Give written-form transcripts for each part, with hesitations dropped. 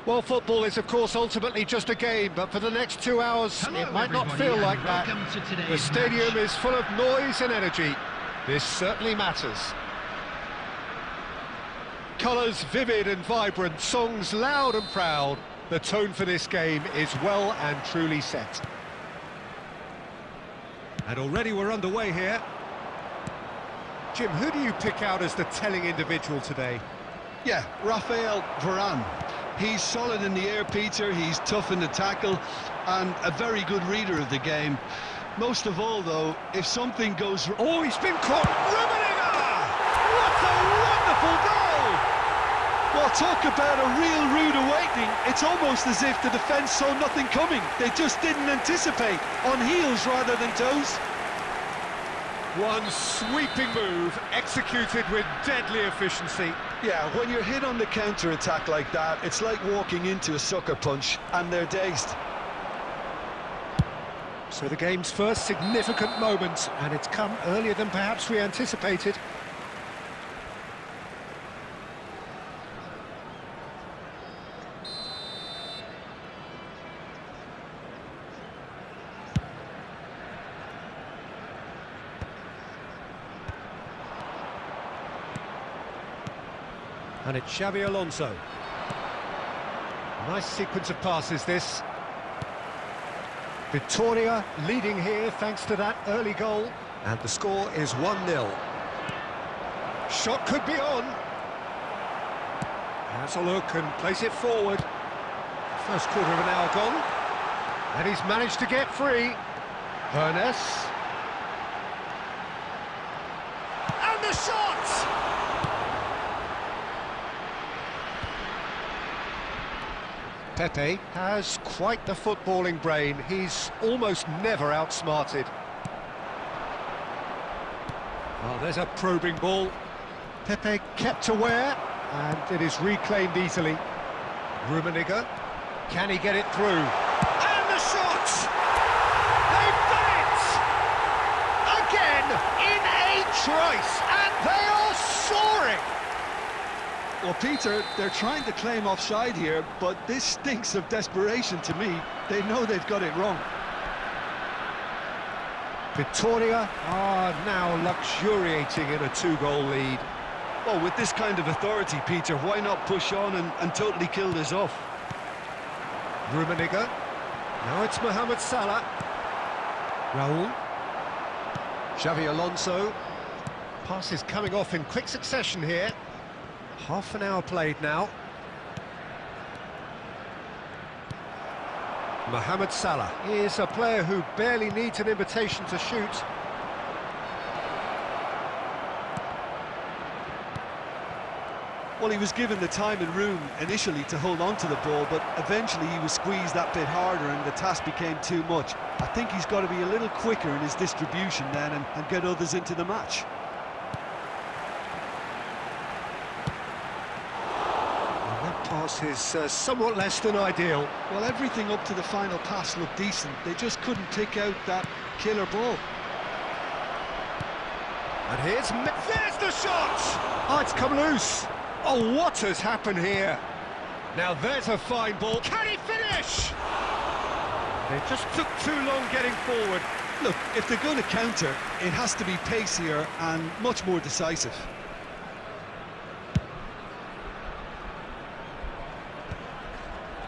Well, football is, of course, ultimately just a game, but for the next 2 hours, it might not feel like that. The stadium is full of noise and energy. This certainly matters. Colours vivid and vibrant, songs loud and proud. The tone for this game is well and truly set. And already we're underway here. Jim, who do you pick out as the telling individual today? Yeah, Raphael Varane. He's solid in the air, Peter, he's tough in the tackle, and a very good reader of the game. Most of all, though, if something goes wrong... Oh, he's been caught! Rummenigge! What a wonderful goal! Well, talk about a real rude awakening. It's almost as if the defence saw nothing coming. They just didn't anticipate, on heels rather than toes. One sweeping move, executed with deadly efficiency. Yeah, when you're hit on the counter-attack like that, it's like walking into a sucker punch, and they're dazed. So the game's first significant moment, and it's come earlier than perhaps we anticipated. And it's Xabi Alonso. Nice sequence of passes, this. Victoria leading here thanks to that early goal. And the score is 1-0. Shot could be on. Has a look and plays it forward. First quarter of an hour gone. And he's managed to get free. Hernes. And the shot! Pepe has quite the footballing brain. He's almost never outsmarted. Oh, there's a probing ball. Pepe kept aware, and it is reclaimed easily. Rummenigge, can he get it through? And the shot! They've done it! Again, in a trice, and they are soaring! Well, Peter, they're trying to claim offside here, but this stinks of desperation to me. They know they've got it wrong. Victoria are now luxuriating in a 2-goal lead. Well, with this kind of authority, Peter, why not push on and totally kill this off? Rummenigge. Now it's Mohamed Salah. Raul. Xabi Alonso. Passes coming off in quick succession here. Half an hour played now. Mohamed Salah is a player who barely needs an invitation to shoot. Well, he was given the time and room initially to hold on to the ball, but eventually he was squeezed that bit harder and the task became too much. I think he's got to be a little quicker in his distribution then and get others into the match. Pass is somewhat less than ideal. Well, everything up to the final pass looked decent. They just couldn't pick out that killer ball. And there's the shot! Oh, it's come loose. Oh, what has happened here? Now there's a fine ball. Can he finish? They just took too long getting forward. Look, if they're going to counter, it has to be pacier and much more decisive.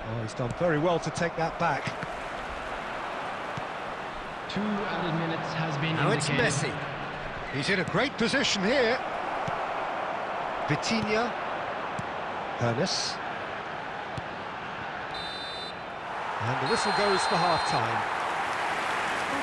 Oh, he's done very well to take that back. 2 added minutes has been Now it's indicated. Messi. He's in a great position here. Vitinha. Hernes. And the whistle goes for half-time.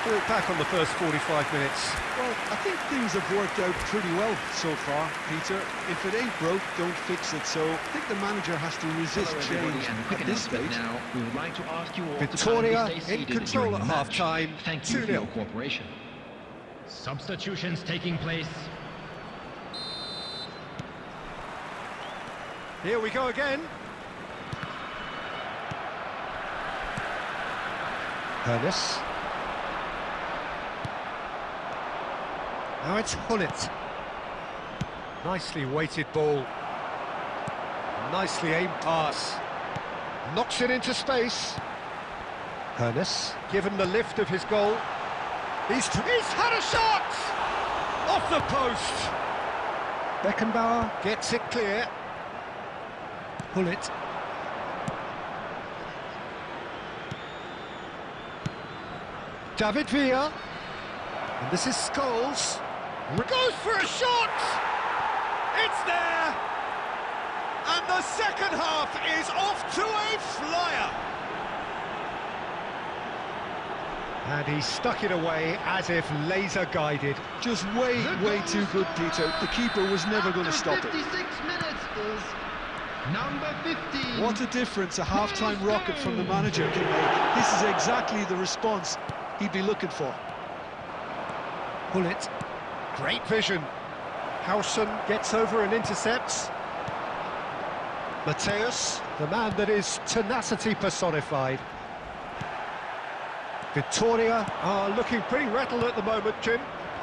We'll look back on the first 45 minutes. Well, I think things have worked out pretty well so far, Peter. If it ain't broke, don't fix it. So I think the manager has to resist change at this stage. Now, we would like to ask you all Victoria to stay in seated control during at the match. half-time. Thank you for your 2-0. cooperation. Substitutions taking place. Here we go again. Hernes. Now it's Hullet. Nicely weighted ball. Nicely aimed pass. Knocks it into space. Hernes, given the lift of his goal. He's had a shot! Off the post! Beckenbauer gets it clear. Pull it. David Villa. And this is Scholes. Goes for a shot! It's there! And the second half is off to a flyer! And he stuck it away as if laser-guided. Just way too good, Peter. The keeper was never going to stop it. 56 minutes is number 15. What a difference a half-time rocket from the manager can make. This is exactly the response he'd be looking for. Pull it. Great vision. Howson gets over and intercepts. Mateus, the man that is tenacity personified. Victoria are looking pretty rattled at the moment, Jim.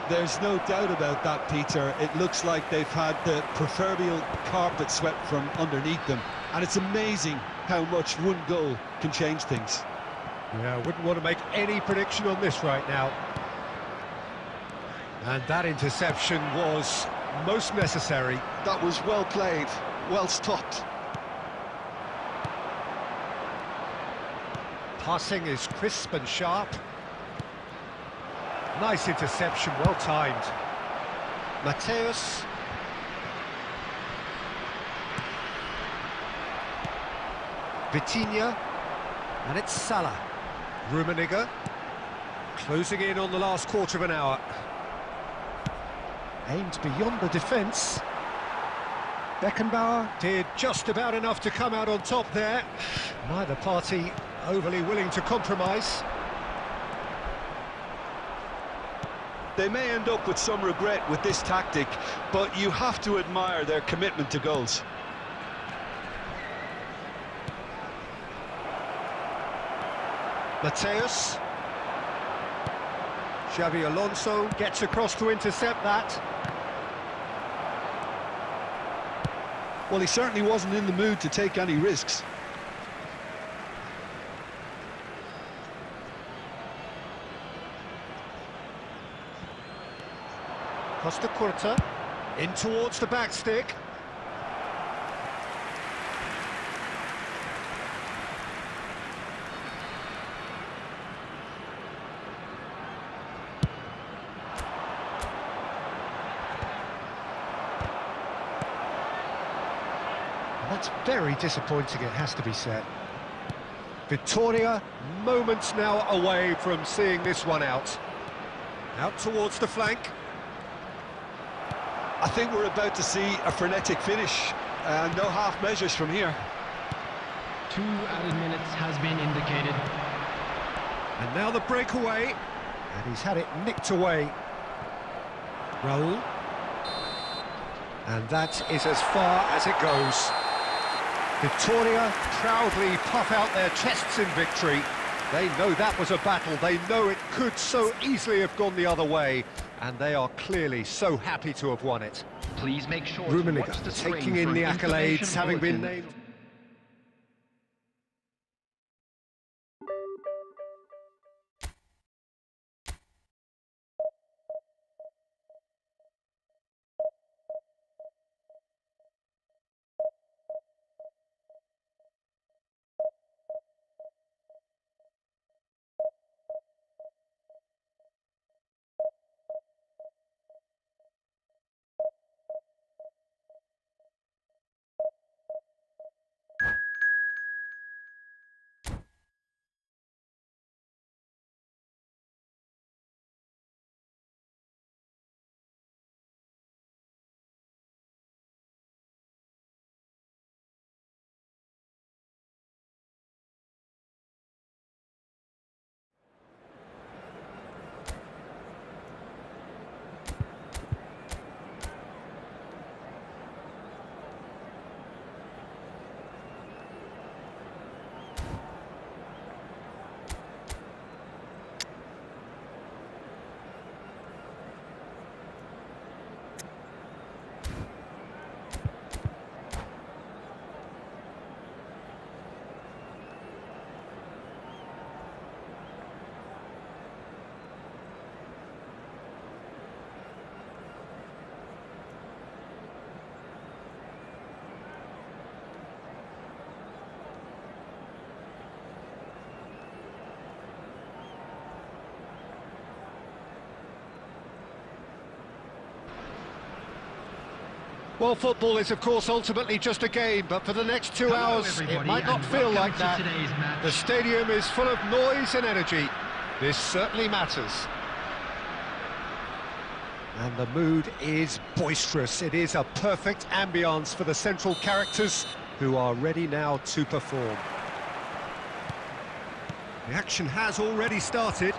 There's no doubt about that, Peter. It looks like they've had the proverbial carpet swept from underneath them. And it's amazing how much one goal can change things. Yeah, I wouldn't want to make any prediction on this right now. And that interception was most necessary. That was well played, well stopped. Passing is crisp and sharp. Nice interception, well timed. Mateus. Vitinha. And it's Salah. Rummenigge. Closing in on the last quarter of an hour. Aimed beyond the defence. Beckenbauer did just about enough to come out on top there. Neither party overly willing to compromise. They may end up with some regret with this tactic, but you have to admire their commitment to goals. Mateus. Xavi Alonso gets across to intercept that. Well, he certainly wasn't in the mood to take any risks. Costa Curta, in towards the back stick. That's very disappointing, it has to be said. Victoria, moments now away from seeing this one out. Out towards the flank. I think we're about to see a frenetic finish, and no half measures from here. 2 added minutes has been indicated. And now the breakaway, and he's had it nicked away. Raul. And that is as far as it goes. Victoria proudly puff out their chests in victory. They know that was a battle, they know it could so easily have gone the other way, and they are clearly so happy to have won it. Please make sure to watch the Rummenigge screen taking in for the an accolades, information having been bulletin. named Well, football is, of course, ultimately just a game, but for the next 2 Hello, hours, it everybody, might not and feel welcome like to that. today's match. The stadium is full of noise and energy. This certainly matters. And the mood is boisterous. It is a perfect ambience for the central characters, who are ready now to perform. The action has already started.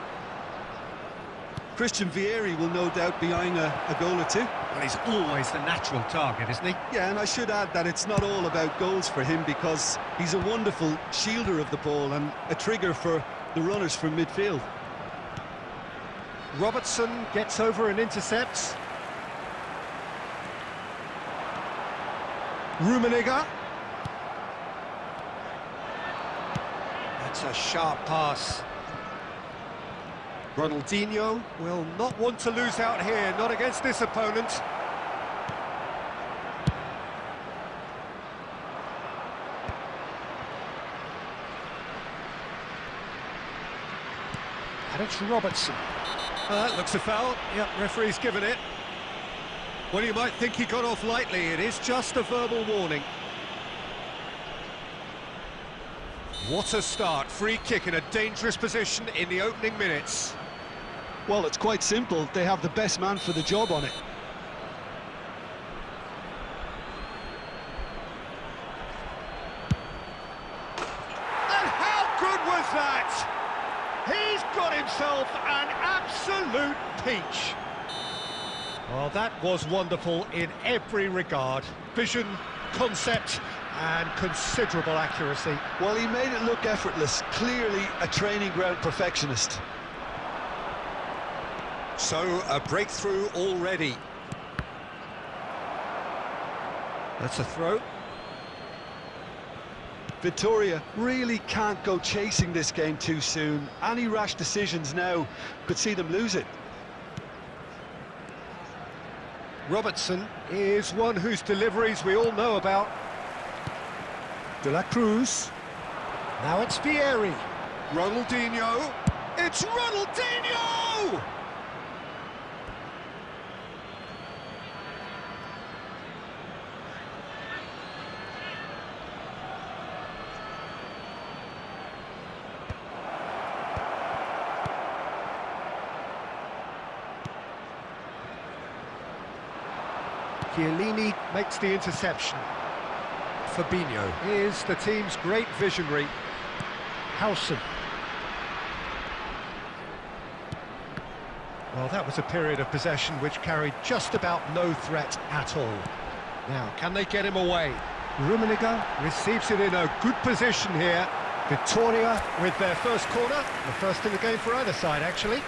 Christian Vieri will no doubt be eyeing a goal or two. Well, he's always the natural target, isn't he? Yeah, and I should add that it's not all about goals for him, because he's a wonderful shielder of the ball and a trigger for the runners from midfield. Robertson gets over and intercepts. Rummenigge. That's a sharp pass. Ronaldinho will not want to lose out here, not against this opponent. And it's Robertson. That looks a foul. Yep, referee's given it. Well, you might think he got off lightly. It is just a verbal warning. What a start. Free kick in a dangerous position in the opening minutes. Well, it's quite simple. They have the best man for the job on it. And how good was that? He's got himself an absolute peach. Well, that was wonderful in every regard. Vision, concept, and considerable accuracy. Well, he made it look effortless. Clearly a training ground perfectionist. So, a breakthrough already. That's a throw. Victoria really can't go chasing this game too soon. Any rash decisions now could see them lose it. Robertson is one whose deliveries we all know about. De la Cruz. Now it's Vieri. Ronaldinho. It's Ronaldinho! Chiellini makes the interception. Fabinho is the team's great visionary. Howson. Well, that was a period of possession which carried just about no threat at all. Now, can they get him away? Rummenigge receives it in a good position here. Victoria with their first corner. The first in the game for either side, actually.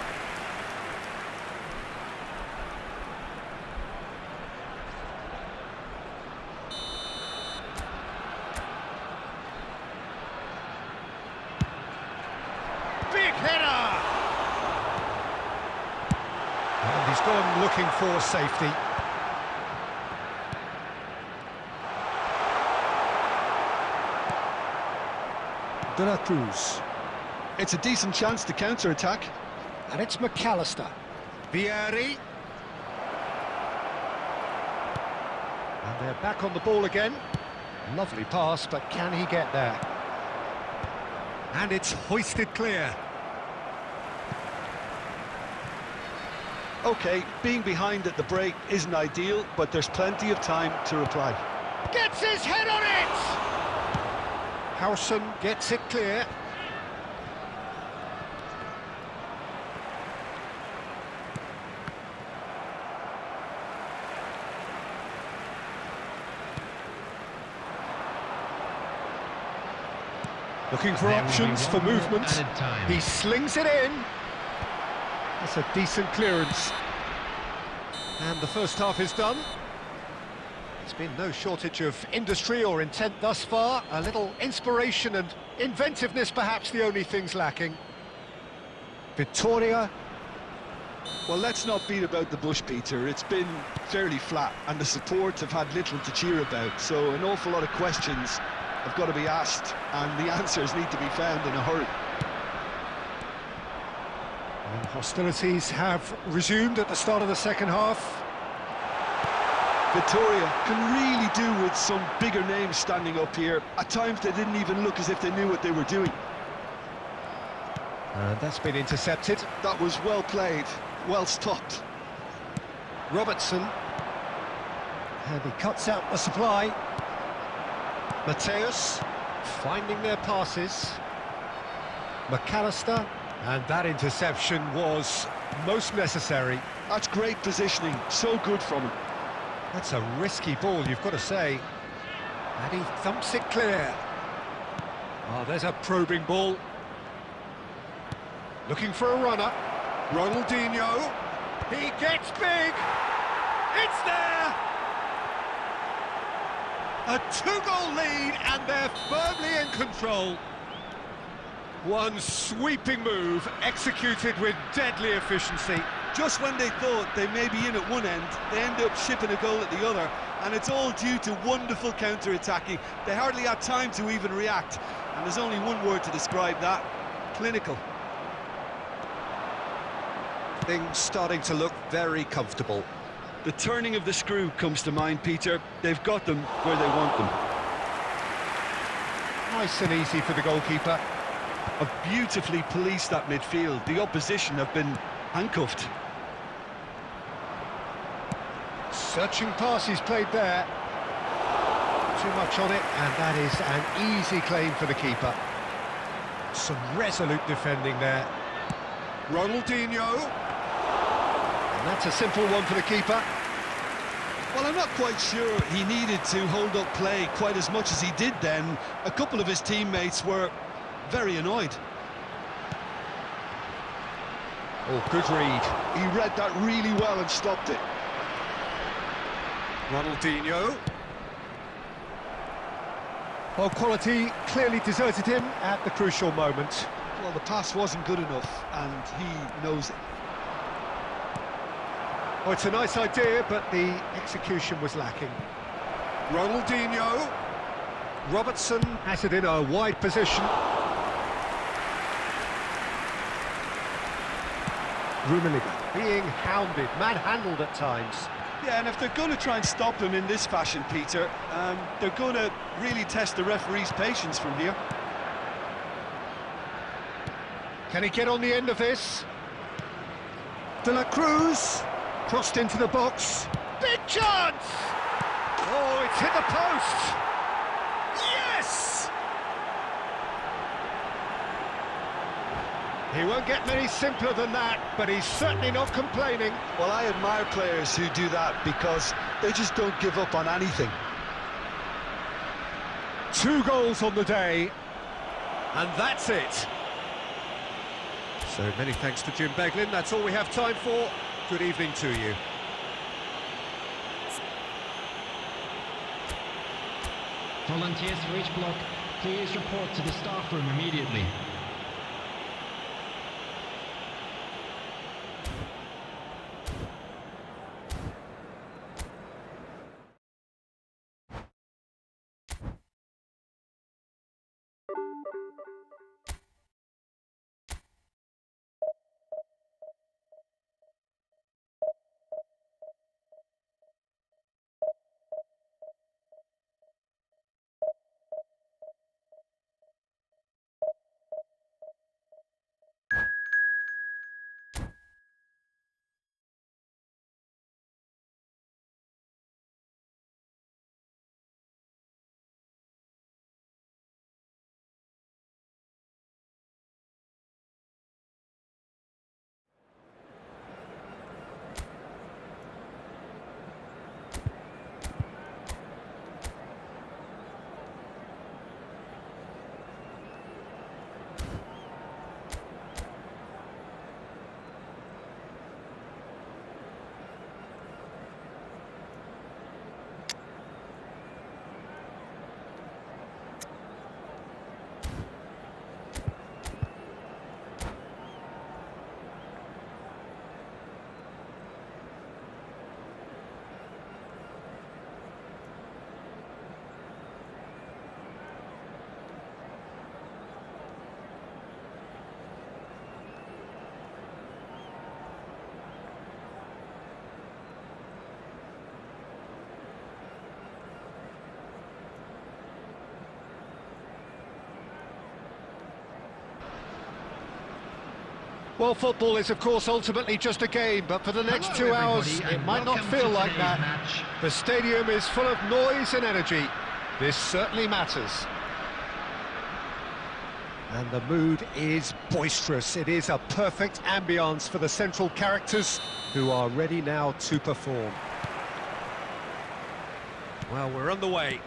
Big header! And he's gone looking for safety. De la Cruz. It's a decent chance to counter-attack. And it's McAllister. Vieri. And they're back on the ball again. Lovely pass, but can he get there? And it's hoisted clear. OK, being behind at the break isn't ideal, but there's plenty of time to reply. Gets his head on it! Howson gets it clear. Looking for There will be options for one more movement. added time. He slings it in. That's a decent clearance. And the first half is done. There's been no shortage of industry or intent thus far. A little inspiration and inventiveness, perhaps the only things lacking. Victoria. Well, let's not beat about the bush, Peter. It's been fairly flat, and the support have had little to cheer about. So an awful lot of questions have got to be asked, and the answers need to be found in a hurry. And hostilities have resumed at the start of the second half. Victoria can really do with some bigger names standing up here. At times they didn't even look as if they knew what they were doing. And that's been intercepted. That was well played, well stopped. Robertson. And he cuts out the supply. Mateus finding their passes. McAllister. And that interception was most necessary. That's great positioning, so good from him. That's a risky ball, you've got to say. And he thumps it clear. Oh, there's a probing ball. Looking for a runner. Ronaldinho. He gets big. It's there. A 2-goal lead, and they're firmly in control. One sweeping move, executed with deadly efficiency. Just when they thought they may be in at one end, they end up shipping a goal at the other, and it's all due to wonderful counter-attacking. They hardly had time to even react, and there's only one word to describe that: clinical. Things starting to look very comfortable. The turning of the screw comes to mind, Peter. They've got them where they want them. Nice and easy for the goalkeeper. Have beautifully policed that midfield. The opposition have been handcuffed. Searching pass is played there. Too much on it, and that is an easy claim for the keeper. Some resolute defending there. Ronaldinho. And that's a simple one for the keeper. Well, I'm not quite sure he needed to hold up play quite as much as he did then. A couple of his teammates were very annoyed. Oh, good read. He read that really well and stopped it. Ronaldinho. Well, quality clearly deserted him at the crucial moment. Well, the pass wasn't good enough, and he knows it. Oh, it's a nice idea, but the execution was lacking. Ronaldinho. Robertson has it in a wide position. Rummenigge being hounded, manhandled at times. Yeah, and if they're going to try and stop him in this fashion, Peter, they're going to really test the referee's patience from here. Can he get on the end of this? De La Cruz, crossed into the box. Big chance! Oh, it's hit the post! Yes! He won't get many simpler than that, but he's certainly not complaining. Well, I admire players who do that because they just don't give up on anything. 2 goals on the day, and that's it. So many thanks to Jim Beglin. That's all we have time for. Good evening to you. Volunteers for each block, please report to the staff room immediately. Well, football is, of course, ultimately just a game, but for the next Hello, 2 hours, everybody, it and might not welcome feel to like today's that. match. The stadium is full of noise and energy. This certainly matters. And the mood is boisterous. It is a perfect ambience for the central characters who are ready now to perform. Well, we're underway.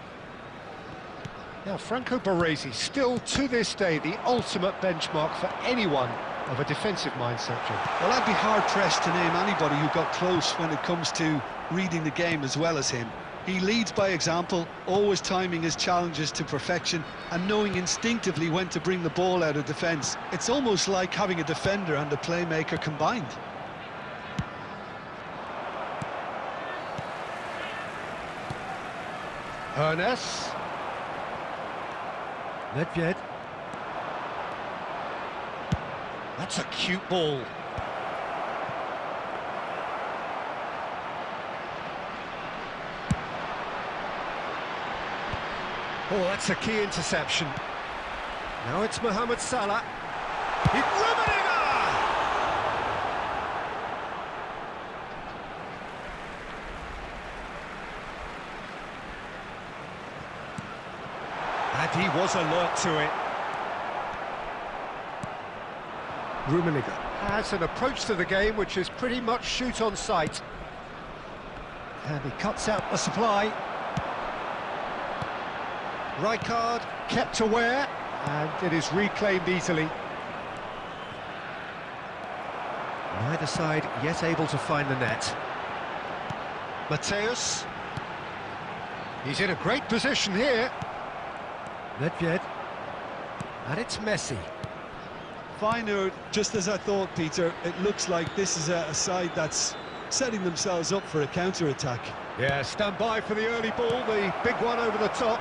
Now, Franco Baresi, still to this day, the ultimate benchmark for anyone of a defensive mindset, Jim. Well, I'd be hard-pressed to name anybody who got close when it comes to reading the game as well as him. He leads by example, always timing his challenges to perfection and knowing instinctively when to bring the ball out of defence. It's almost like having a defender and a playmaker combined. Ernest. Nedved. That's a cute ball. Oh, that's a key interception. Now it's Mohamed Salah. Rummenigge! And he was alert to it. Rummenigge has an approach to the game which is pretty much shoot on sight. And he cuts out the supply. Rijkaard kept aware, and it is reclaimed easily. Neither side yet able to find the net. Mateus. He's in a great position here. Nedved. And it's Messi. Finer, just as I thought, Peter, it looks like this is a side that's setting themselves up for a counter-attack. Yeah, stand by for the early ball, the big one over the top.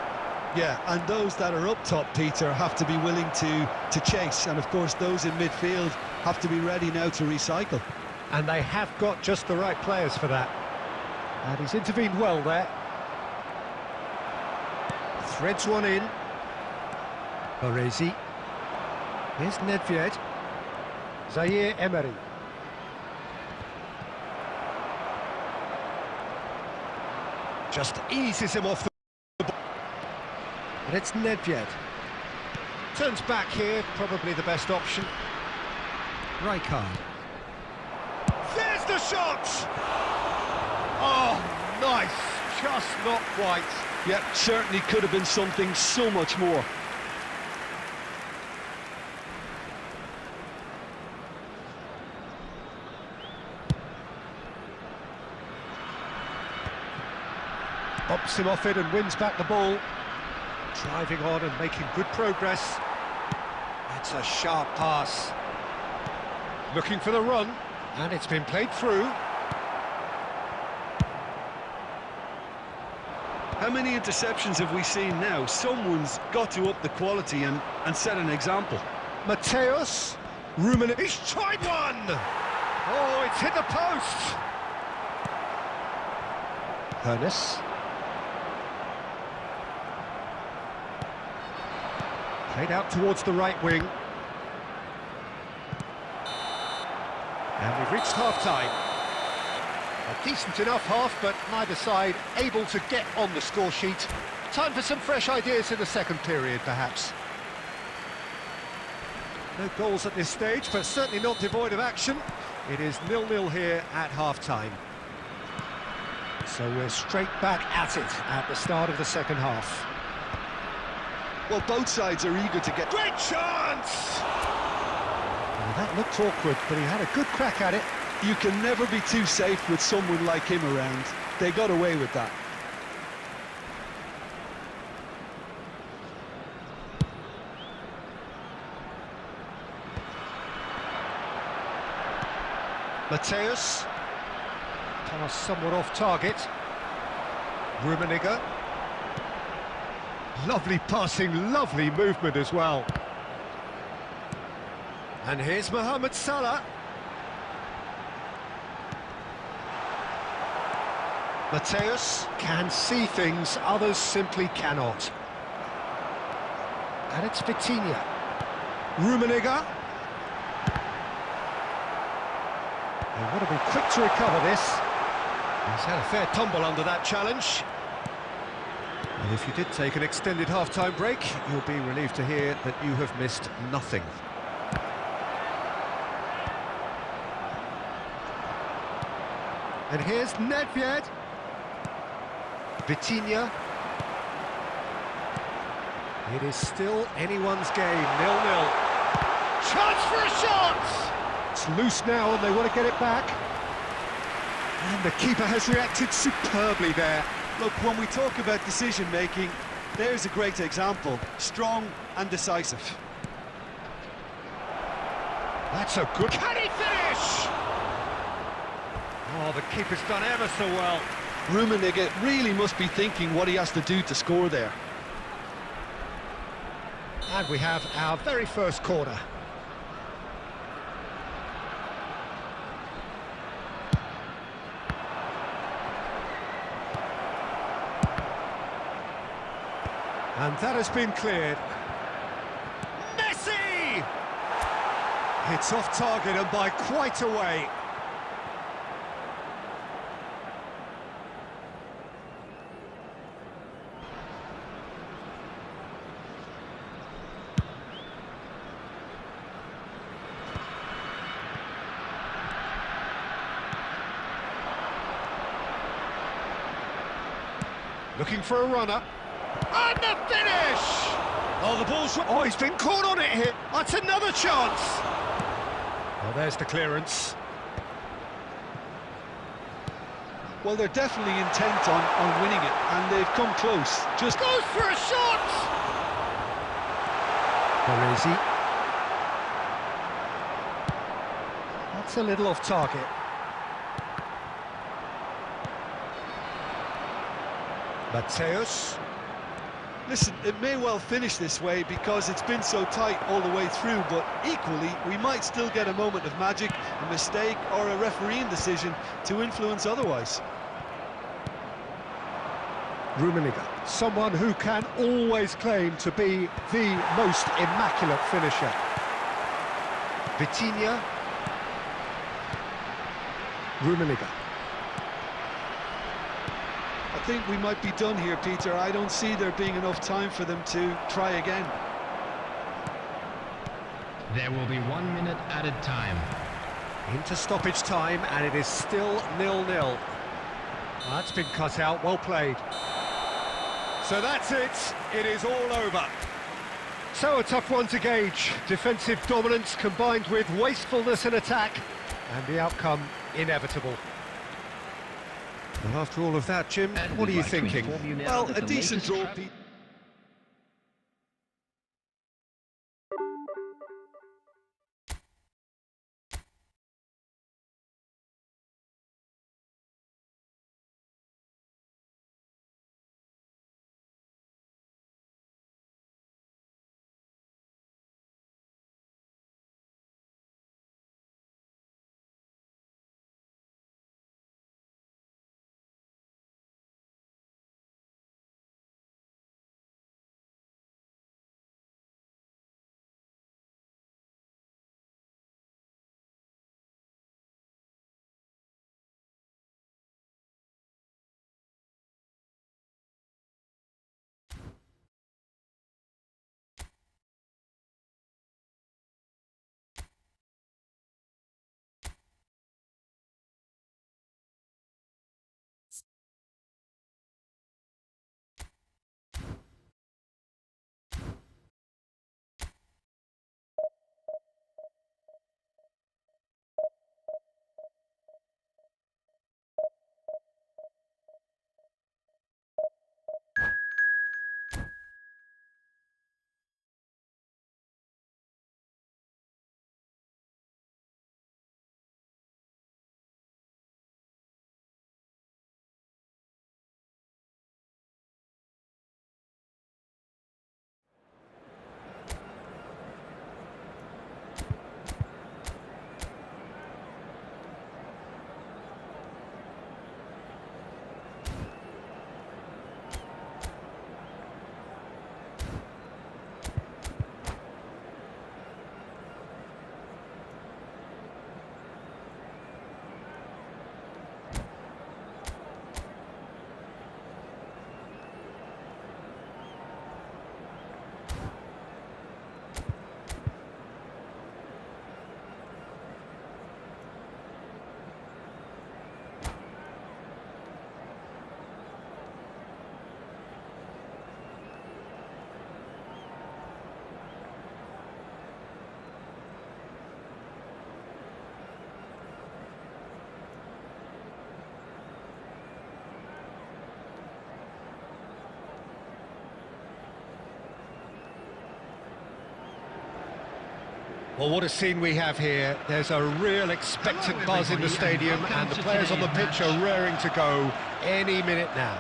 Yeah, and those that are up top, Peter, have to be willing to chase. And, of course, those in midfield have to be ready now to recycle. And they have got just the right players for that. And he's intervened well there. Threads one in. Baresi. Here's Nedved. Zaire Emery. Just eases him off the ball. And it's Nedved. Turns back here, probably the best option. Rijkaard. There's the shot! Oh, nice. Just not quite. Yeah, certainly could have been something so much more. Bops him off it and wins back the ball. Driving on and making good progress. That's a sharp pass. Looking for the run, and it's been played through. How many interceptions have we seen now? Someone's got to up the quality and set an example. Mateus. Rummenigge. He's tried one! Oh, it's hit the post! Ernest. Played out towards the right wing. And we've reached half-time. A decent enough half, but neither side able to get on the score sheet. Time for some fresh ideas in the second period, perhaps. No goals at this stage, but certainly not devoid of action. It is 0-0 here at half-time. So we're straight back at it at the start of the second half. Well, both sides are eager to get... Great chance! Well, that looked awkward, but he had a good crack at it. You can never be too safe with someone like him around. They got away with that. Mateus. Pass somewhat off target. Rummenigge. Lovely passing, lovely movement as well. And here's Mohamed Salah. Mateus can see things others simply cannot. And it's Vitinha. Rummenigge. They want to be quick to recover this. He's had a fair tumble under that challenge. And if you did take an extended half-time break, you'll be relieved to hear that you have missed nothing. And here's Nedved. Vitinha. It is still anyone's game, 0-0. Chance for a shot! It's loose now and they want to get it back. And the keeper has reacted superbly there. Look, when we talk about decision-making, there's a great example. Strong and decisive. That's a good... Can he finish? Oh, the keeper's done ever so well. Rummenigge really must be thinking what he has to do to score there. And we have our very first corner. And that has been cleared. Messi! It's off target and by quite a way. Looking for a runner. And the finish! Oh, the ball's... Oh, he's been caught on it here. That's another chance. Oh, there's the clearance. Well, they're definitely intent on winning it, and they've come close. Just goes for a shot! Baresi. That's a little off target. Mateus. Listen, it may well finish this way because it's been so tight all the way through, but equally, we might still get a moment of magic, a mistake, or a refereeing decision to influence otherwise. Rummenigge, someone who can always claim to be the most immaculate finisher. Vitinha. Rummenigge. I think we might be done here, Peter. I don't see there being enough time for them to try again. There will be 1 minute added time. Into stoppage time, and it is still 0-0. That's been cut out, well played. So that's it, it is all over. So a tough one to gauge. Defensive dominance combined with wastefulness in attack, and the outcome inevitable. Well, after all of that, Jim, what are you thinking? Well, a decent draw, Pete. Well, what a scene we have here. There's a real expectant buzz in the stadium, and the players on the pitch are raring to go any minute now.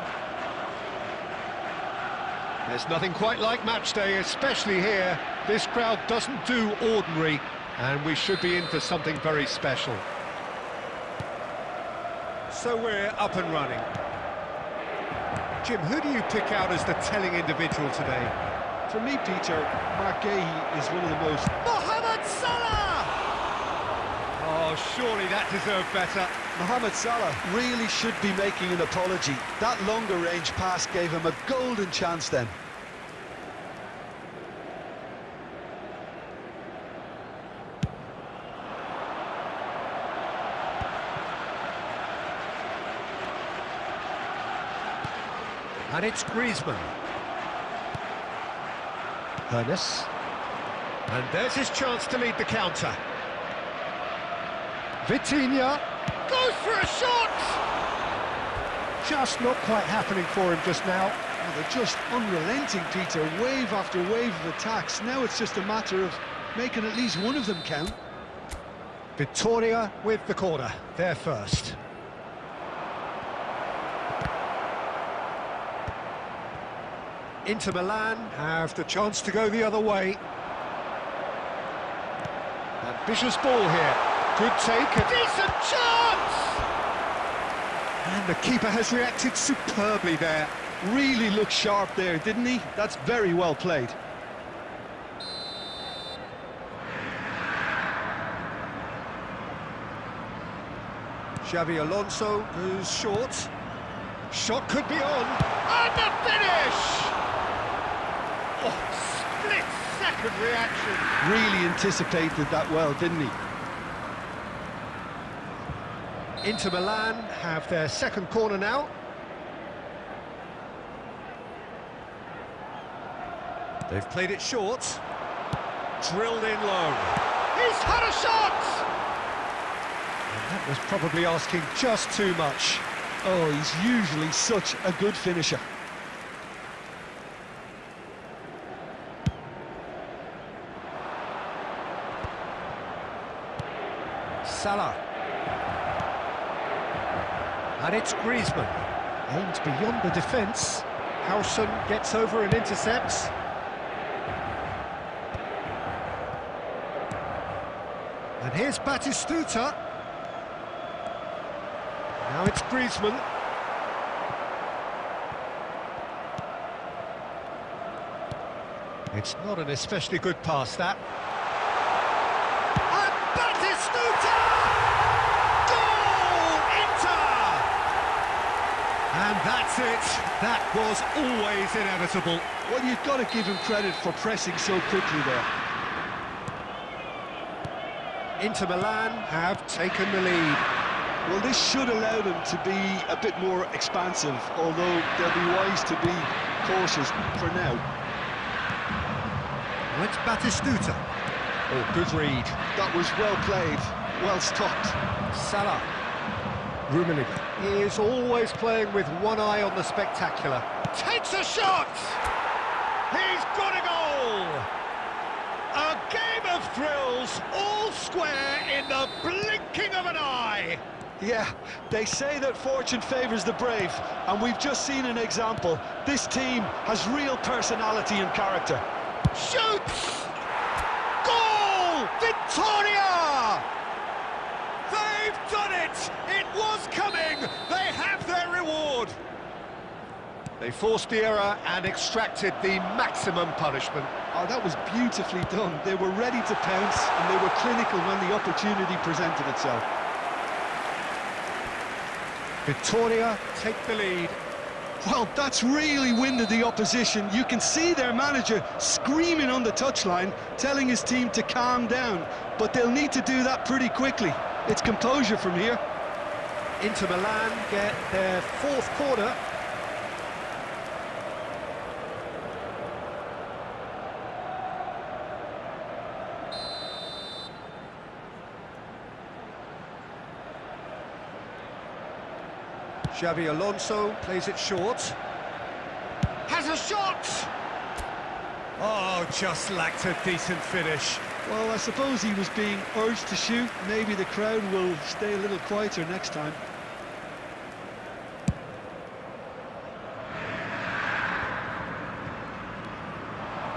There's nothing quite like match day, especially here. This crowd doesn't do ordinary, and we should be in for something very special. So we're up and running. Jim, who do you pick out as the telling individual today? For me, Peter, Mark Gahey is one of the most... Mohamed Salah! Oh, surely that deserved better. Mohamed Salah really should be making an apology. That longer range pass gave him a golden chance then. And it's Griezmann. Ernest. And there's his chance to lead the counter. Vitinha goes for a shot! Just not quite happening for him just now. Oh, they're just unrelenting, Peter. Wave after wave of attacks. Now it's just a matter of making at least one of them count. Victoria with the corner. They're first. Inter Milan have the chance to go the other way. Ambitious ball here. Good take, a decent chance! And the keeper has reacted superbly there. Really looked sharp there, didn't he? That's very well played. Xavi Alonso goes short. Shot could be on. And the finish! Oh, split-second reaction. Really anticipated that well, didn't he? Inter Milan have their second corner now. They've played it short. Drilled in low. He's had a shot! And that was probably asking just too much. Oh, he's usually such a good finisher. Salah. And it's Griezmann. Aimed beyond the defence. Howson gets over and intercepts. And here's Batistuta. Now it's Griezmann. It's not an especially good pass, that. And Batistuta! Goal! Inter! And that's it. That was always inevitable. Well, you've got to give him credit for pressing so quickly there. Inter Milan have taken the lead. Well, this should allow them to be a bit more expansive, although they'll be wise to be cautious for now. Now it's Batistuta. Oh, good read. That was well played, well stopped. Salah. Rummenigge. He is always playing with one eye on the spectacular. Takes a shot! He's got a goal! A game of thrills, all square in the blinking of an eye! Yeah, they say that fortune favours the brave, and we've just seen an example. This team has real personality and character. Shoots! Goal! Victoria! They've done it! It was coming! They have their reward! They forced the error and extracted the maximum punishment. Oh, that was beautifully done. They were ready to pounce, and they were clinical when the opportunity presented itself. Victoria take the lead. Well, that's really winded the opposition. You can see their manager screaming on the touchline, telling his team to calm down. But they'll need to do that pretty quickly. It's composure from here. Inter Milan get their fourth corner. Xavi Alonso plays it short. Has a shot! Oh, just lacked a decent finish. Well, I suppose he was being urged to shoot. Maybe the crowd will stay a little quieter next time.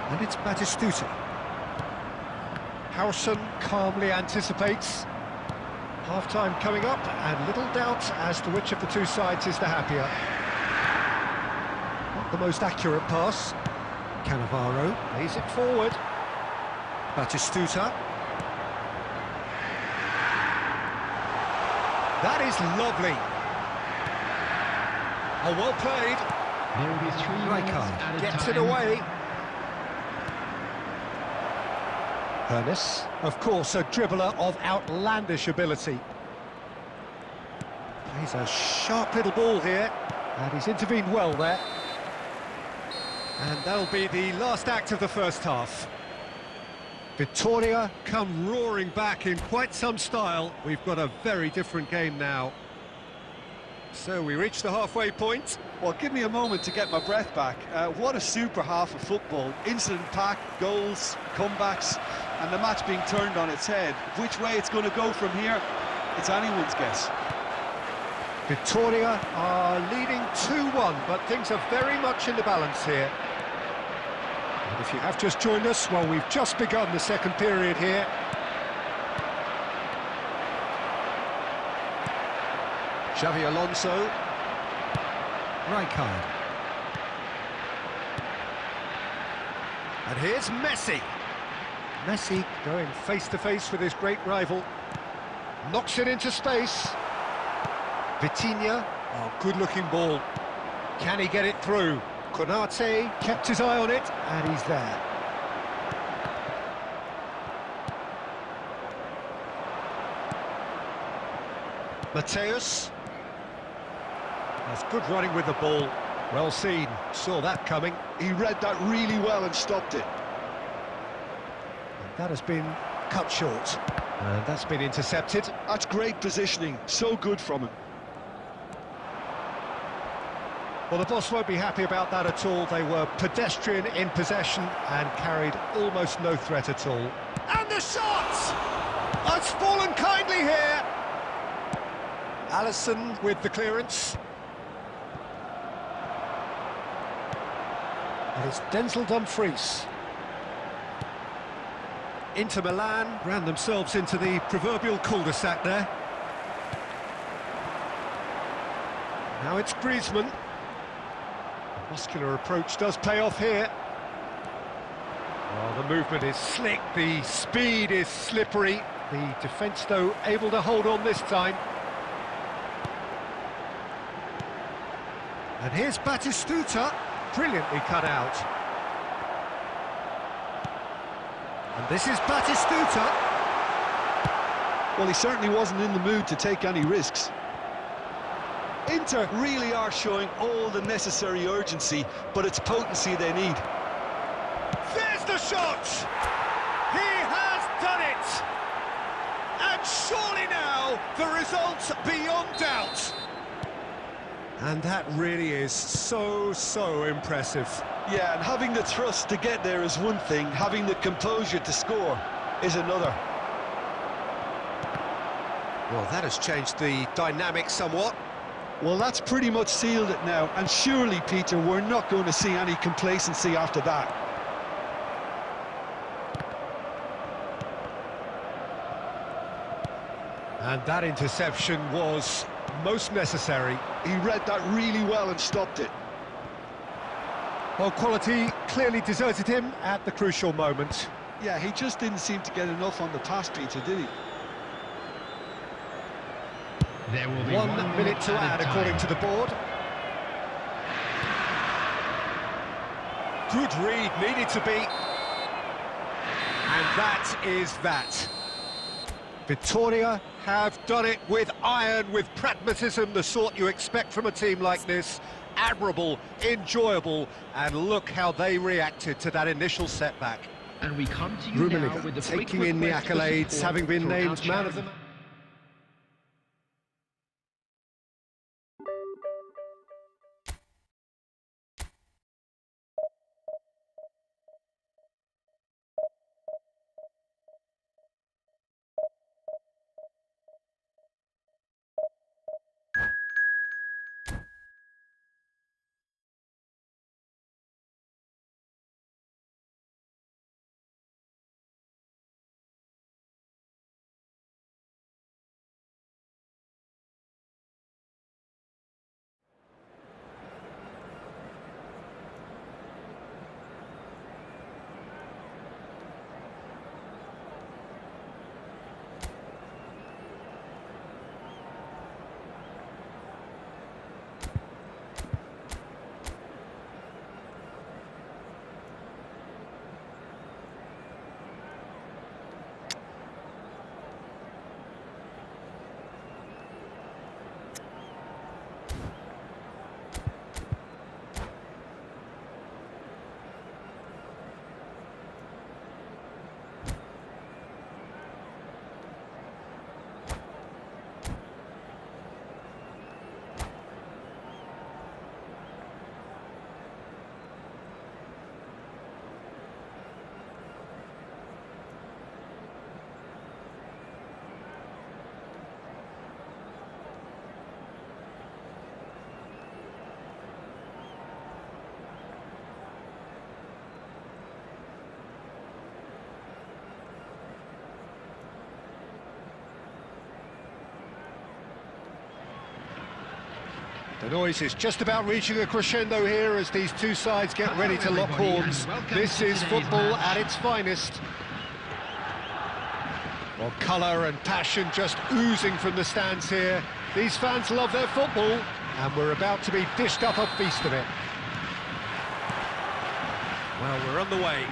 And it's Batistuta. Howson calmly anticipates. Half-time coming up, and little doubt as to which of the two sides is the happier. Not the most accurate pass. Cannavaro lays it forward. Batistuta. That is lovely. Oh, well played. There will be 3 minutes Rijkaard added gets time. it away. Hernes, of course, a dribbler of outlandish ability. Plays a sharp little ball here, and he's intervened well there. And that'll be the last act of the first half. Vitoria come roaring back in quite some style. We've got a very different game now. So we reach the halfway point. Well, give me a moment to get my breath back. What a super half of football. Incident-packed, goals, comebacks, and the match being turned on its head. Which way it's going to go from here, it's anyone's guess. Vitoria are leading 2-1, but things are very much in the balance here. And if you have just joined us, well, we've just begun the second period here. Xavi Alonso. Rijkaard. And here's Messi. Messi going face-to-face with his great rival. Knocks it into space. Vitinha, oh, good-looking ball. Can he get it through? Konate kept his eye on it, and he's there. Mateus. That's good running with the ball. Well seen, saw that coming. He read that really well and stopped it. And that has been cut short. And that's been intercepted. That's great positioning, so good from him. Well, the boss won't be happy about that at all. They were pedestrian in possession and carried almost no threat at all. And the shot! Oh, it's fallen kindly here. Alisson with the clearance. And it's Denzel Dumfries. Inter Milan ran themselves into the proverbial cul-de-sac there. Now it's Griezmann. The muscular approach does pay off here. Well, the movement is slick, the speed is slippery. The defence, though, able to hold on this time. And here's Batistuta, brilliantly cut out. And this is Batistuta. Well, he certainly wasn't in the mood to take any risks. Inter really are showing all the necessary urgency, but it's potency they need. There's the shot! He has done it! And surely now, the result's beyond doubt. And that really is so impressive. Yeah, and having the thrust to get there is one thing, having the composure to score is another. Well, that has changed the dynamic somewhat. Well, that's pretty much sealed it now, and surely, Peter, we're not going to see any complacency after that. And that interception was most necessary. He read that really well and stopped it. Well, quality clearly deserted him at the crucial moment. Yeah, he just didn't seem to get enough on the pass, Peter, did he? There will be 1 1 minute to add, time. according to the board. Good read, needed to be. And that is that. Vitoria have done it with iron, with pragmatism, the sort you expect from a team like this. Admirable, enjoyable, and look how they reacted to that initial setback. And we come to you now with the quick taking in the request for accolades, support having been from our named man of the charity- match. The noise is just about reaching a crescendo here as these two sides get ready to lock horns. This is football at its finest. Well, colour and passion just oozing from the stands here. These fans love their football, and we're about to be dished up a feast of it. Well, we're on the way.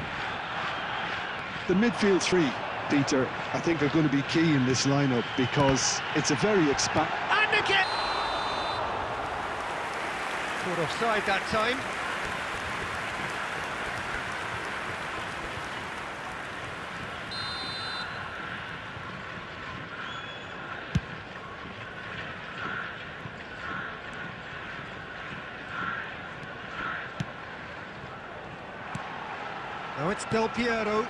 The midfield three, Peter, I think are going to be key in this lineup because it's a very And again! Caught offside that time. Now it's Del Piero,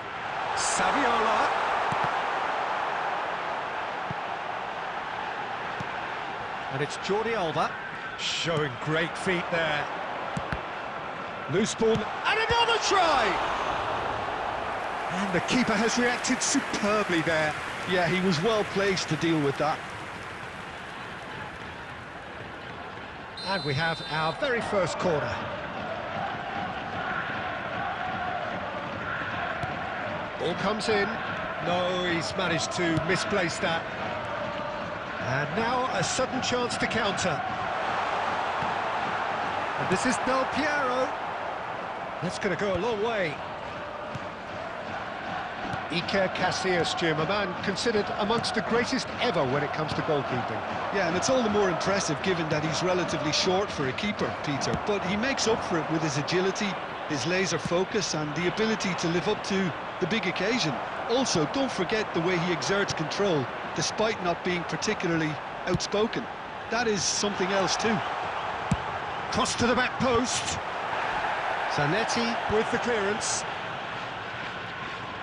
Saviola. And it's Jordi Alba, showing great feet there. Loose ball, and another try! And the keeper has reacted superbly there. Yeah, he was well placed to deal with that. And we have our very first corner. Ball comes in. No, he's managed to misplace that. And now a sudden chance to counter. And this is Del Piero. That's going to go a long way. Iker Casillas, Jim, a man considered amongst the greatest ever when it comes to goalkeeping. Yeah, and it's all the more impressive given that he's relatively short for a keeper, Peter. But he makes up for it with his agility, his laser focus and the ability to live up to the big occasion. Also, don't forget the way he exerts control, despite not being particularly outspoken. That is something else too. Cross to the back post. Zanetti with the clearance.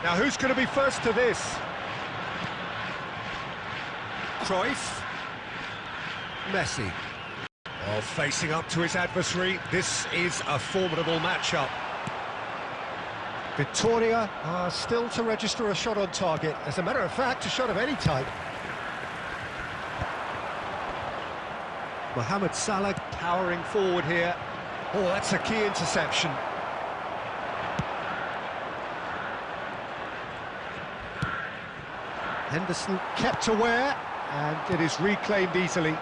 Now who's going to be first to this? Cruyff. Messi. Oh, facing up to his adversary. This is a formidable matchup. Victoria are still to register a shot on target. As a matter of fact, a shot of any type. Mohamed Salah powering forward here. Oh, that's a key interception. Henderson kept aware, and it is reclaimed easily.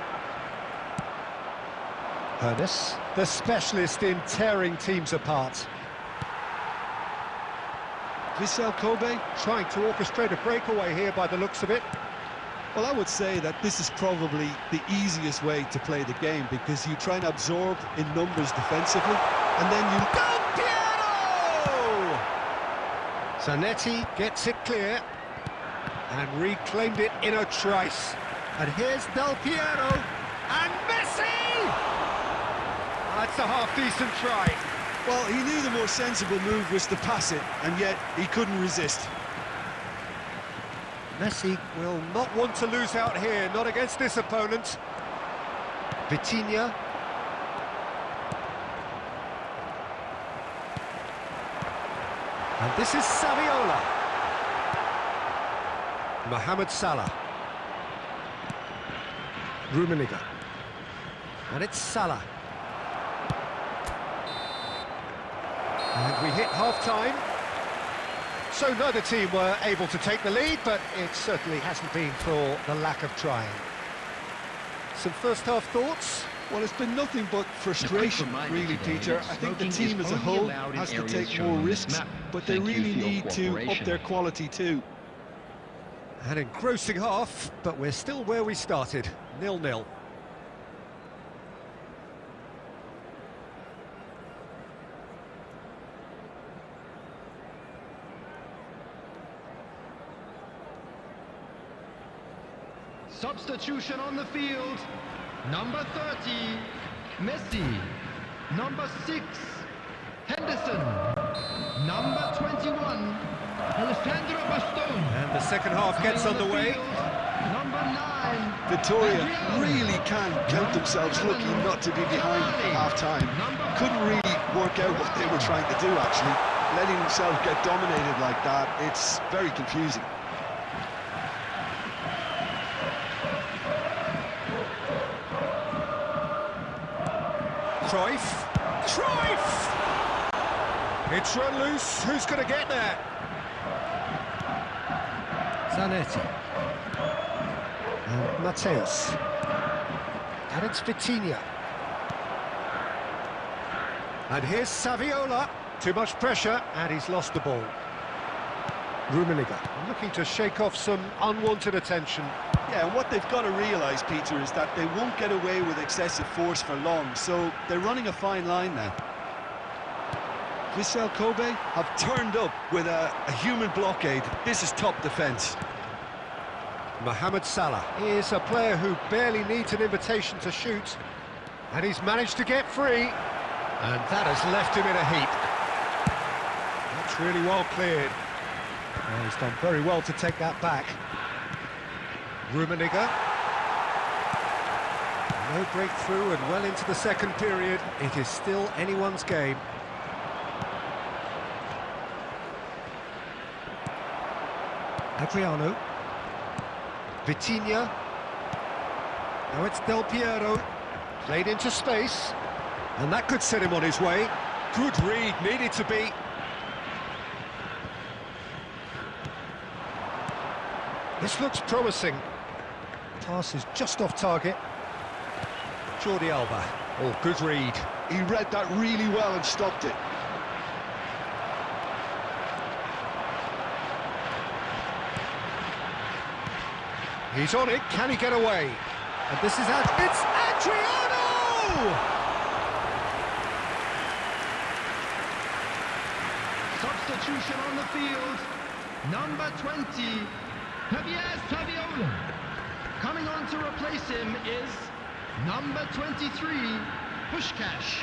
Ernest, the specialist in tearing teams apart. Vissel Kobe Trying to orchestrate a breakaway here by the looks of it. Well, I would say that this is probably the easiest way to play the game because you try and absorb in numbers defensively, and then you... Del Piero! Zanetti gets it clear, and reclaimed it in a trice. And here's Del Piero, and Messi! That's a half-decent try. Well, he knew the more sensible move was to pass it, and yet he couldn't resist. Messi will not want to lose out here, not against this opponent. Vitinha. And this is Saviola. Mohamed Salah. Rummenigge. And it's Salah. And we hit half-time. So neither team were able to take the lead, but it certainly hasn't been for the lack of trying. Some first-half thoughts? Well, it's been nothing but frustration, really, Peter. I think the team as a whole has to take more risks, but they really need to up their quality too. An engrossing half, but we're still where we started, 0-0. Substitution on the field. Number 30, Messi. Number 6, Henderson. Number 21, Alessandro Bastone. And the second half gets underway. Number 9, Victoria really can count themselves lucky not to be behind at half-time. Couldn't really work out what they were trying to do, actually. Letting themselves get dominated like that, it's very confusing. Cruyff. Cruyff! It's run loose. Who's going to get there? Zanetti. And Mateus. And it's Vitinha. And here's Saviola. Too much pressure, and he's lost the ball. Rummenigge looking to shake off some unwanted attention. Yeah, and what they've got to realise, Peter, is that they won't get away with excessive force for long, so they're running a fine line now. Vissel Kobe have turned up with a human blockade. This is top defence. Mohamed Salah is a player who barely needs an invitation to shoot, and he's managed to get free, and that has left him in a heap. That's really well cleared. Well, he's done very well to take that back. Rummenigge. No breakthrough and well into the second period. It is still anyone's game. Adriano. Vitinha. Now it's Del Piero. Played into space. And that could set him on his way. Good read, needed to be. This looks promising. Pass is just off target. Jordi Alba. Oh, good read. He read that really well and stopped it. He's on it. Can he get away? And this is it's Adriano! Substitution on the field. Number 20, Javier Saviola. Coming on to replace him is number 23, Pushkash.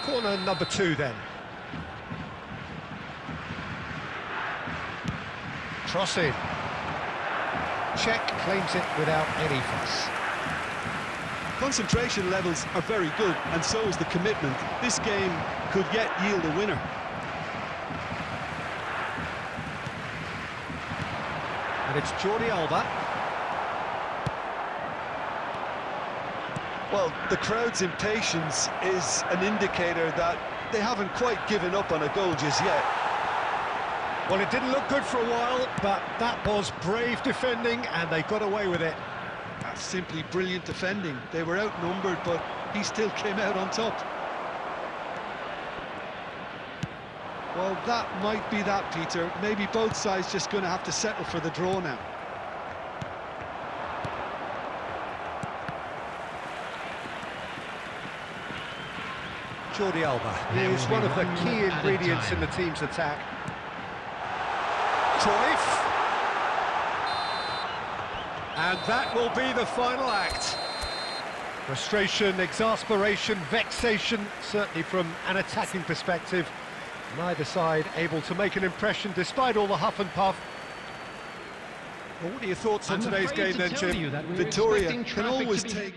Corner number 2 then. Cross in. Czech claims it without any fuss. Concentration levels are very good, and so is the commitment. This game could yet yield a winner. And it's Jordi Alba. Well, the crowd's impatience is an indicator that they haven't quite given up on a goal just yet. Well, it didn't look good for a while, but that was brave defending, and they got away with it. That's simply brilliant defending. They were outnumbered, but he still came out on top. Well, that might be that, Peter. Maybe both sides just going to have to settle for the draw now. Jordi Alba is one of the key ingredients in the team's attack. Cruyff. And that will be the final act. Frustration, exasperation, vexation, certainly from an attacking perspective. Neither side able to make an impression despite all the huff and puff. Well, what are your thoughts on today's game then, Jim? Victoria can always take...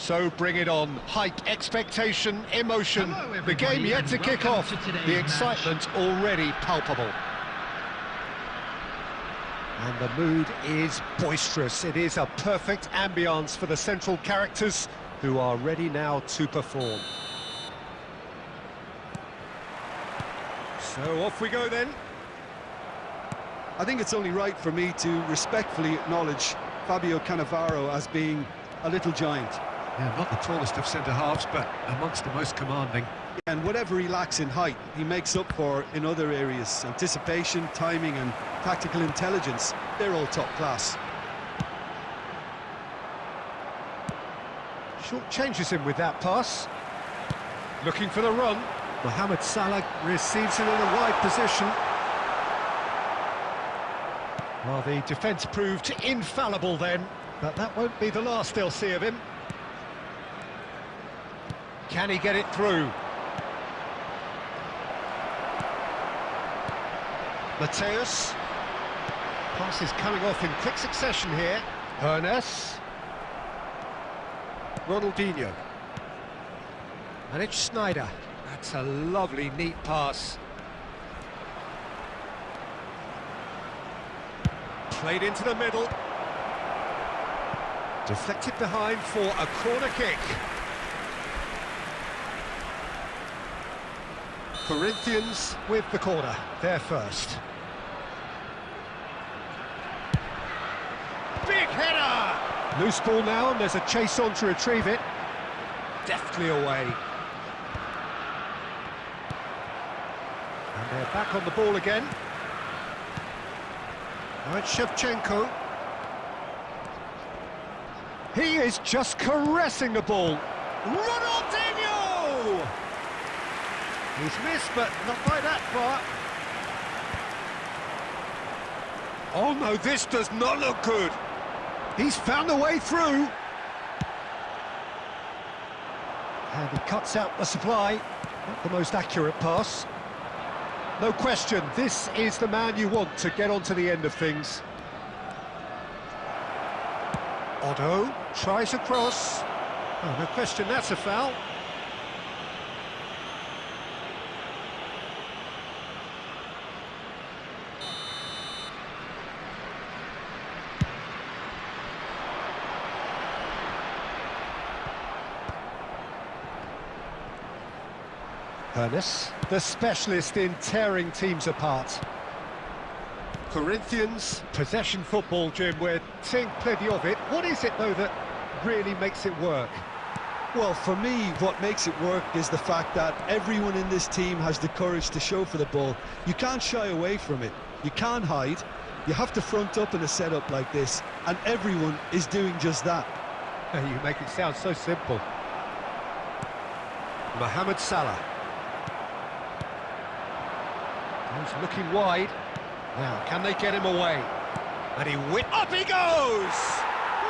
So bring it on. Hype, expectation, emotion. Hello, The game everybody, yet to and kick welcome off. to today's The match. excitement already palpable. And the mood is boisterous. It is a perfect ambience for the central characters who are ready now to perform. So off we go then. I think it's only right for me to respectfully acknowledge Fabio Cannavaro as being a little giant. Yeah, not the tallest of centre-halves, but amongst the most commanding. And whatever he lacks in height, he makes up for in other areas. Anticipation, timing and tactical intelligence, they're all top class. Short changes him with that pass. Looking for the run. Mohamed Salah receives it in a wide position. Well, the defence proved infallible then, but that won't be the last they'll see of him. Can he get it through? Mateus. Pass is coming off in quick succession here. Hernes. Ronaldinho. And it's Schneider. That's a lovely, neat pass. Played into the middle. Deflected behind for a corner kick. Corinthians with the corner, they're first. Big header! Loose ball now, and there's a chase on to retrieve it. Deftly away. And they're back on the ball again. Now it's Shevchenko. He is just caressing the ball. Ronaldinho! He's missed, but not by that far. Oh no, this does not look good. He's found a way through. And he cuts out the supply. Not the most accurate pass. No question, this is the man you want to get onto the end of things. Otto tries a cross. Oh, no question, that's a foul. Hernes, the specialist in tearing teams apart. Corinthians, possession football, Jim, we're seeing plenty of it. What is it, though, that really makes it work? Well, for me, what makes it work is the fact that everyone in this team has the courage to show for the ball. You can't shy away from it. You can't hide. You have to front up in a setup like this, and everyone is doing just that. You make it sound so simple. Mohamed Salah. He's looking wide. Now, can they get him away? And up he goes!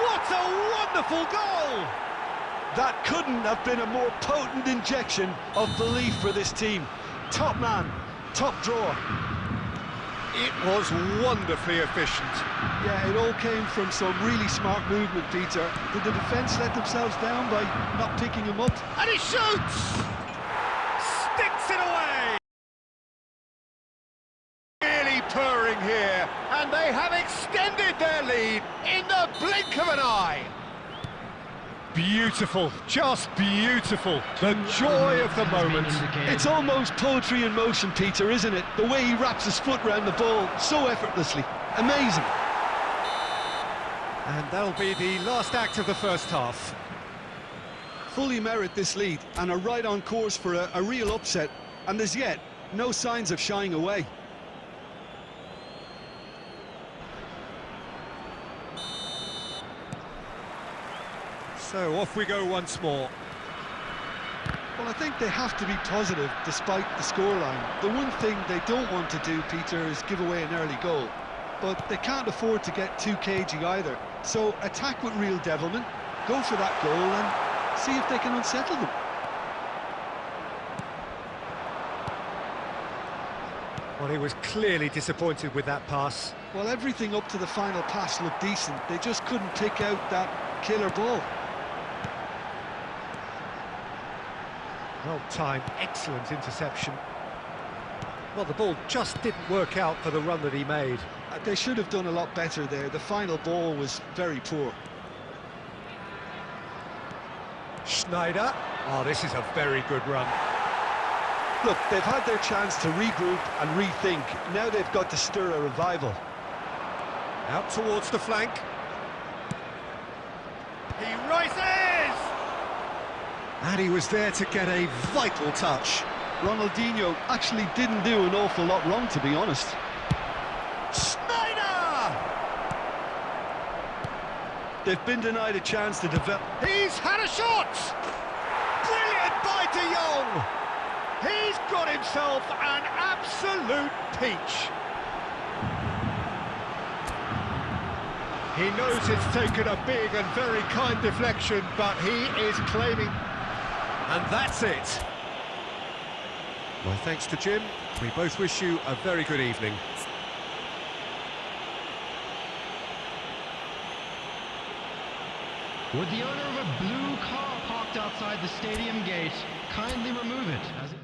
What a wonderful goal! That couldn't have been a more potent injection of belief for this team. Top man, top drawer. It was wonderfully efficient. Yeah, it all came from some really smart movement, Peter. Did the defence let themselves down by not picking him up? And he shoots! Sticks it away! Really purring here, and they have extended their lead in the blink of an eye. Beautiful, just beautiful. The joy of the moment. It's almost poetry in motion, Peter, isn't it? The way he wraps his foot round the ball so effortlessly. Amazing. And that'll be the last act of the first half. Fully merit this lead and are right on course for a real upset. And as yet, no signs of shying away. So off we go once more. Well, I think they have to be positive despite the scoreline. The one thing they don't want to do, Peter, is give away an early goal. But they can't afford to get too cagey either. So attack with real devilment, go for that goal and see if they can unsettle them. Well, he was clearly disappointed with that pass. Well, everything up to the final pass looked decent. They just couldn't pick out that killer ball. Well-timed, excellent interception. Well, the ball just didn't work out for the run that he made. They should have done a lot better there. The final ball was very poor. Schneider. Oh, this is a very good run. Look, they've had their chance to regroup and rethink. Now they've got to stir a revival. Out towards the flank. He rises! And he was there to get a vital touch. Ronaldinho actually didn't do an awful lot wrong, to be honest. Schneider! They've been denied a chance to develop. He's had a shot! Brilliant by De Jong! He's got himself an absolute peach. He knows it's taken a big and very kind deflection, but he is claiming. And that's it. My thanks to Jim. We both wish you a very good evening. Would the owner of a blue car parked outside the stadium gate kindly remove it as it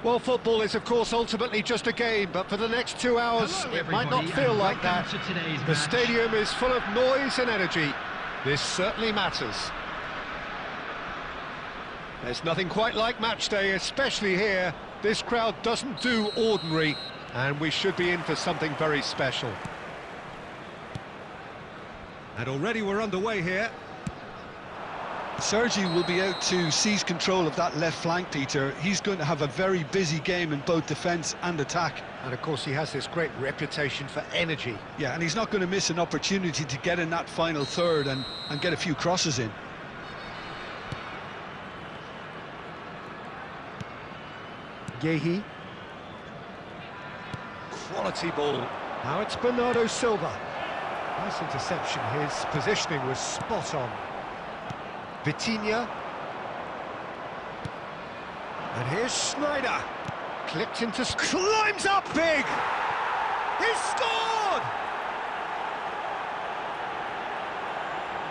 Well, football is, of course, ultimately just a game, but for the next 2 hours, Hello, it might not everybody, feel and like that. welcome to today's The match. stadium is full of noise and energy. This certainly matters. There's nothing quite like match day, especially here. This crowd doesn't do ordinary, and we should be in for something very special. And already we're underway here. Sergi will be out to seize control of that left flank, Peter. He's going to have a very busy game in both defence and attack. And of course he has this great reputation for energy. Yeah, and he's not going to miss an opportunity to get in that final third and get a few crosses in. Gehi. Quality ball. Now it's Bernardo Silva. Nice interception. His positioning was spot on. Vitinha. And here's Schneider. Clipped into... climbs up big! He's scored!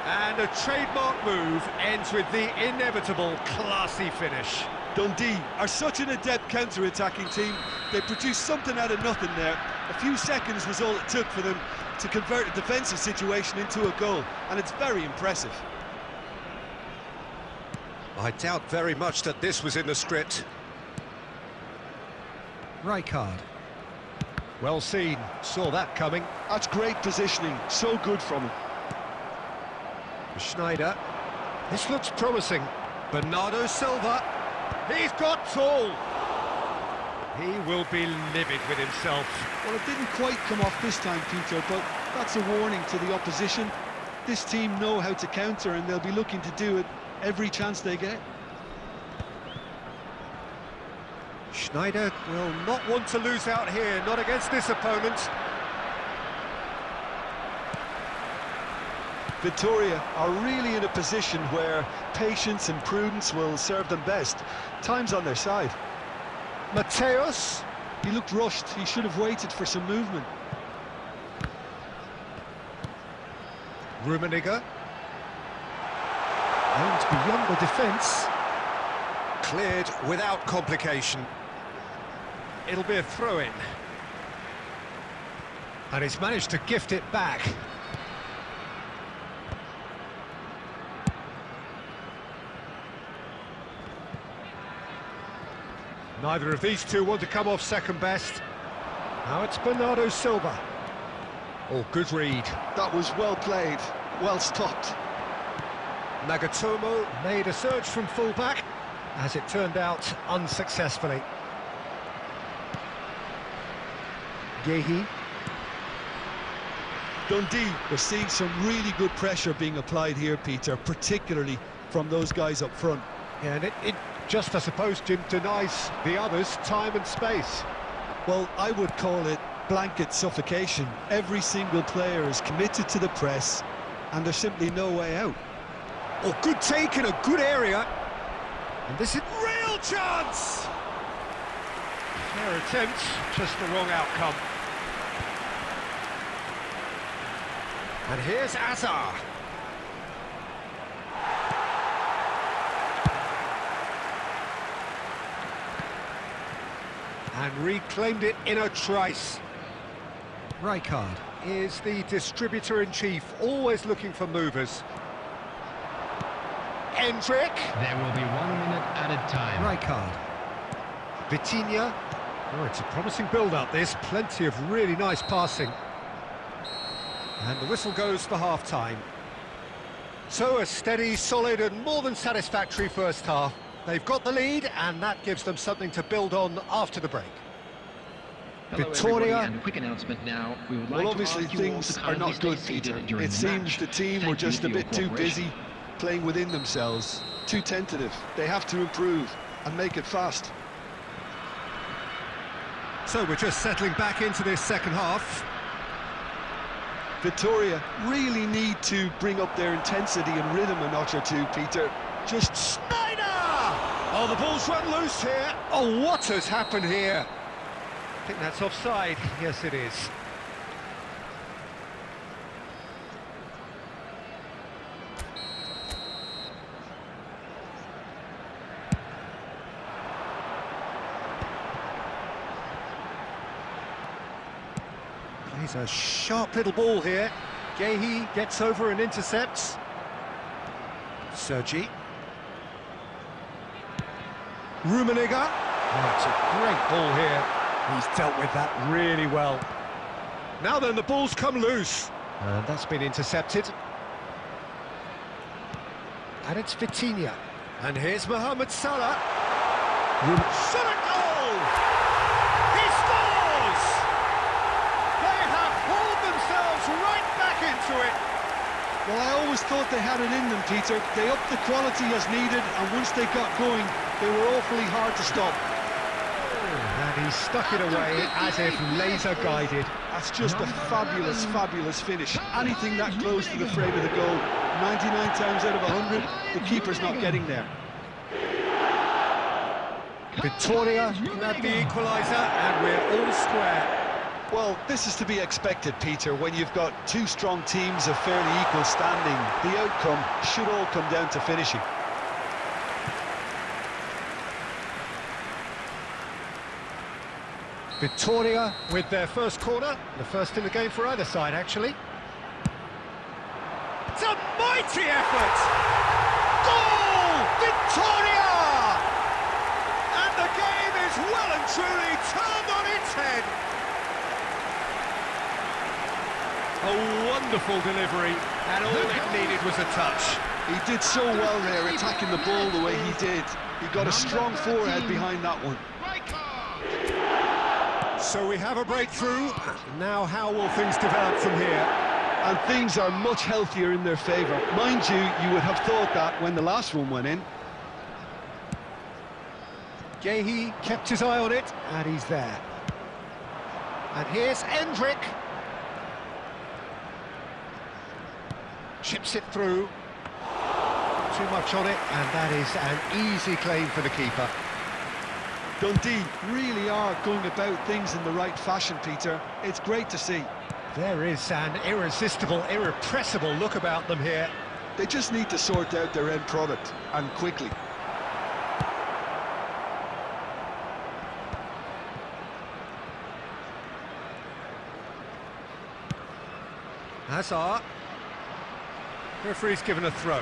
And a trademark move ends with the inevitable classy finish. Dundee are such an adept counter-attacking team. They produced something out of nothing there. A few seconds was all it took for them to convert a defensive situation into a goal, and it's very impressive. I doubt very much that this was in the script. Rijkaard. Well seen, saw that coming. That's great positioning, so good from him. Schneider. This looks promising. Bernardo Silva. He's got tall. He will be livid with himself. Well, it didn't quite come off this time, Peter, but that's a warning to the opposition. This team know how to counter, and they'll be looking to do it every chance they get. Schneider will not want to lose out here, not against this opponent. Victoria are really in a position where patience and prudence will serve them best. Time's on their side. Mateus. He looked rushed. He should have waited for some movement. Rummenigge. And beyond the defence. Cleared without complication. It'll be a throw-in. And he's managed to gift it back. Neither of these two want to come off second best. Now it's Bernardo Silva. Oh, good read. That was well played, well stopped. Nagatomo made a surge from full-back, as it turned out, unsuccessfully. Gehi. Dundee are seeing some really good pressure being applied here, Peter, particularly from those guys up front. Yeah, and it just, I suppose, Jim, denies the others time and space. Well, I would call it blanket suffocation. Every single player is committed to the press, and there's simply no way out. Oh, good take in a good area. And this is real chance! Fair attempt, just the wrong outcome. And here's Azar. And reclaimed it in a trice. Rijkaard is the distributor-in-chief, always looking for movers. Hendrick. There will be 1 minute added time. Rijkaard. Vitinha. Oh, it's a promising build-up, this. Plenty of really nice passing. And the whistle goes for half-time. So a steady, solid and more than satisfactory first half. They've got the lead, and that gives them something to build on after the break. Hello, Victoria. everybody, and a quick announcement now. We would like Well, to obviously ask you all things to are kindly not stay good, seated Peter. during It the seems match. the team Thank were you just for a your bit too cooperation. busy, playing within themselves, too tentative. They have to improve and make it fast. So we're just settling back into this second half. Victoria really need to bring up their intensity and rhythm a notch or two, Peter. Just Schneider! Oh, the ball's run loose here. Oh, what has happened here? I think that's offside. Yes, it is. He's a sharp little ball here. Gehi gets over and intercepts. Sergi. Rummenigge. Oh, it's a great ball here. He's dealt with that really well. Now then, the ball's come loose. And that's been intercepted. And it's Vitinha. And here's Mohamed Salah. Shot a goal! He scores! They have pulled themselves right back into it. Well, I always thought they had it in them, Peter. They upped the quality as needed, and once they got going, they were awfully hard to stop. And he stuck it away as if laser-guided. That's just a fabulous, fabulous finish. Anything that close to the frame of the goal, 99 times out of 100, the keeper's not getting there. Victoria grabbed the equaliser, and we're all square. Well, this is to be expected, Peter. When you've got two strong teams of fairly equal standing, the outcome should all come down to finishing. Victoria with their first corner, the first in the game for either side, actually. It's a mighty effort! Goal! Victoria! And the game is well and truly turned on its head. A wonderful delivery, and all it needed was a touch. He did so well there, attacking the ball the way he did. He got a strong forehead behind that one. So we have a breakthrough. Now how will things develop from here? And things are much healthier in their favour. Mind you, you would have thought that when the last one went in. Gehi kept his eye on it, and he's there. And here's Endrick. Chips it through. Too much on it, and that is an easy claim for the keeper. Dundee really are going about things in the right fashion, Peter. It's great to see. There is an irresistible, irrepressible look about them here. They just need to sort out their end product, and quickly. Hazard. Referee's given a throw.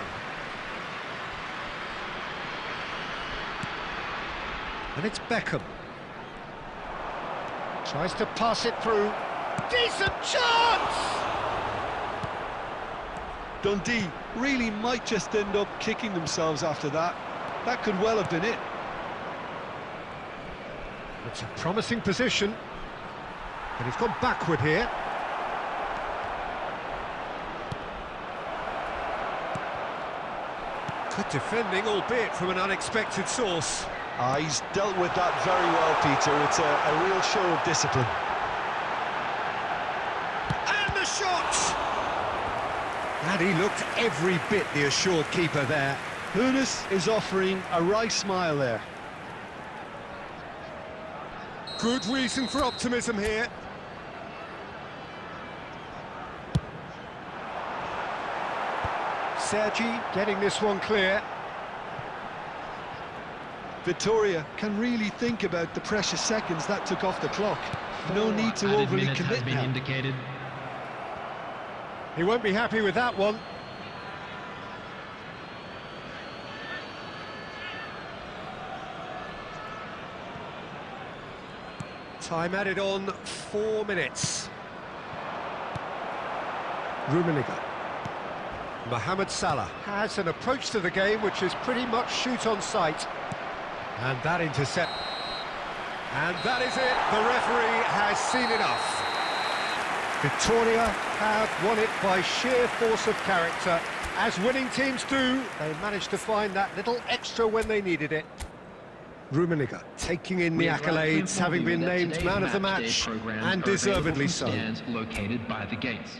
And it's Beckham. Tries to pass it through. Decent chance! Dundee really might just end up kicking themselves after that. That could well have been it. It's a promising position. But he's gone backward here. Good defending, albeit from an unexpected source. He's dealt with that very well, Peter. It's a real show of discipline. And the shot! And he looked every bit the assured keeper there. Hunis is offering a wry smile there. Good reason for optimism here. Sergi getting this one clear. Victoria can really think about the precious seconds that took off the clock. No need to overly commit now. Indicated. He won't be happy with that one. Time added on 4 minutes. Rummenigge. Mohamed Salah has an approach to the game which is pretty much shoot on sight. And that intercept. And that is it. The referee has seen enough. Victoria have won it by sheer force of character. As winning teams do, they managed to find that little extra when they needed it. Rummenigge taking in the accolades, having been named man of the match, and deservedly so. Located by the gates.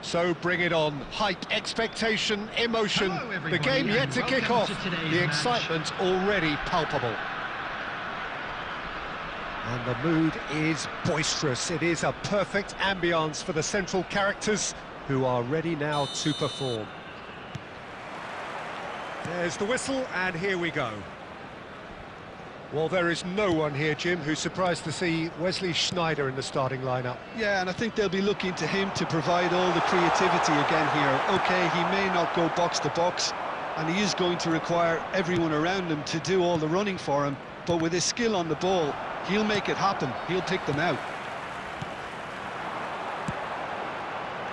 So bring it on. Hype, expectation, emotion. Hello, The everybody, game yet and to kick welcome off. to today's The match. excitement already palpable. And the mood is boisterous. It is a perfect ambience for the central characters who are ready now to perform. There's the whistle, and here we go. Well, there is no one here, Jim, who's surprised to see Wesley Sneijder in the starting lineup. Yeah, and I think they'll be looking to him to provide all the creativity again here. OK, he may not go box to box, and he is going to require everyone around him to do all the running for him, but with his skill on the ball, he'll make it happen. He'll pick them out.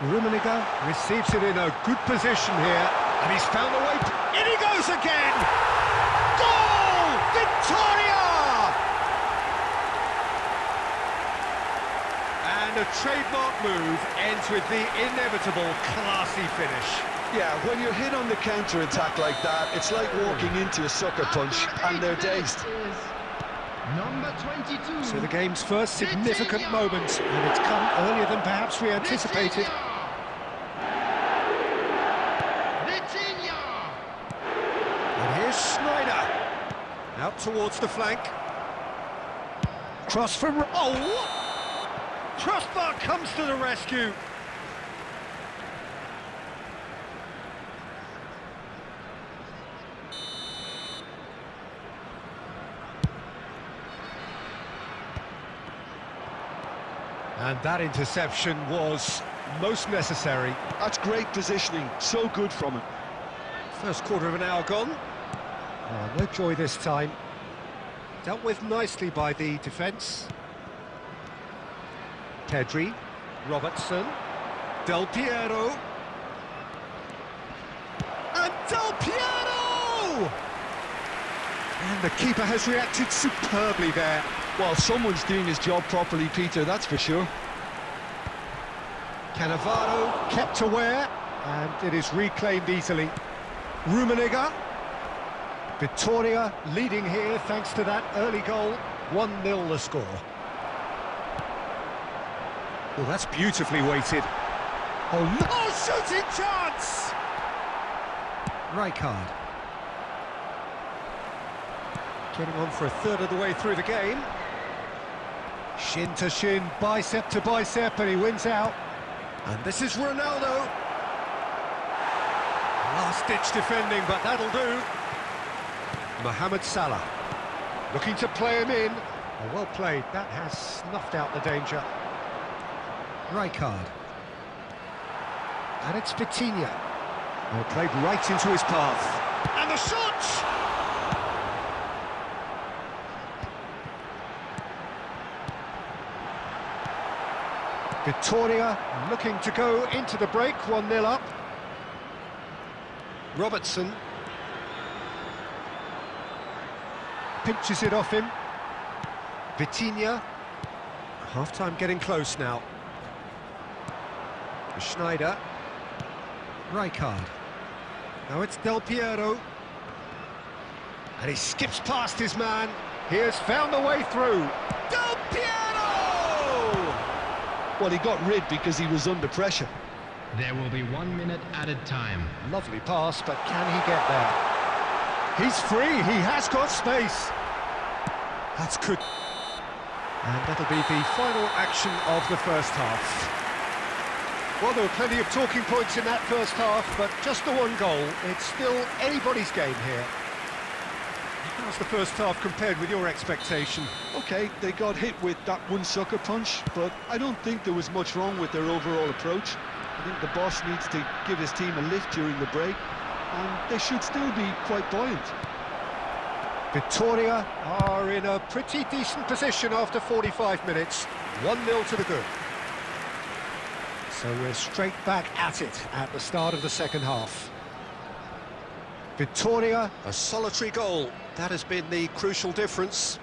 Rummenigge receives it in a good position here, and he's found a way. In he goes again! Goal! Victoria! And a trademark move ends with the inevitable classy finish. Yeah, when you're hit on the counter-attack like that, it's like walking into a sucker punch, and they're dazed. Number 22. So the game's first significant moment, and it's come earlier than perhaps we anticipated. And here's Sneijder. Out towards the flank. Cross from... Oh! Crossbar comes to the rescue. And that interception was most necessary. That's great positioning, so good from him. First quarter of an hour gone. Oh, no joy this time. Dealt with nicely by the defence. Pedri, Robertson, Del Piero. And Del Piero! And the keeper has reacted superbly there. Well, someone's doing his job properly, Peter, that's for sure. Cannavaro kept aware, and it is reclaimed easily. Rummenigge. Victoria leading here thanks to that early goal. 1-0 the score. Well, that's beautifully weighted. Oh, no! Shooting chance! Rijkaard. Getting on for a third of the way through the game. Shin to shin, bicep to bicep, and he wins out. And this is Ronaldo. Last-ditch defending, but that'll do. Mohamed Salah. Looking to play him in. Oh, well played. That has snuffed out the danger. Rijkaard. And it's Vitinha. Well, played right into his path. And the shot! Victoria looking to go into the break, 1-0 up. Robertson pinches it off him. Vitinha. Half-time getting close now. Sneijder. Rijkaard. Now it's Del Piero. And he skips past his man. He has found a way through. Del Piero! Well, he got rid because he was under pressure. There will be 1 minute added time. Lovely pass, but can he get there? He's free, he has got space. That's good. And that'll be the final action of the first half. Well, there were plenty of talking points in that first half, but just the one goal. It's still anybody's game here. How's the first half compared with your expectation? OK, they got hit with that one sucker punch, but I don't think there was much wrong with their overall approach. I think the boss needs to give his team a lift during the break, and they should still be quite buoyant. Victoria are in a pretty decent position after 45 minutes. 1-0 to the good. So we're straight back at it at the start of the second half. Victoria, a solitary goal. That has been the crucial difference.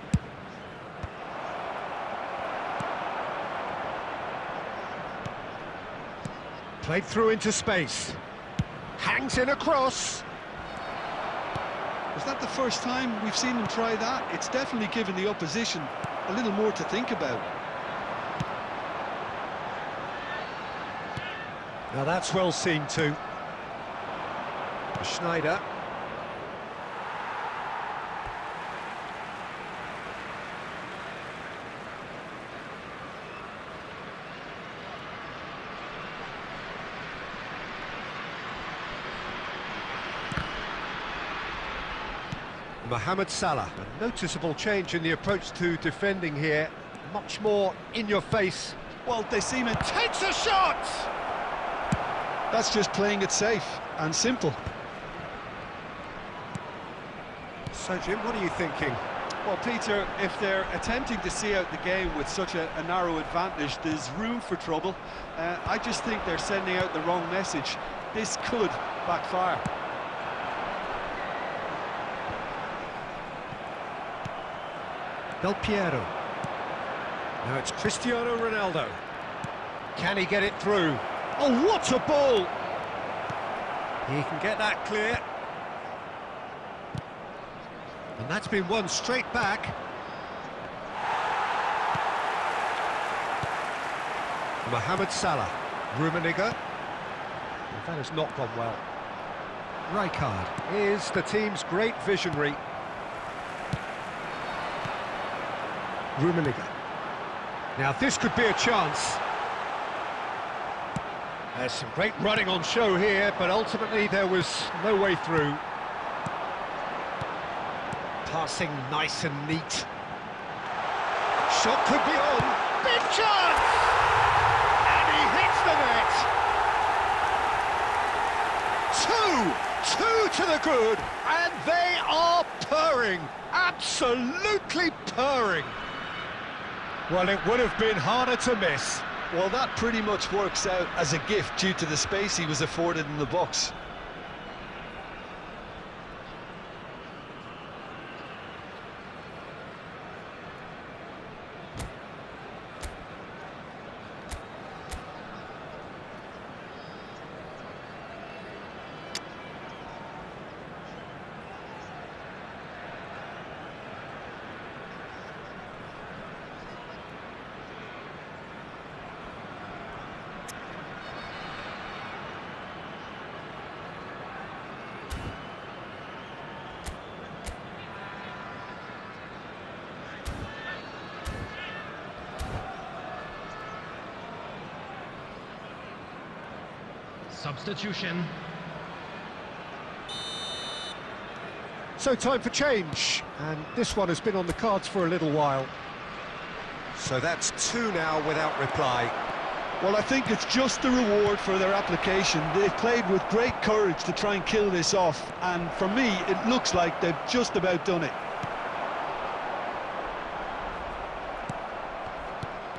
Played through into space. Hangs in a cross. Was that the first time we've seen them try that? It's definitely given the opposition a little more to think about. Now that's well seen too. Schneider. Mohamed Salah. A noticeable change in the approach to defending here. Much more in your face. Well, they seem it. Takes a shot! That's just playing it safe and simple. So, Jim, what are you thinking? Well, Peter, if they're attempting to see out the game with such a narrow advantage, there's room for trouble. I just think they're sending out the wrong message. This could backfire. Del Piero. Now it's Cristiano Ronaldo. Can he get it through? Oh, what a ball! He can get that clear. And that's been won straight back. Mohamed Salah. Rummenigge. That has not gone well. Rijkaard is the team's great visionary. Rummenigge. Now this could be a chance. There's some great running on show here, but ultimately there was no way through. Passing nice and neat. Shot could be on. Big chance! And he hits the net. Two to the good, and they are purring. Absolutely purring. Well, it would have been harder to miss. Well, that pretty much works out as a gift due to the space he was afforded in the box. Substitution. So time for change, and this one has been on the cards for a little while. So that's two now without reply. Well, I think it's just the reward for their application. They've played with great courage to try and kill this off, and for me, it looks like they've just about done it.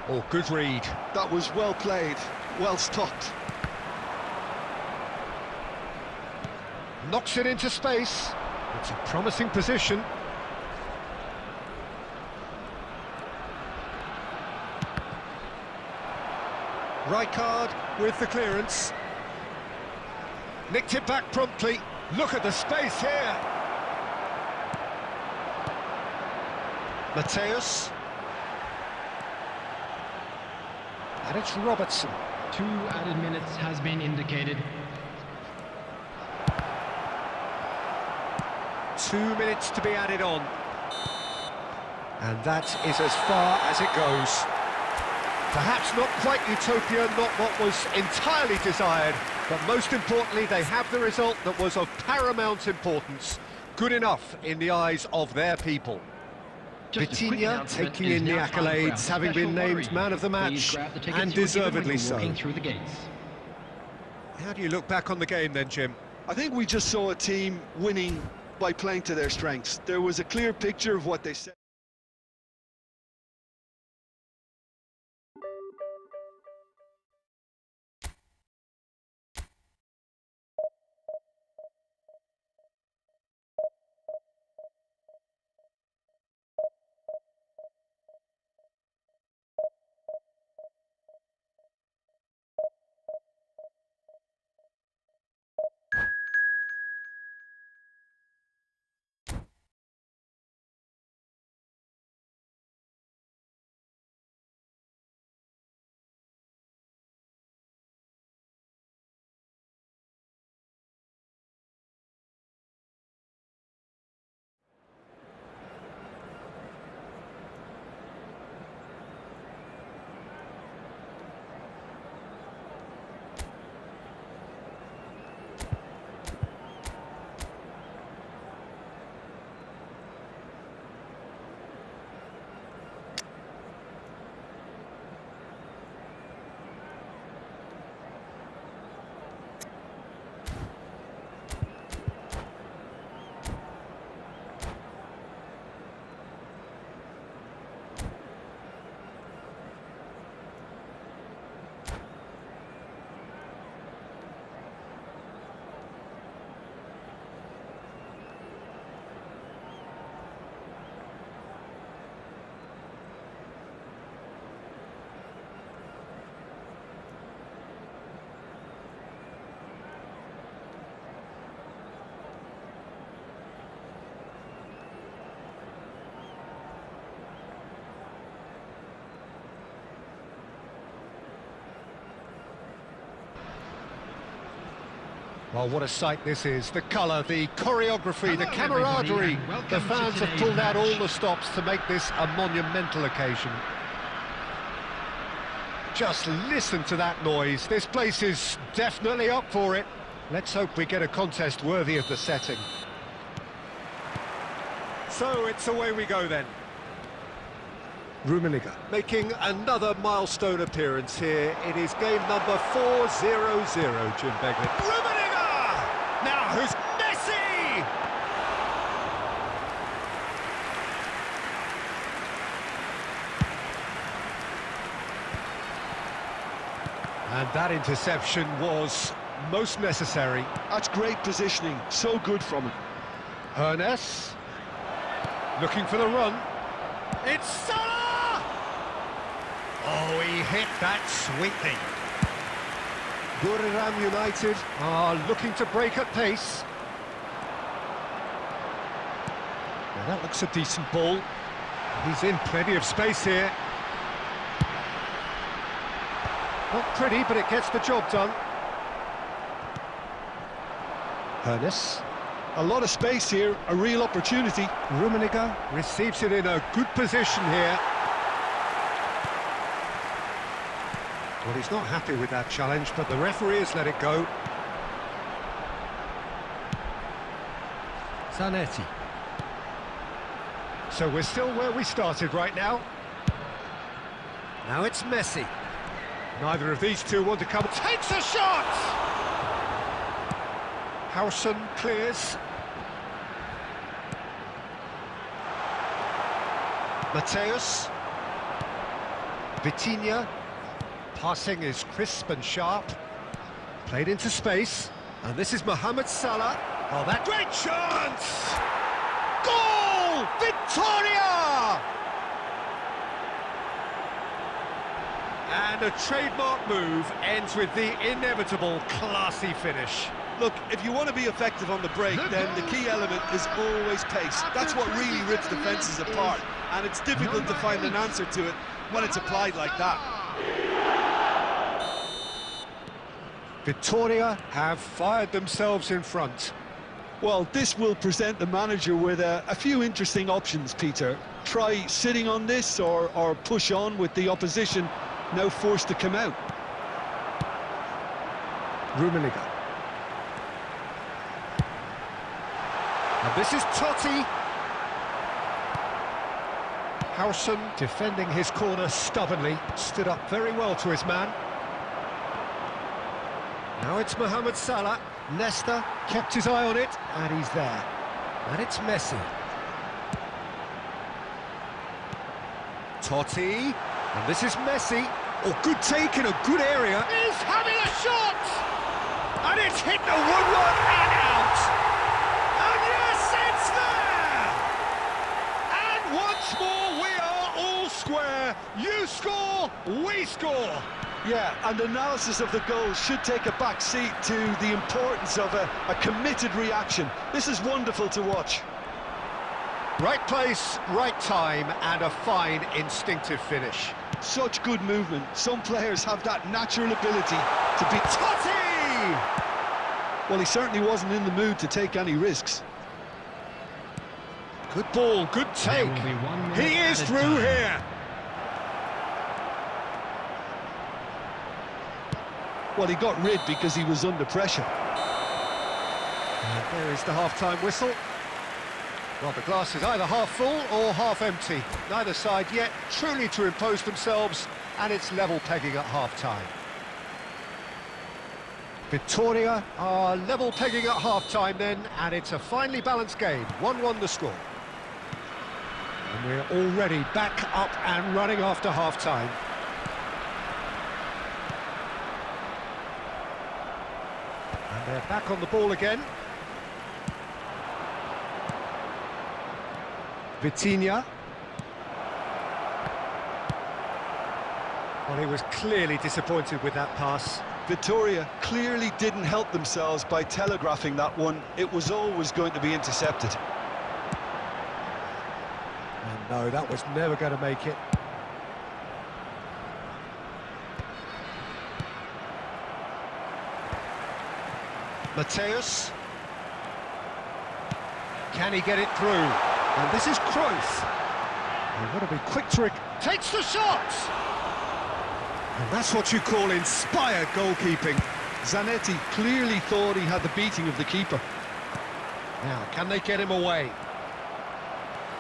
Oh, good read. That was well played, well stopped. Knocks it into space. It's a promising position. Rijkaard with the clearance. Nicked it back promptly. Look at the space here. Mateus. And it's Robertson. 2 added minutes has been indicated. 2 minutes to be added on. And that is as far as it goes. Perhaps not quite utopia, not what was entirely desired, but most importantly, they have the result that was of paramount importance. Good enough in the eyes of their people. Just a quick Vitinha announcement, taking it is in the now time to grab accolades, having special been named lottery. man of the Please match, grab the tickets and you were given deservedly when so. walking through the gates. How do you look back on the game then, Jim? I think we just saw a team winning by playing to their strengths. There was a clear picture of what they said. Well, what a sight this is. The colour, the choreography, the Hello, everybody, camaraderie. and welcome The to fans have today's pulled out match. all the stops to make this a monumental occasion. Just listen to that noise. This place is definitely up for it. Let's hope we get a contest worthy of the setting. So it's away we go then. Rummenigge making another milestone appearance here. It is game number 400, Jim Begley. Rummenigge! Now who's Messi? And that interception was most necessary. That's great positioning, so good from him. Ernest looking for the run. It's Salah! Oh, he hit that sweetly. Buriram United are looking to break at pace. Now that looks a decent ball. He's in plenty of space here. Not pretty, but it gets the job done. Ernest. A lot of space here, a real opportunity. Rummenigge receives it in a good position here. Well, he's not happy with that challenge, but the referee has let it go. Zanetti. So we're still where we started right now. Now it's Messi. Neither of these two want to come. Takes a shot! Howson clears. Mateus. Vitinha. Passing is crisp and sharp. Played into space. And this is Mohamed Salah. Oh, that great chance! Goal! Victoria! And a trademark move ends with the inevitable classy finish. Look, if you want to be effective on the break, then the key element is always pace. That's what really rips defences apart, and it's difficult to find an answer to it when it's applied like that. Victoria have fired themselves in front. Well, this will present the manager with a few interesting options, Peter. Try sitting on this or push on with the opposition now forced to come out. Rummenigge. And this is Totti. Howson defending his corner stubbornly, stood up very well to his man. Now it's Mohamed Salah. Nesta kept his eye on it, and he's there. And it's Messi. Totti. And this is Messi. Oh, good take in a good area. He's having a shot! And it's hit the woodwork and out! And yes, it's there! And once more, we are all square. You score, we score. Yeah, and analysis of the goal should take a back seat to the importance of a committed reaction. This is wonderful to watch. Right place, right time, and a fine instinctive finish. Such good movement. Some players have that natural ability to be... Totti! Well, he certainly wasn't in the mood to take any risks. Good ball, good take. There will be 1 minute He is at a through time. here. Well, he got rid because he was under pressure. And there is the half-time whistle. Well, the glass is either half full or half empty. Neither side yet truly to impose themselves, and it's level pegging at half-time. Victoria are level pegging at half-time then, and it's a finely balanced game. 1-1 the score. And we're already back up and running after half-time. And they're back on the ball again. Vitinha. Well, he was clearly disappointed with that pass. Victoria clearly didn't help themselves by telegraphing that one. It was always going to be intercepted. And no, that was never going to make it. Mateus. Can he get it through? And this is Cruyff. He would have been quick to... Takes the shot! And that's what you call inspired goalkeeping. Zanetti clearly thought he had the beating of the keeper. Now, can they get him away?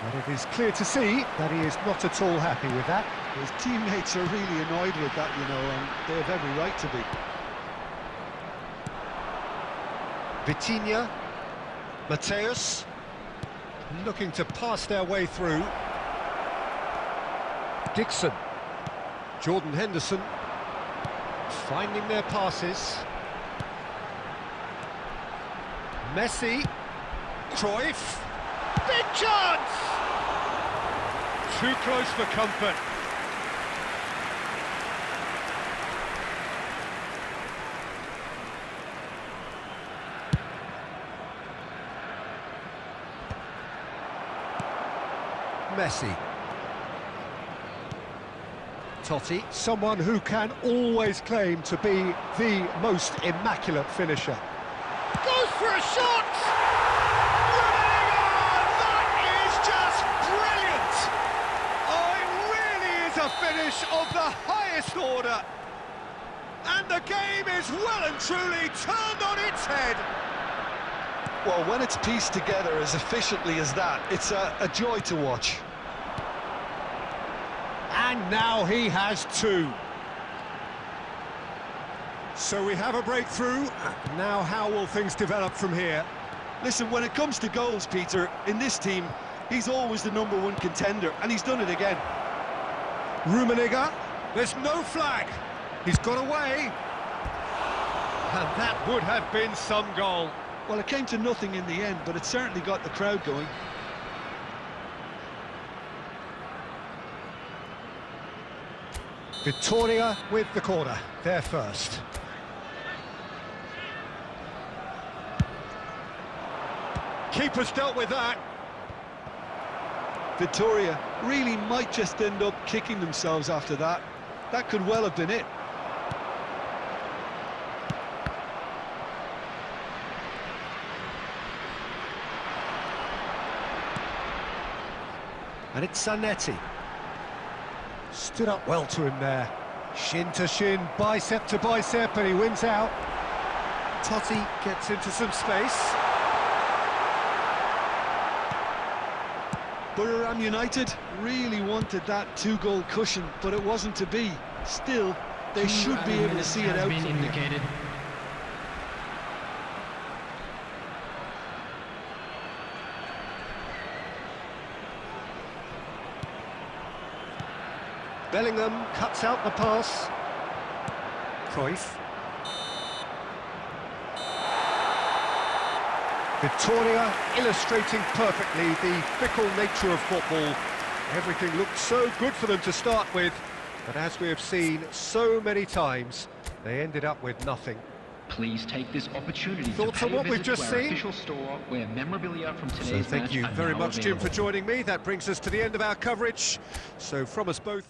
But it is clear to see that he is not at all happy with that. His teammates are really annoyed with that, you know, and they have every right to be. Vitinha. Mateus. Looking to pass their way through. Dixon. Jordan Henderson. Finding their passes. Messi. Cruyff. Big chance! Too close for comfort. Messi. Totti, someone who can always claim to be the most immaculate finisher. Goes for a shot! A finish of the highest order, and the game is well and truly turned on its head. Well, when it's pieced together as efficiently as that, it's a joy to watch. And now he has two. So we have a breakthrough. Now how will things develop from here? Listen, when it comes to goals, Peter, in this team, he's always the #1 contender, and he's done it again. Rummenigge, there's no flag. He's got away. And that would have been some goal. Well, it came to nothing in the end, but it certainly got the crowd going. Victoria with the corner, there first. Keeper's dealt with that. Victoria really might just end up kicking themselves after that. That could well have been it. And it's Zanetti. Stood up well to him there. Shin to shin, bicep to bicep, and he wins out. Totti gets into some space. Buriram United really wanted that 2-goal cushion, but it wasn't to be. Still, they should be able to see it out from here. Bellingham cuts out the pass. Cruyff. Victoria illustrating perfectly the fickle nature of football. Everything looked so good for them to start with, but as we have seen so many times, they ended up with nothing. Please take this opportunity Thoughts to on pay what a we've visit just to our seen? official store where memorabilia from today's So match thank you are very now much, Jim, for available. joining me. That brings us to the end of our coverage. So from us both...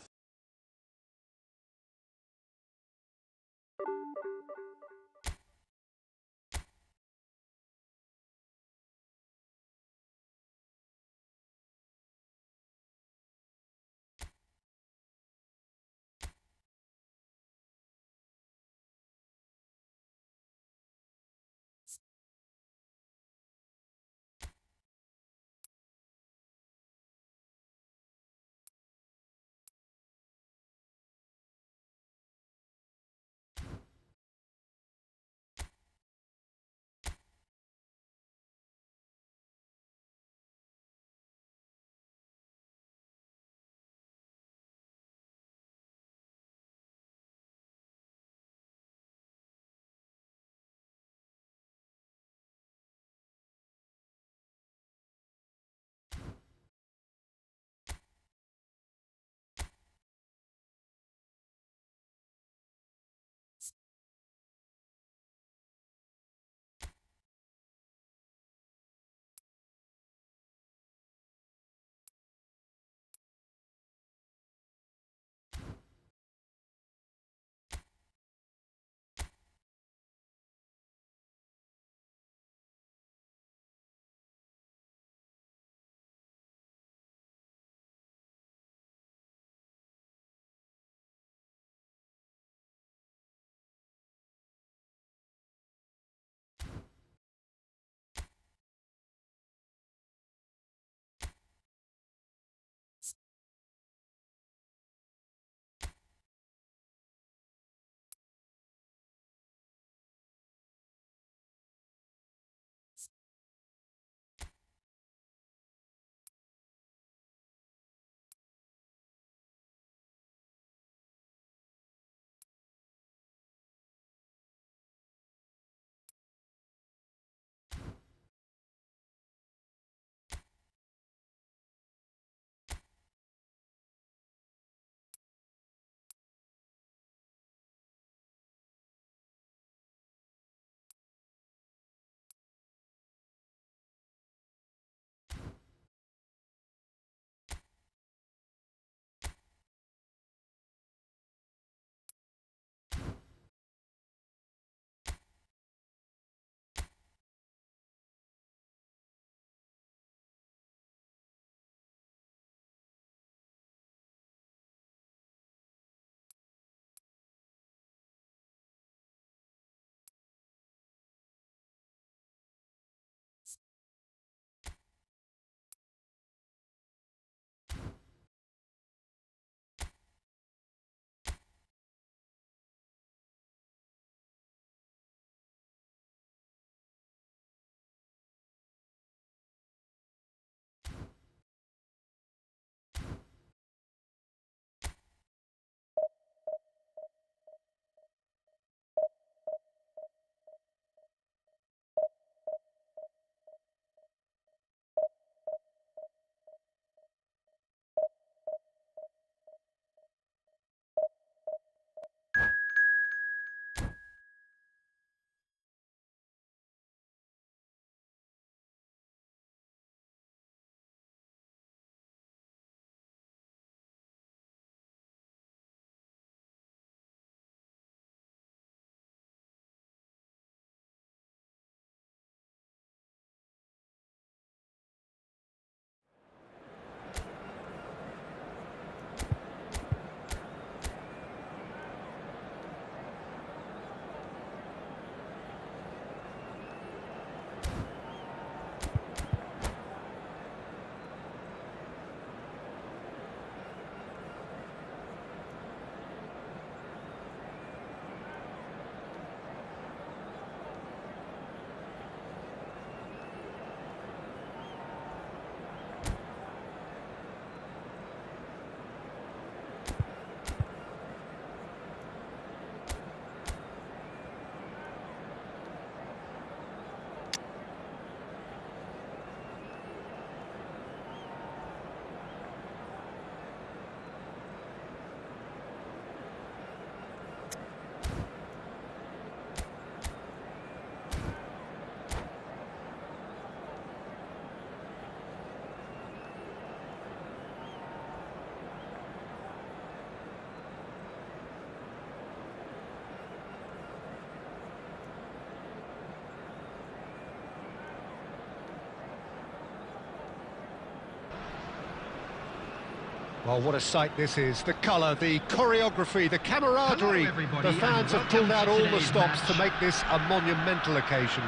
Oh, what a sight this is. The colour, the choreography, the camaraderie. Hello, everybody, The fans and have pulled out welcome to all the today's stops match. to make this a monumental occasion.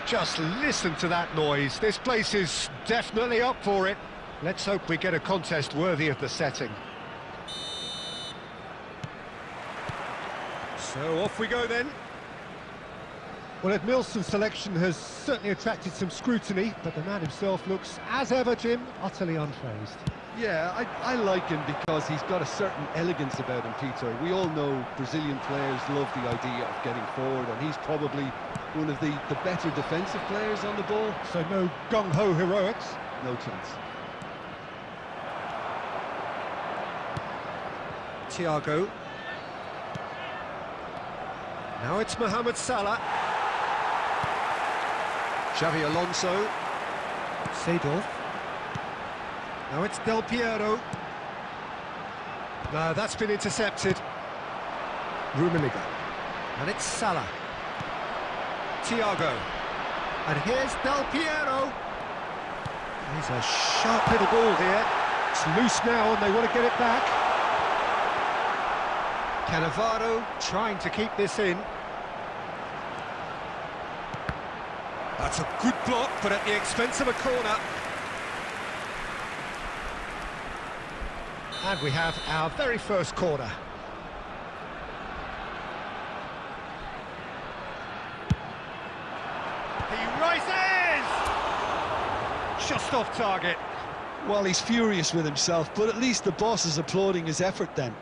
Just listen to that noise. This place is definitely up for it. Let's hope we get a contest worthy of the setting. So off we go then. Well, Edmilson's selection has certainly attracted some scrutiny, but the man himself looks, as ever, Jim, utterly unfazed. Yeah, I like him because he's got a certain elegance about him, Peter. We all know Brazilian players love the idea of getting forward, and he's probably one of the better defensive players on the ball. So no gung-ho heroics. No chance. Thiago. Now it's Mohamed Salah. Xavi Alonso. Seedorf. Now it's Del Piero. No, that's been intercepted. Rummenigge. And it's Salah. Thiago. And here's Del Piero. He's a sharp little ball here. It's loose now and they want to get it back. Cannavaro trying to keep this in. That's a good block, but at the expense of a corner. And we have our very first corner. He rises! Just off target. Well, he's furious with himself, but at least the boss is applauding his effort then.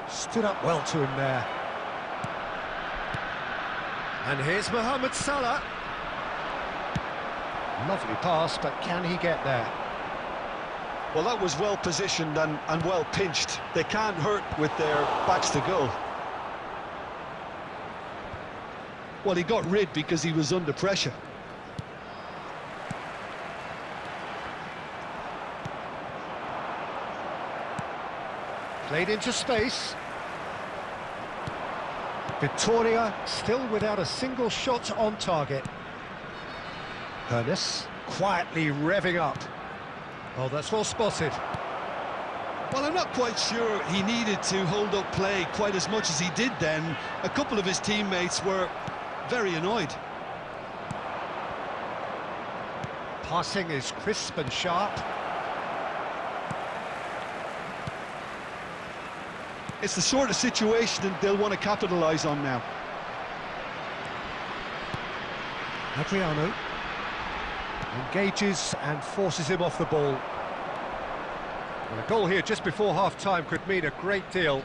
Stood up well to him there. And here's Mohamed Salah. Lovely pass, but can he get there? Well, that was well positioned and well pinched. They can't hurt with their backs to goal. Well, he got rid because he was under pressure. Played into space. Vittoria still without a single shot on target. Ernest quietly revving up. Oh, that's well spotted. Well, I'm not quite sure he needed to hold up play quite as much as he did then. A couple of his teammates were very annoyed. Passing is crisp and sharp. It's the sort of situation that they'll want to capitalise on now. Adriano engages and forces him off the ball. Well, a goal here just before half-time could mean a great deal.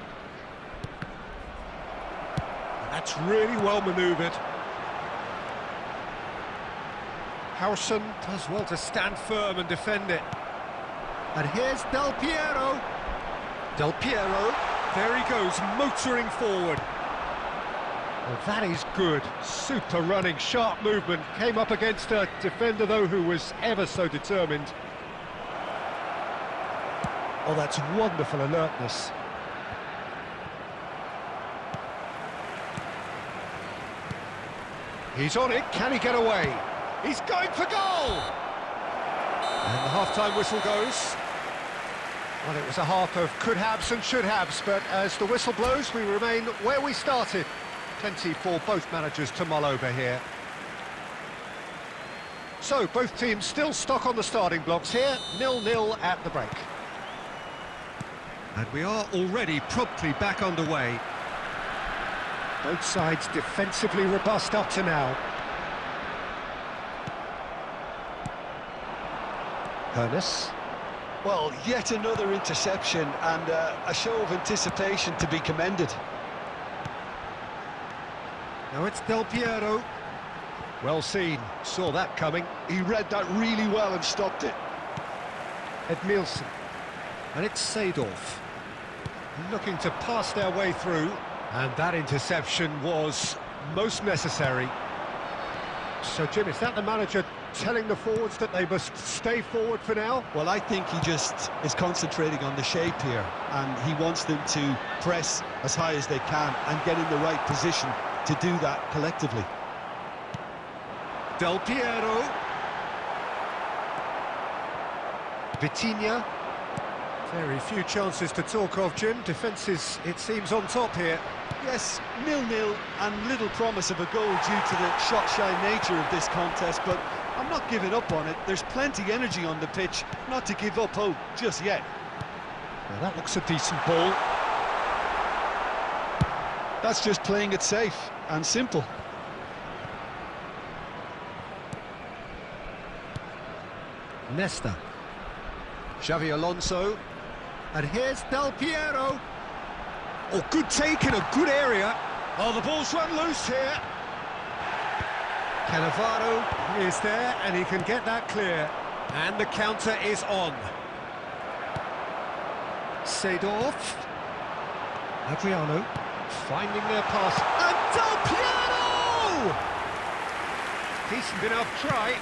And that's really well manoeuvred. Howson does well to stand firm and defend it. And here's Del Piero. Del Piero, there he goes, motoring forward. Well, that is good. Super running, sharp movement. Came up against a defender, though, who was ever so determined. Oh, that's wonderful alertness. He's on it. Can he get away? He's going for goal! And the half-time whistle goes. Well, it was a half of could-haves and should-haves, but as the whistle blows, we remain where we started. Plenty for both managers to mull over here. So, both teams still stuck on the starting blocks here, 0-0 at the break. And we are already promptly back underway. Both sides defensively robust up to now. Ernest. Well, yet another interception and a show of anticipation to be commended. Now it's Del Piero. Well seen, saw that coming. He read that really well and stopped it. Edmilson. And it's Seedorf. Looking to pass their way through. And that interception was most necessary. So, Jim, is that the manager telling the forwards that they must stay forward for now? Well, I think he just is concentrating on the shape here, and he wants them to press as high as they can and get in the right position to do that collectively. Del Piero. Vitinha. Very few chances to talk of, Jim. Defence is, it seems, on top here. Yes, 0-0 and little promise of a goal due to the shot-shy nature of this contest, but I'm not giving up on it. There's plenty energy on the pitch, not to give up hope just yet. Well, that looks a decent ball. That's just playing it safe and simple. Nesta. Xavi Alonso. And here's Del Piero. Oh, good take in a good area. Oh, the ball's run loose here. Cannavaro is there, and he can get that clear. And the counter is on. Seedorf. Adriano finding their pass. And Del Piero! Decent enough try.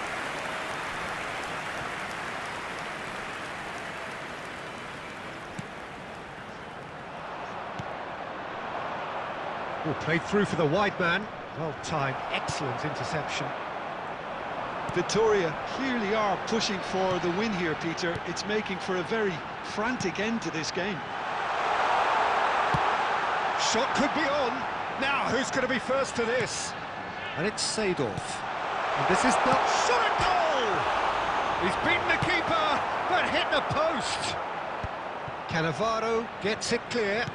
Oh, played through for the wide man. Well timed, excellent interception. Victoria clearly are pushing for the win here, Peter. It's making for a very frantic end to this game. Shot could be on. Now, who's going to be first to this? And it's Seedorf. And this is the shot at goal! He's beaten the keeper, but hit the post. Cannavaro gets it clear.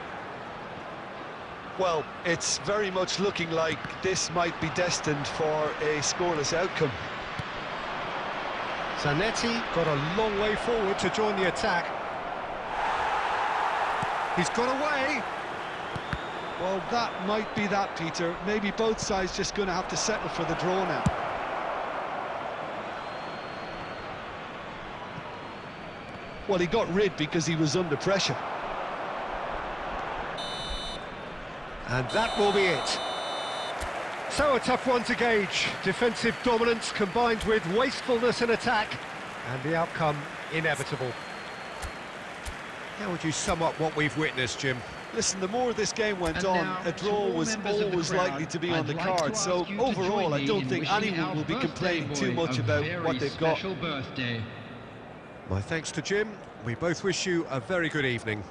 Well, it's very much looking like this might be destined for a scoreless outcome. Zanetti got a long way forward to join the attack. He's got away. Well, that might be that, Peter. Maybe both sides just going to have to settle for the draw now. Well, he got rid because he was under pressure. And that will be it. So a tough one to gauge. Defensive dominance combined with wastefulness in attack, and the outcome inevitable. How would you sum up what we've witnessed, Jim? Listen, the more this game went And on, now, a to draw all was members of the always crowd, likely to be on I'd the like to card. ask So you to overall, join I me don't in think wishing anyone our will be birthday complaining too boy much a about very what they've got. special birthday. My thanks to Jim. We both wish you a very good evening.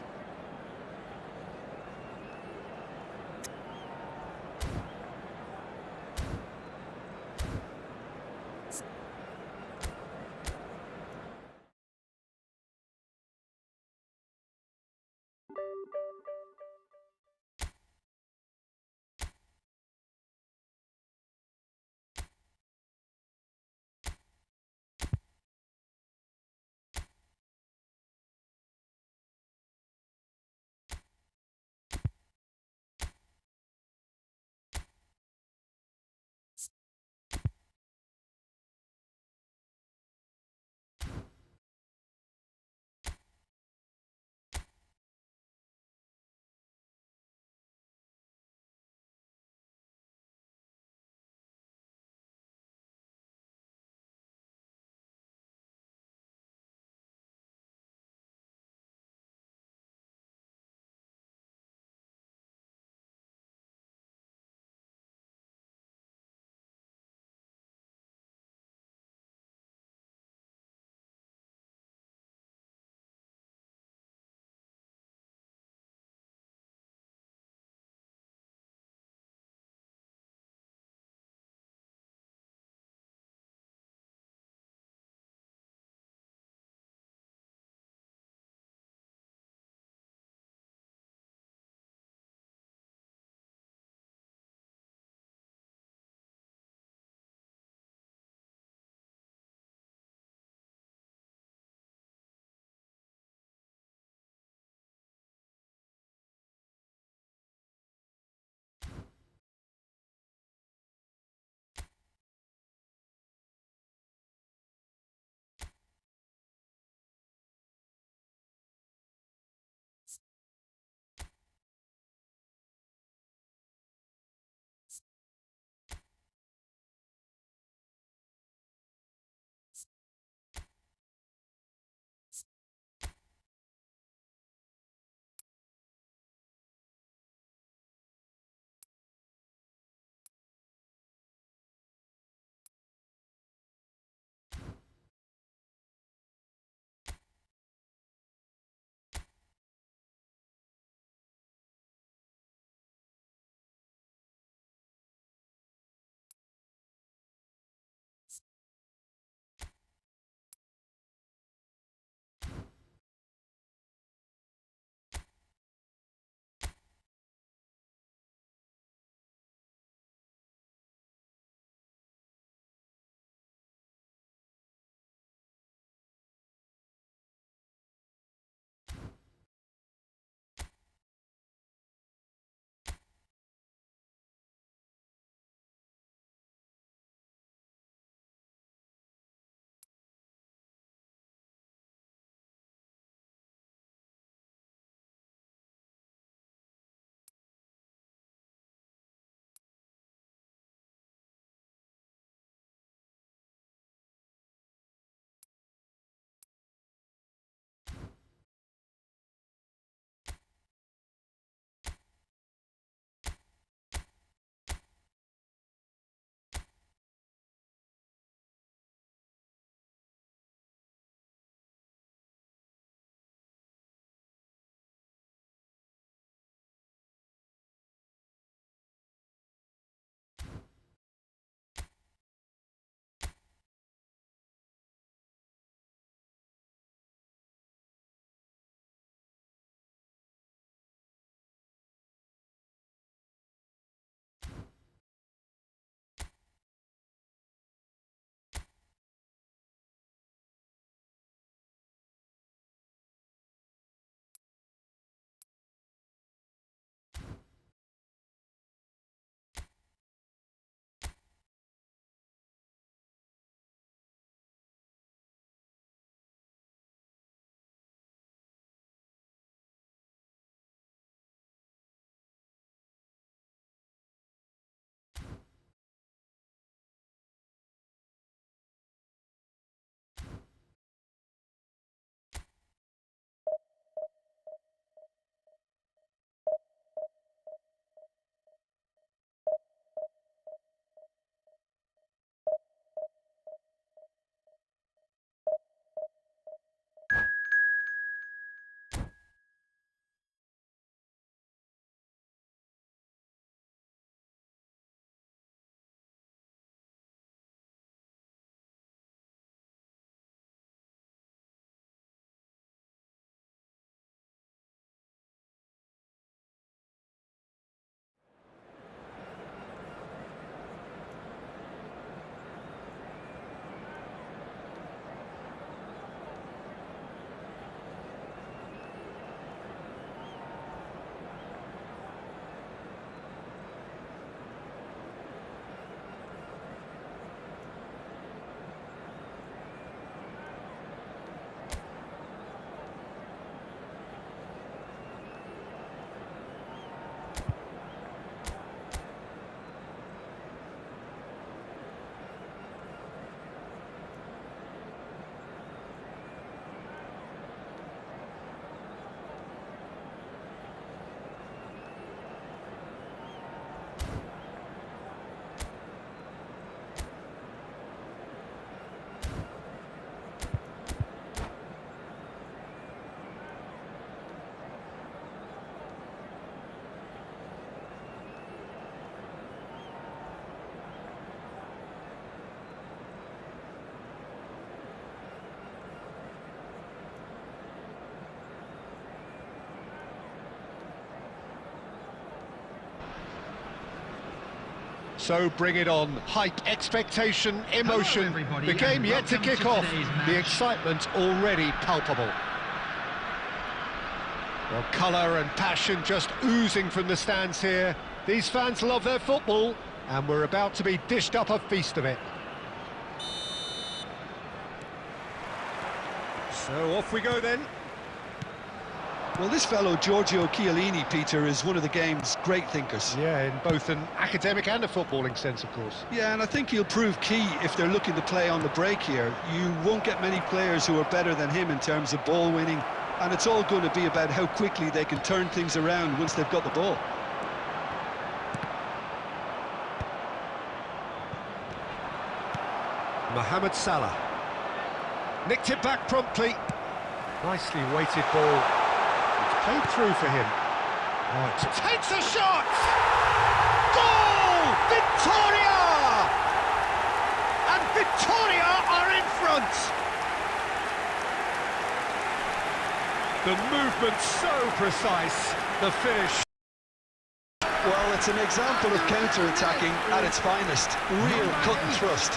So bring it on. Hype, expectation, emotion. everybody, The game and yet to welcome kick to off. today's match. The excitement already palpable. Well, colour and passion just oozing from the stands here. These fans love their football, and we're about to be dished up a feast of it. So off we go then. Well, this fellow, Giorgio Chiellini, Peter, is one of the game's great thinkers. Yeah, in both an academic and a footballing sense, of course. Yeah, and I think he'll prove key if they're looking to play on the break here. You won't get many players who are better than him in terms of ball winning, and it's all going to be about how quickly they can turn things around once they've got the ball. Mohamed Salah. Nicked it back promptly. Nicely weighted ball. It's played through for him. Oh, it takes a shot! Goal! Victoria! And Victoria are in front! The movement so precise. The finish. Well, it's an example of counter-attacking at its finest. Real cut and thrust.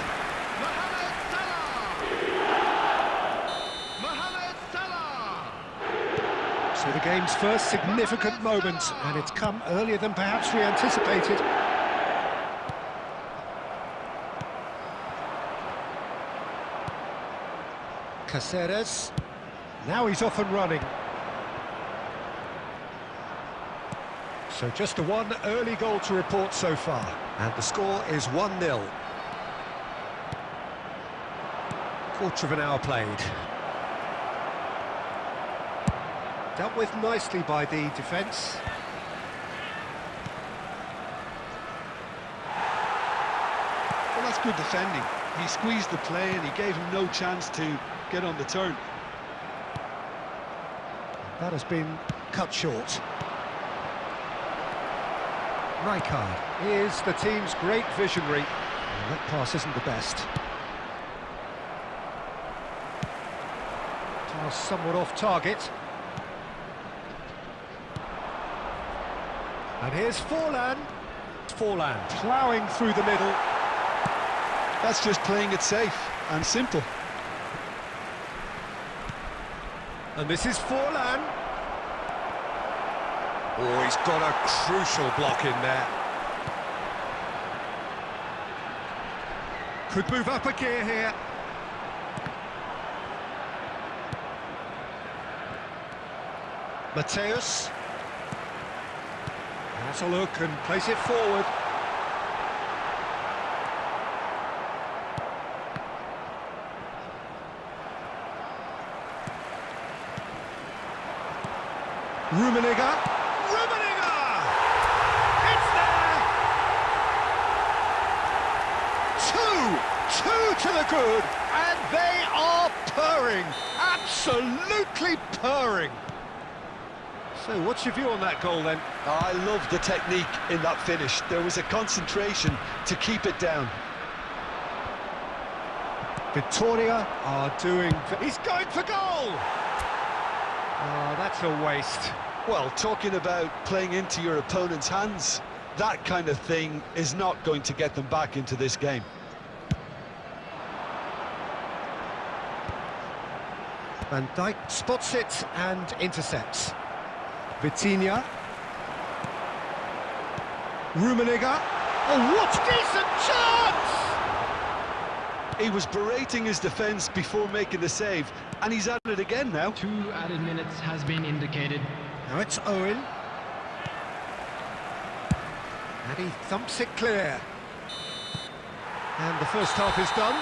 So the game's first significant moment, and it's come earlier than perhaps we anticipated. Caceres. Now he's off and running. So just a one early goal to report so far, and the score is 1-0. Quarter of an hour played. Dealt with nicely by the defence. Well, that's good defending. He squeezed the play and he gave him no chance to get on the turn. That has been cut short. Rijkaard is the team's great visionary. And that pass isn't the best. Pass somewhat off target. And here's Forlan. Forlan ploughing through the middle. That's just playing it safe and simple. And this is Forlan. Oh, he's got a crucial block in there. Could move up a gear here. Mateus. Has a look and place it forward. Rummenigge. Rummenigge! It's there! Two to the good, and they are purring. Absolutely purring. So what's your view on that goal then? I love the technique in that finish. There was a concentration to keep it down. Victoria are doing... He's going for goal! Oh, that's a waste. Well, talking about playing into your opponent's hands, that kind of thing is not going to get them back into this game. Van Dijk spots it and intercepts. Vitinha. Rummenigge. Oh, what decent chance! He was berating his defence before making the save, and he's at it again now. 2 added minutes has been indicated. Now it's Owen. And he thumps it clear. And the first half is done.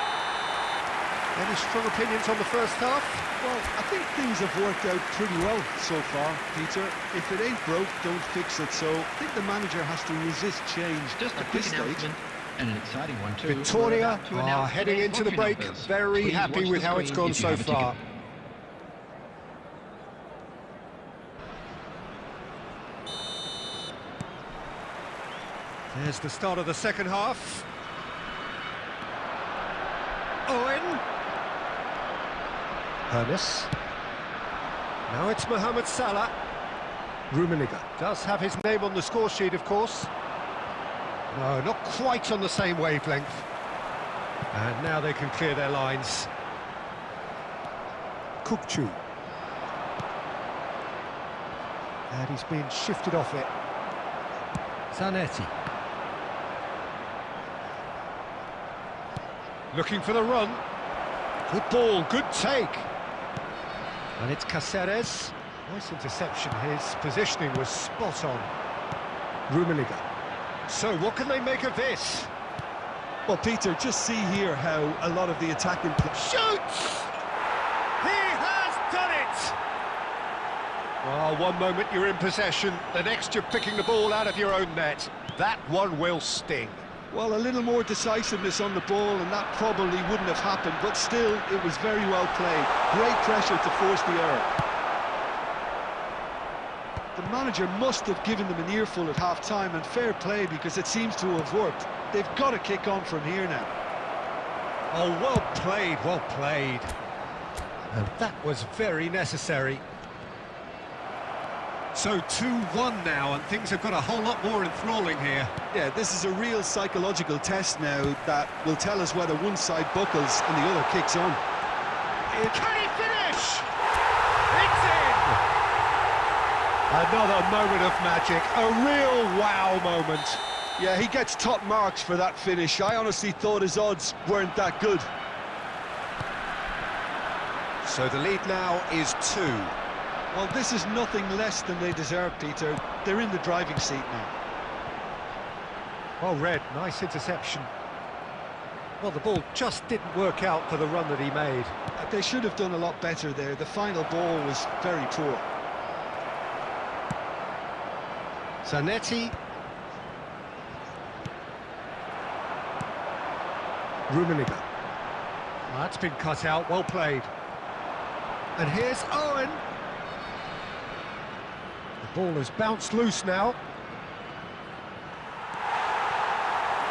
Any strong opinions on the first half? Well, I think things have worked out pretty well so far, Peter. If it ain't broke, don't fix it. So I think the manager has to resist change Just a at quick this stage. announcement, and an exciting one too. Victoria We're about to are announce heading today's into the watching break numbers. very Please happy watch with the how it's screen gone if you so have a ticket. far. There's the start of the second half. Owen. Ernest. Now it's Mohamed Salah. Rummenigge does have his name on the score sheet, of course. No, not quite on the same wavelength. And now they can clear their lines. Kukçu. And he's been shifted off it. Zanetti. Looking for the run. Good ball, good take. And it's Cáceres. Nice interception. His positioning was spot on. Rummenigge. So what can they make of this? Well, Peter, just see here how a lot of the attacking... Shoots! He has done it! Well, one moment you're in possession, the next you're picking the ball out of your own net. That one will sting. Well, a little more decisiveness on the ball and that probably wouldn't have happened, but still, it was very well played. Great pressure to force the error. The manager must have given them an earful at half-time, and fair play because it seems to have worked. They've got to kick on from here now. Oh, well played, well played. And that was very necessary. So 2-1 now, and things have got a whole lot more enthralling here. Yeah, this is a real psychological test now that will tell us whether one side buckles and the other kicks on. Can he finish? It's in! Another moment of magic, a real wow moment. Yeah, he gets top marks for that finish. I honestly thought his odds weren't that good. So the lead now is 2. Well, this is nothing less than they deserve, Peter. They're in the driving seat now. Well read, nice interception. Well, the ball just didn't work out for the run that he made. They should have done a lot better there. The final ball was very poor. Zanetti. Rummenigge. That's been cut out, well played. And here's Owen. The ball has bounced loose now.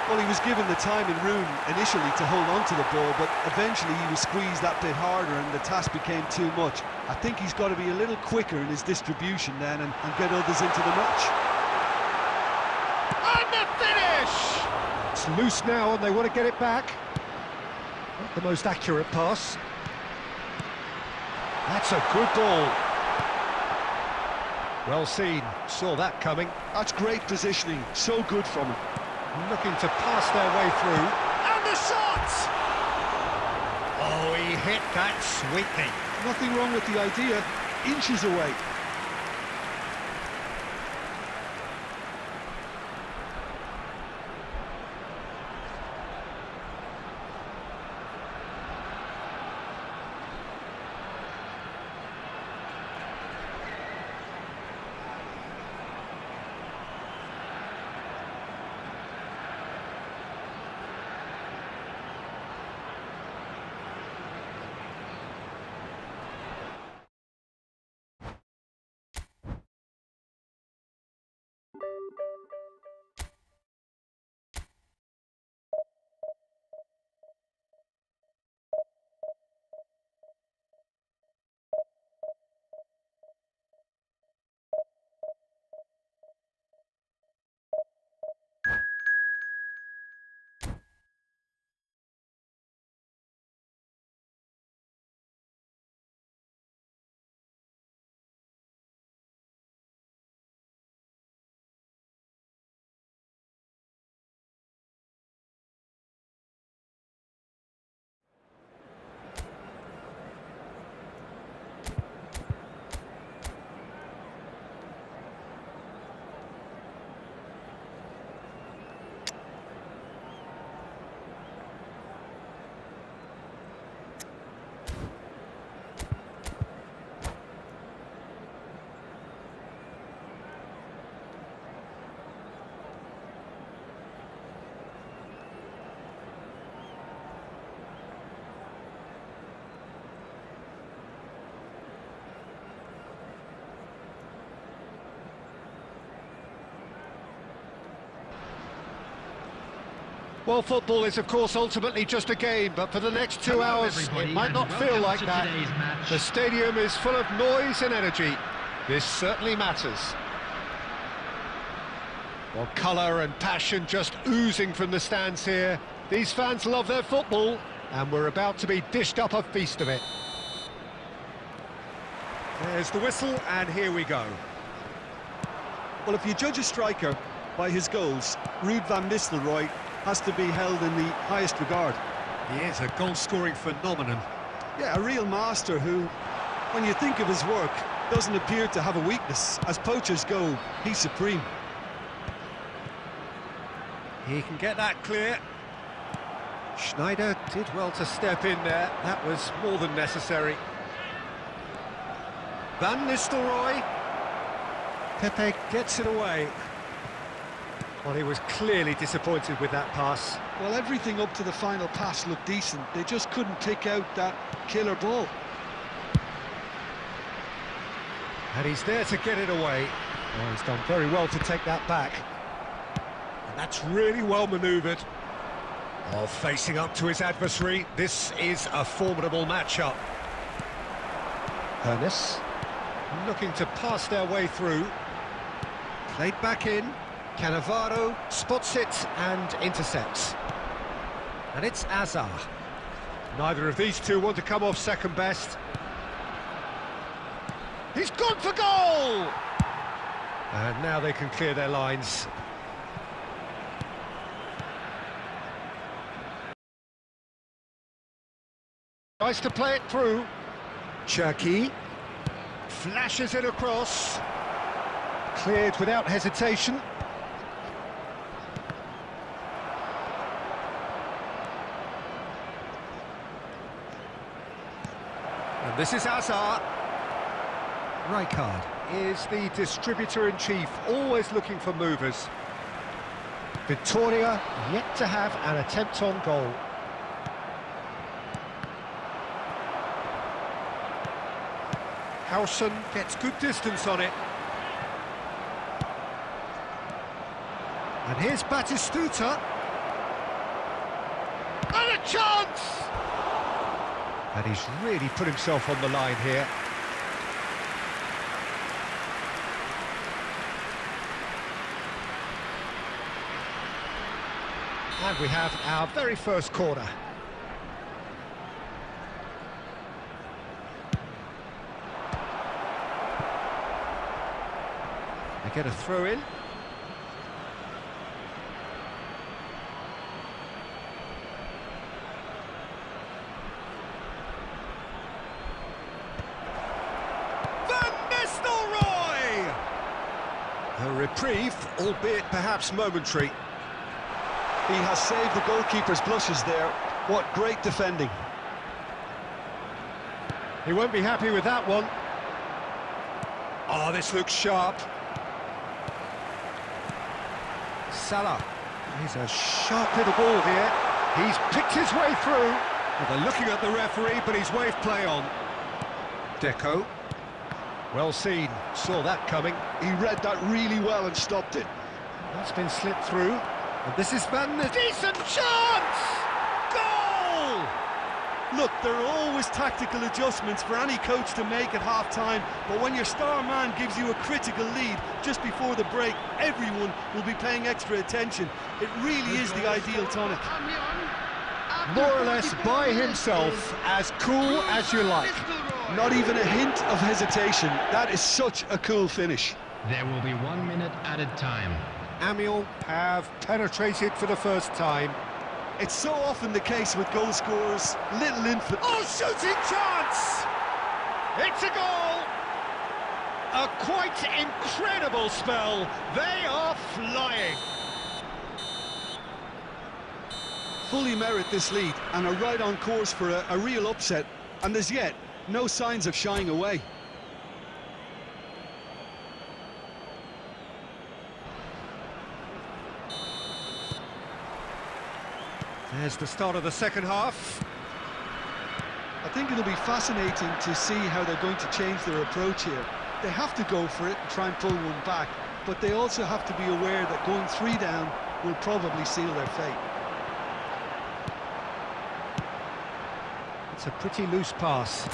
Well, he was given the time and room initially to hold on to the ball, but eventually he was squeezed that bit harder and the task became too much. I think he's got to be a little quicker in his distribution then and get others into the match. And the finish! It's loose now and they want to get it back. Not the most accurate pass. That's a good ball. Well seen, saw that coming. That's great positioning, so good from him. Looking to pass their way through. And the shot! Oh, he hit that sweetly. Nothing wrong with the idea, inches away. Well, football is, of course, ultimately just a game, but for the next 2 hours, everybody, it might and not feel welcome like to that. today's match. The stadium is full of noise and energy. This certainly matters. Well, colour and passion just oozing from the stands here. These fans love their football, and we're about to be dished up a feast of it. There's the whistle, and here we go. Well, if you judge a striker by his goals, Ruud van Nistelrooy has to be held in the highest regard. He is a goal-scoring phenomenon. Yeah, a real master who, when you think of his work, doesn't appear to have a weakness. As poachers go, he's supreme. He can get that clear. Schneider did well to step in there. That was more than necessary. Van Nistelrooy. Pepe gets it away. Well, he was clearly disappointed with that pass. Well, everything up to the final pass looked decent. They just couldn't pick out that killer ball. And he's there to get it away. Oh, he's done very well to take that back. And that's really well manoeuvred. Oh, facing up to his adversary, this is a formidable matchup. Hernes looking to pass their way through. Played back in. Cannavaro spots it and intercepts. And it's Azar. Neither of these two want to come off second best. He's gone for goal! And now they can clear their lines. Tries to play it through. Cherki flashes it across. Cleared without hesitation. And this is Azar. Rijkaard is the distributor-in-chief, always looking for movers. Victoria yet to have an attempt on goal. Howson gets good distance on it. And here's Batistuta. And a chance! And he's really put himself on the line here. And we have our very first corner. They get a throw in. Van Nistelrooy! A reprieve, albeit perhaps momentary. He has saved the goalkeeper's blushes there. What great defending. He won't be happy with that one. Oh, this looks sharp. Salah. He's a sharp little ball here. He's picked his way through. Well, they're looking at the referee, but he's waved play on. Deco. Well seen. Saw that coming. He read that really well and stopped it. That's been slipped through. And this is Van Nistelrooy. Decent chance! Goal! Look, there are always tactical adjustments for any coach to make at half-time, but when your star man gives you a critical lead just before the break, everyone will be paying extra attention. It really is the ideal tonic. More or less by himself, as cool as you like. Not even a hint of hesitation. That is such a cool finish. There will be 1 minute added time. Amiel have penetrated for the first time. It's so often the case with goal scorers, little infant. Oh, shooting chance! It's a goal! A quite incredible spell. They are flying. Fully merit this lead and are right on course for a real upset. And as yet, no signs of shying away. There's the start of the second half. I think it'll be fascinating to see how they're going to change their approach here. They have to go for it and try and pull one back, but they also have to be aware that going 3 down will probably seal their fate. It's a pretty loose pass.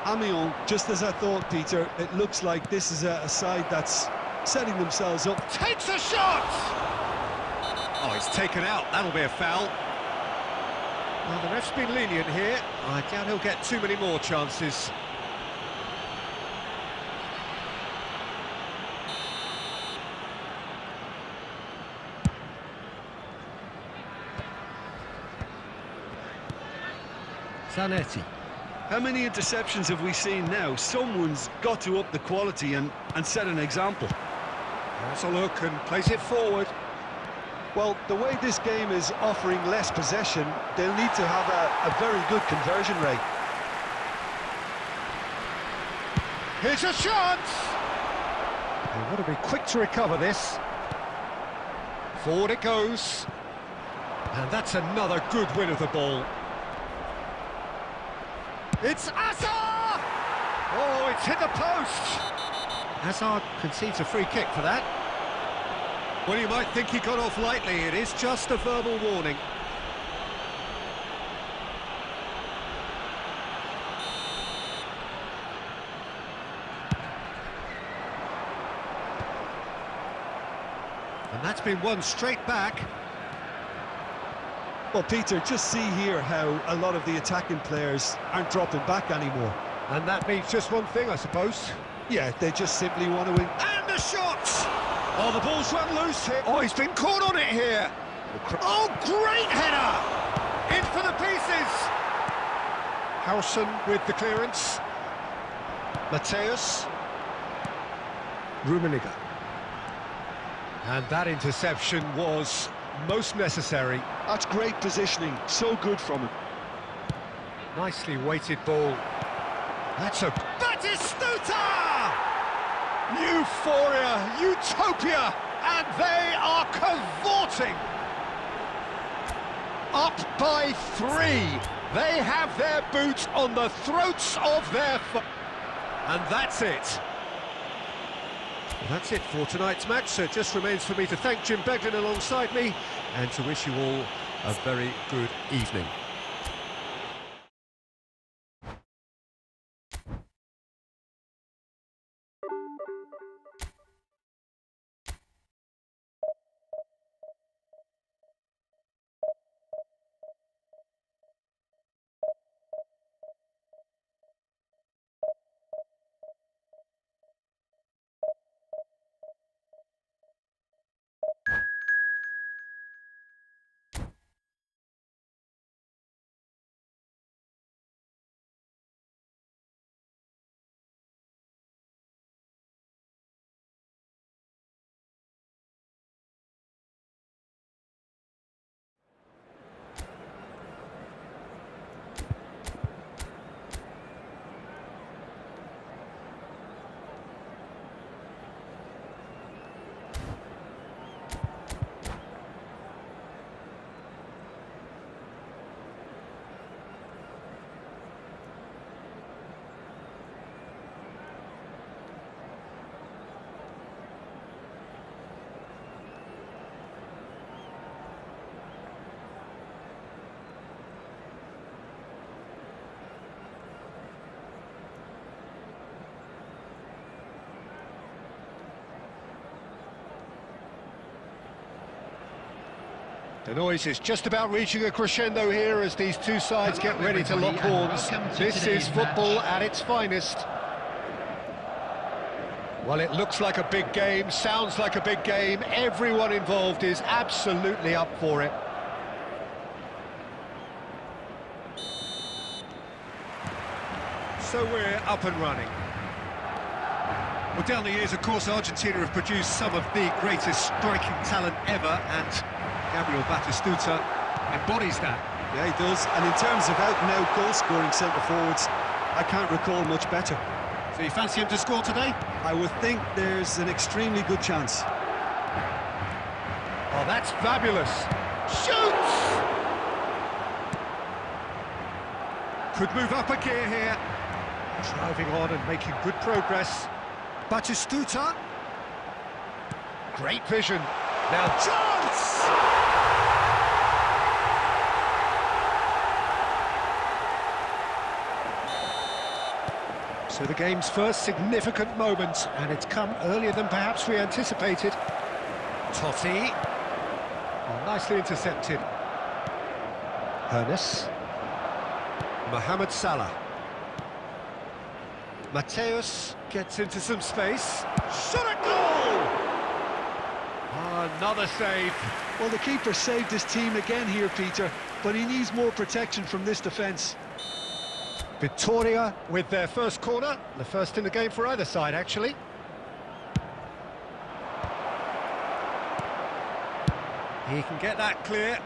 Amiens, just as I thought, Peter, it looks like this is a side that's setting themselves up. Takes a shot! Oh, it's taken out. That'll be a foul. Well, the ref's been lenient here. I doubt he'll get too many more chances. Zanetti. How many interceptions have we seen now? Someone's got to up the quality and set an example. Has a look and plays it forward. Well, the way this game is offering less possession, they'll need to have a very good conversion rate. Here's a chance! They've got to be quick to recover this. Forward it goes. And that's another good win of the ball. It's Hazard! Oh, it's hit the post! Hazard concedes a free kick for that. Well, you might think he got off lightly. It is just a verbal warning. And that's been won straight back. Well, Peter, just see here how a lot of the attacking players aren't dropping back anymore. And that means just one thing, I suppose. Yeah, they just simply want to win. And the shot! Oh, the ball's run loose here. Oh, he's been caught on it here. Oh, great header! In for the pieces. Howson with the clearance. Mateus. Rummenigge. And that interception was most necessary. That's great positioning, so good from him. Nicely weighted ball. That's a... Batistuta! Euphoria, utopia, and they are cavorting. Up by 3. They have their boot on the throats of their... And that's it. Well, that's it for tonight's match, so it just remains for me to thank Jim Beglin alongside me and to wish you all a very good evening. The noise is just about reaching a crescendo here as these two sides get ready to lock horns. This is football at its finest. Well, it looks like a big game, sounds like a big game. Everyone involved is absolutely up for it. So we're up and running. Well, down the years, of course, Argentina have produced some of the greatest striking talent ever, and Gabriel Batistuta embodies that. Yeah, he does. And in terms of out-and-out goal-scoring centre-forwards, I can't recall much better. So you fancy him to score today? I would think there's an extremely good chance. Oh, that's fabulous. Shoots! Could move up a gear here. Driving on and making good progress. Batistuta. Great vision. Now chance! So the game's first significant moment, and it's come earlier than perhaps we anticipated. Totti. Oh, nicely intercepted. Hernes. Mohamed Salah. Mateus gets into some space. Shot at goal! Oh, another save. Well, the keeper saved his team again here, Peter, but he needs more protection from this defence. Victoria with their first corner, the first in the game for either side, actually. He can get that clear.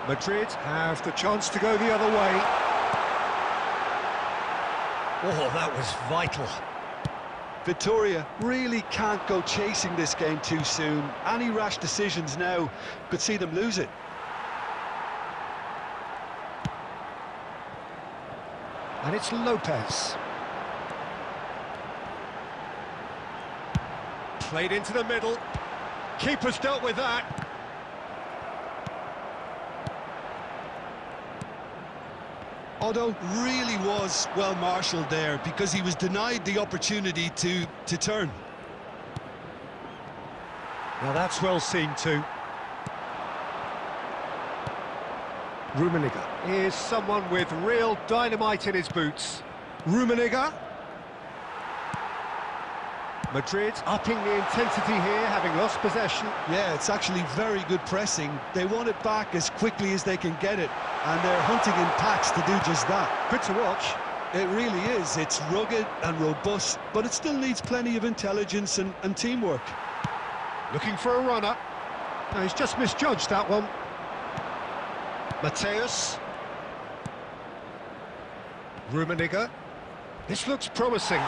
Madrid have the chance to go the other way. Oh, that was vital. Victoria really can't go chasing this game too soon. Any rash decisions now could see them lose it. And it's Lopez. Played into the middle. Keeper's dealt with that. Otto really was well marshalled there because he was denied the opportunity to turn. Now that's well seen too. Rummenigge is someone with real dynamite in his boots. Rummenigge. Madrid upping the intensity here, having lost possession. Yeah, it's actually very good pressing. They want it back as quickly as they can get it, and they're hunting in packs to do just that. Good to watch. It really is. It's rugged and robust, but it still needs plenty of intelligence and teamwork. Looking for a runner. No, he's just misjudged that one. Mateus. Rummenigge. This looks promising.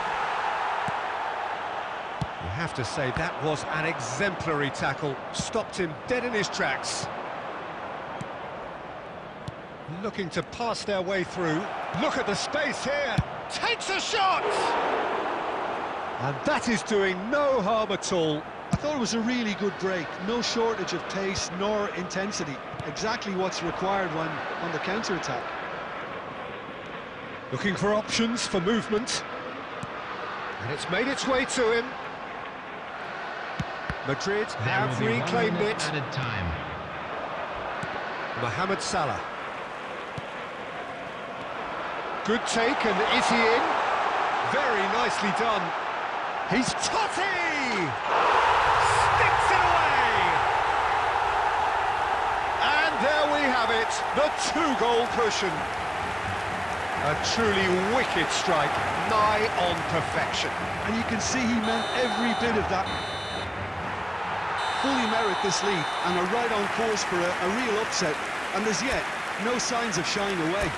You have to say that was an exemplary tackle. Stopped him dead in his tracks. Looking to pass their way through. Look at the space here. Takes a shot! And that is doing no harm at all. I thought it was a really good break. No shortage of pace nor intensity. Exactly what's required when on the counter-attack. Looking for options for movement. And it's made its way to him. Madrid have reclaimed it. Added time. Mohamed Salah. Good take, and is he in? Very nicely done. He's Totti! Sticks it away! And there we have it, the two-goal cushion. A truly wicked strike, nigh on perfection. And you can see he meant every bit of that. Fully merit this lead and are right on course for a real upset, and as yet no signs of shying away.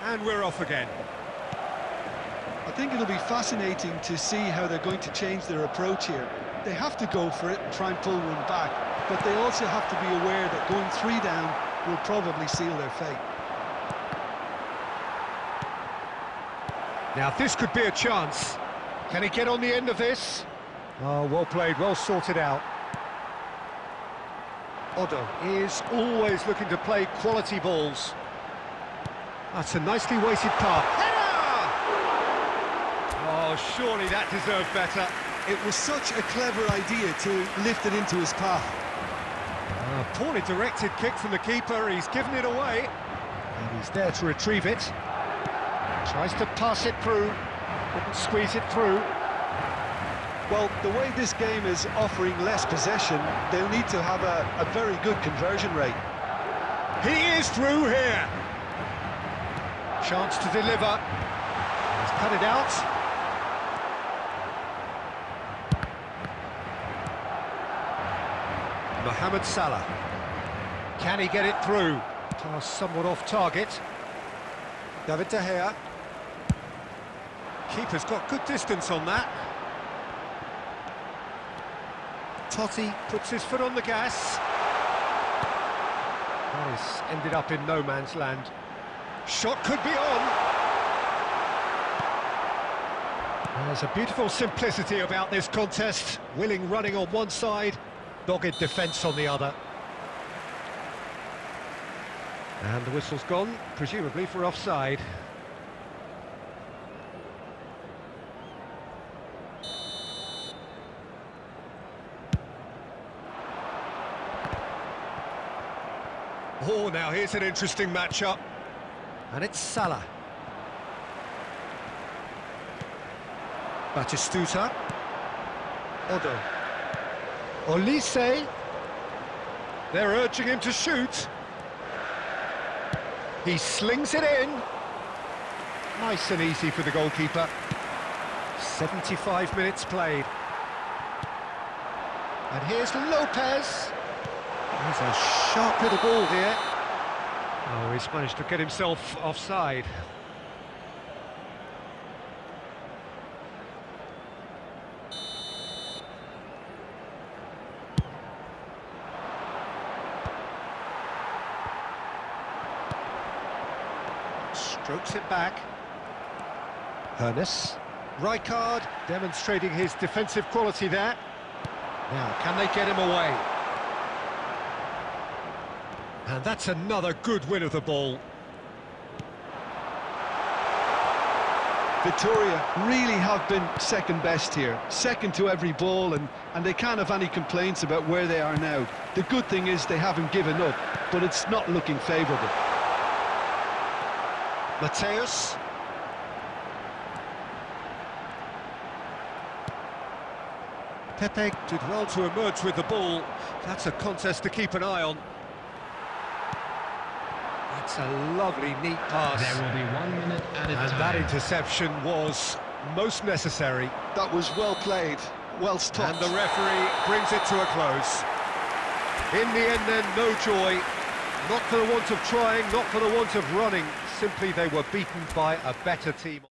And we're off again. I think it'll be fascinating to see how they're going to change their approach here. They have to go for it and try and pull one back, but they also have to be aware that going 3 down will probably seal their fate. Now this could be a chance. Can he get on the end of this? Oh, well played, well sorted out. Otto is always looking to play quality balls. That's a nicely weighted pass. Header! Oh, surely that deserved better. It was such a clever idea to lift it into his path. Poorly directed kick from the keeper, he's given it away. And he's there to retrieve it. Tries to pass it through, couldn't squeeze it through. Well, the way this game is offering less possession, they'll need to have a very good conversion rate. He is through here. Chance to deliver. He's cut it out. Mohamed Salah. Can he get it through? Pass somewhat off target. David De Gea. Keeper's got good distance on that. Totti puts his foot on the gas. That has ended up in no man's land. Shot could be on. There's a beautiful simplicity about this contest. Willing running on one side, dogged defence on the other. And the whistle's gone, presumably for offside. Oh, now here's an interesting matchup. And it's Salah. Batistuta. Odo. Olise. They're urging him to shoot. He slings it in. Nice and easy for the goalkeeper. 75 minutes played. And here's Lopez. He's a sharp little ball here. Oh, he's managed to get himself offside. Strokes it back. Hernes. Rijkaard demonstrating his defensive quality there. Now, can they get him away? And that's another good win of the ball. Victoria really have been second best here, second to every ball, and they can't have any complaints about where they are now. The good thing is they haven't given up, but it's not looking favourable. Mateus. Pepe did well to emerge with the ball. That's a contest to keep an eye on. That's a lovely, neat pass. There will be 1 minute at a And time. that interception was most necessary. That was well played, well stopped. And the referee brings it to a close. In the end then, no joy. Not for the want of trying, not for the want of running. Simply they were beaten by a better team.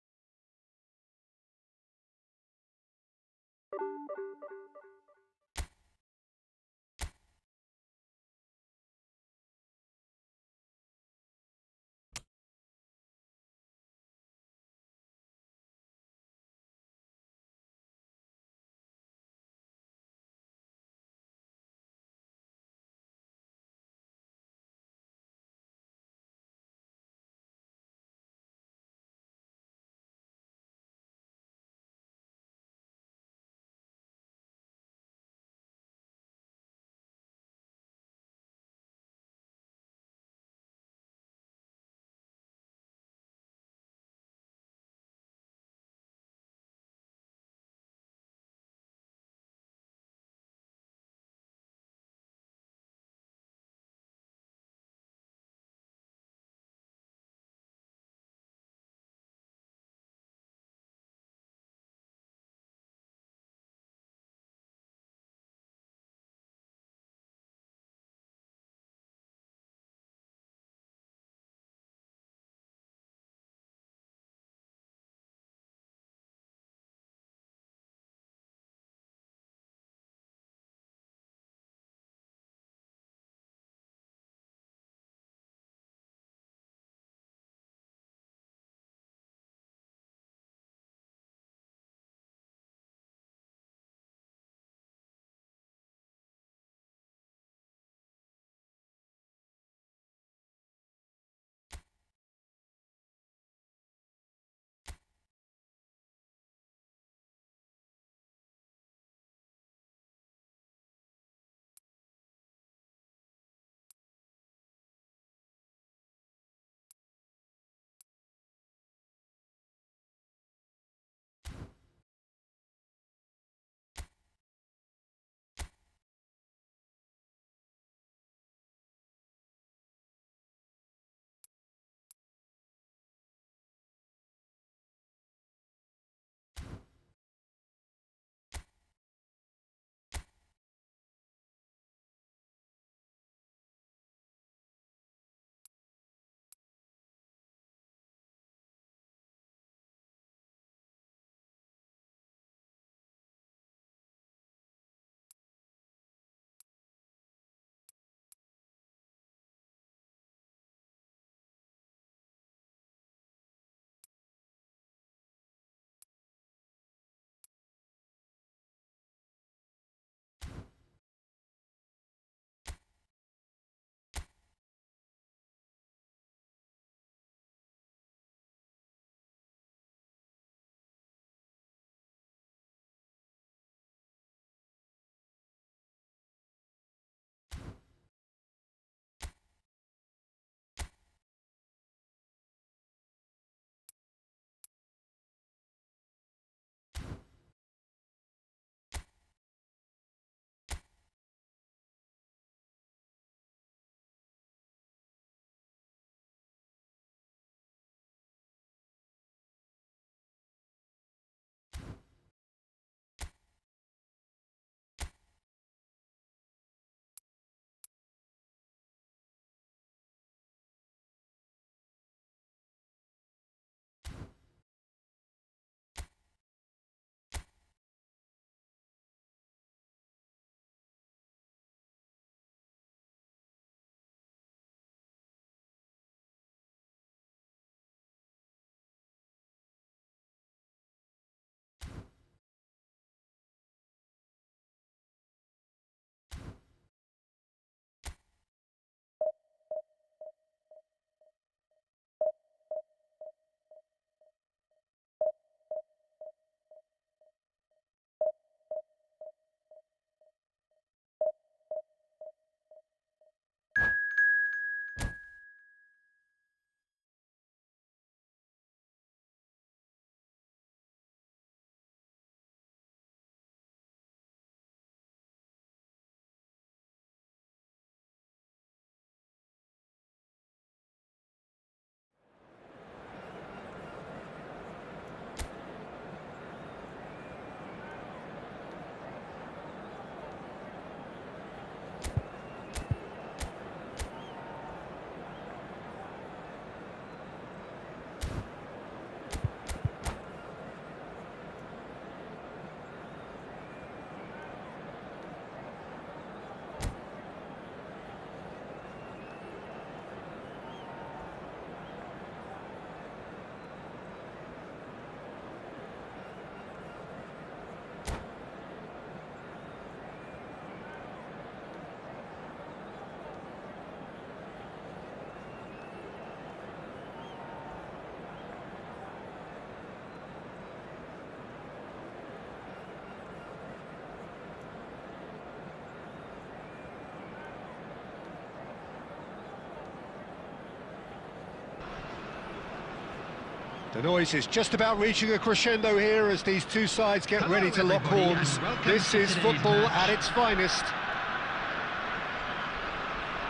The noise is just about reaching a crescendo here as these two sides get Hello, ready to lock everybody, horns. and welcome This to is today's football match. at its finest.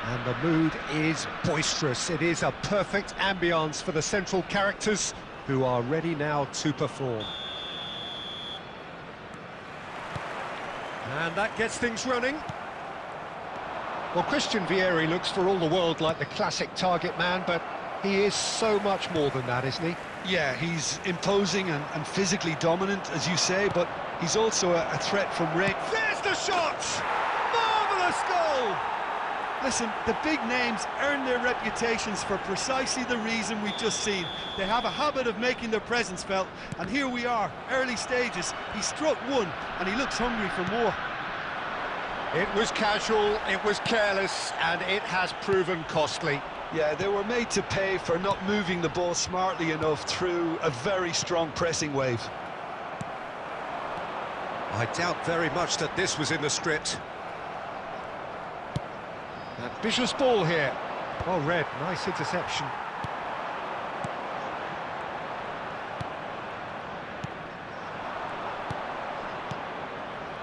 And the mood is boisterous. It is a perfect ambience for the central characters who are ready now to perform. And that gets things running. Well, Christian Vieri looks for all the world like the classic target man, but he is so much more than that, isn't he? Yeah, he's imposing and physically dominant, as you say, but he's also a threat from range. There's the shot! Marvellous goal! Listen, the big names earn their reputations for precisely the reason we've just seen. They have a habit of making their presence felt, and here we are, early stages. He struck one, and he looks hungry for more. It was casual, it was careless, and it has proven costly. Yeah, they were made to pay for not moving the ball smartly enough through a very strong pressing wave. I doubt very much that this was in the script. Ambitious ball here. Well read, nice interception.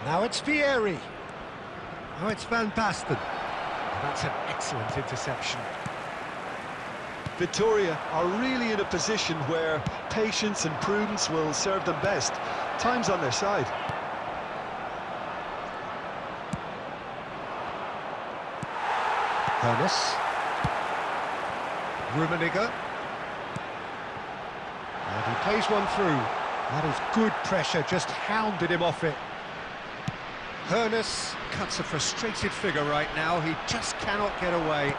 Now it's Vieri. Now it's Van Basten. That's an excellent interception. Victoria are really in a position where patience and prudence will serve them best. Time's on their side. Hernes. Rummenigge. And he plays one through. That is good pressure, just hounded him off it. Hernes cuts a frustrated figure right now. He just cannot get away.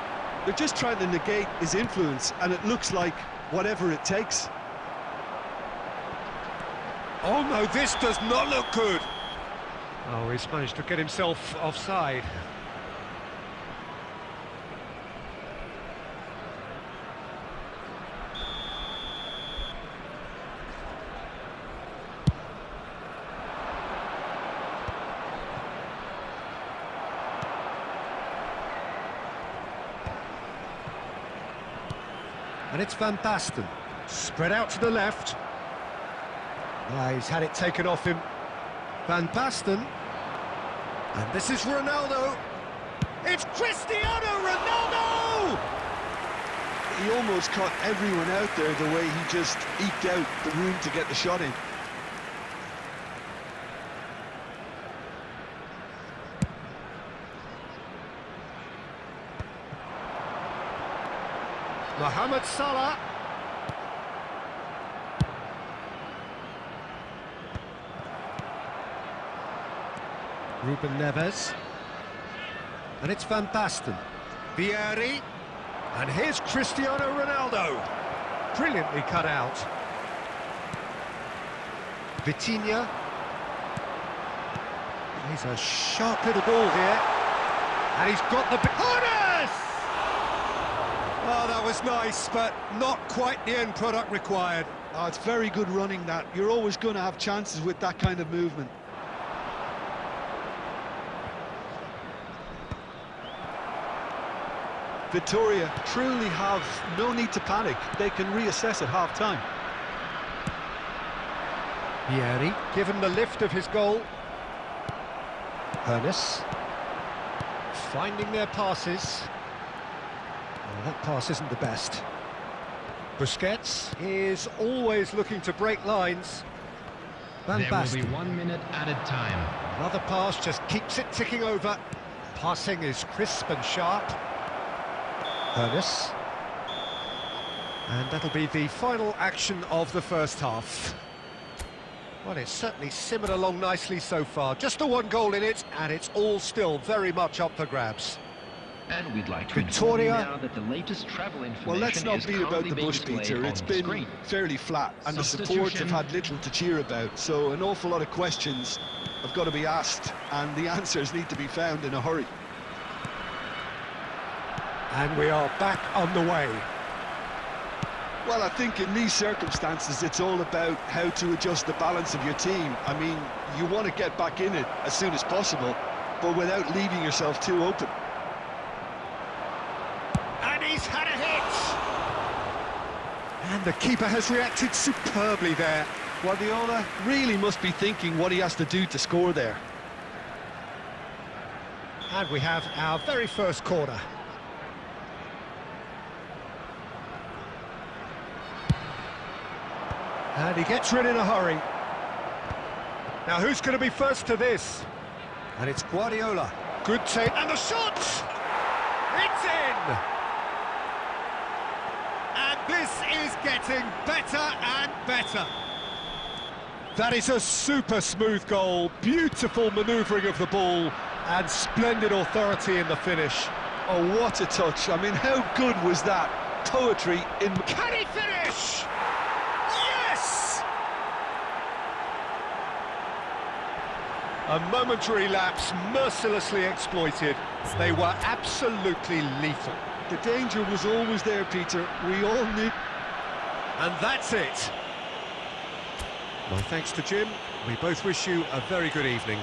They're just trying to negate his influence, and it looks like whatever it takes. Oh no, this does not look good. Oh, he's managed to get himself offside. And it's Van Basten, spread out to the left. He's had it taken off him. Van Basten. And this is Ronaldo. It's Cristiano Ronaldo! He almost caught everyone out there the way he just eked out the room to get the shot in. Mohamed Salah. Ruben Neves. And it's Van Basten. Vieri. And here's Cristiano Ronaldo. Brilliantly cut out. Vitinha. He's a sharp little ball here. And he's got the... Honest! Oh, that was nice, but not quite the end product required. Oh, it's very good running, that. You're always going to have chances with that kind of movement. Victoria truly have no need to panic. They can reassess at half-time. Vieri, given the lift of his goal. Hernes. Finding their passes. Oh, that pass isn't the best. Busquets is always looking to break lines. Van There will be Basten. 1 minute added time. Another pass just keeps it ticking over. Passing is crisp and sharp. Hernes. And that'll be the final action of the first half. Well, it's certainly simmered along nicely so far. Just the one goal in it, and it's all still very much up for grabs. And we'd like to Victoria. inform you now that the latest travel information Well, let's not is beat about currently the being bush, displayed Peter. on It's the been screen. fairly flat, and the support have Substitution. had little to cheer about. So an awful lot of questions have got to be asked, and the answers need to be found in a hurry. And we are back on the way. Well, I think in these circumstances, it's all about how to adjust the balance of your team. I mean, you want to get back in it as soon as possible, but without leaving yourself too open. And he's had a hit! And the keeper has reacted superbly there. Guardiola really must be thinking what he has to do to score there. And we have our very first corner. And he gets rid in a hurry. Now who's going to be first to this? And it's Guardiola. Good take, and the shot! It's in! And this is getting better and better. That is a super smooth goal, beautiful manoeuvring of the ball, and splendid authority in the finish. Oh, what a touch. I mean, how good was that? Poetry in... Can he finish? Yes! A momentary lapse mercilessly exploited. They were absolutely lethal. The danger was always there, Peter. We all knew... And that's it. My thanks to Jim. We both wish you a very good evening.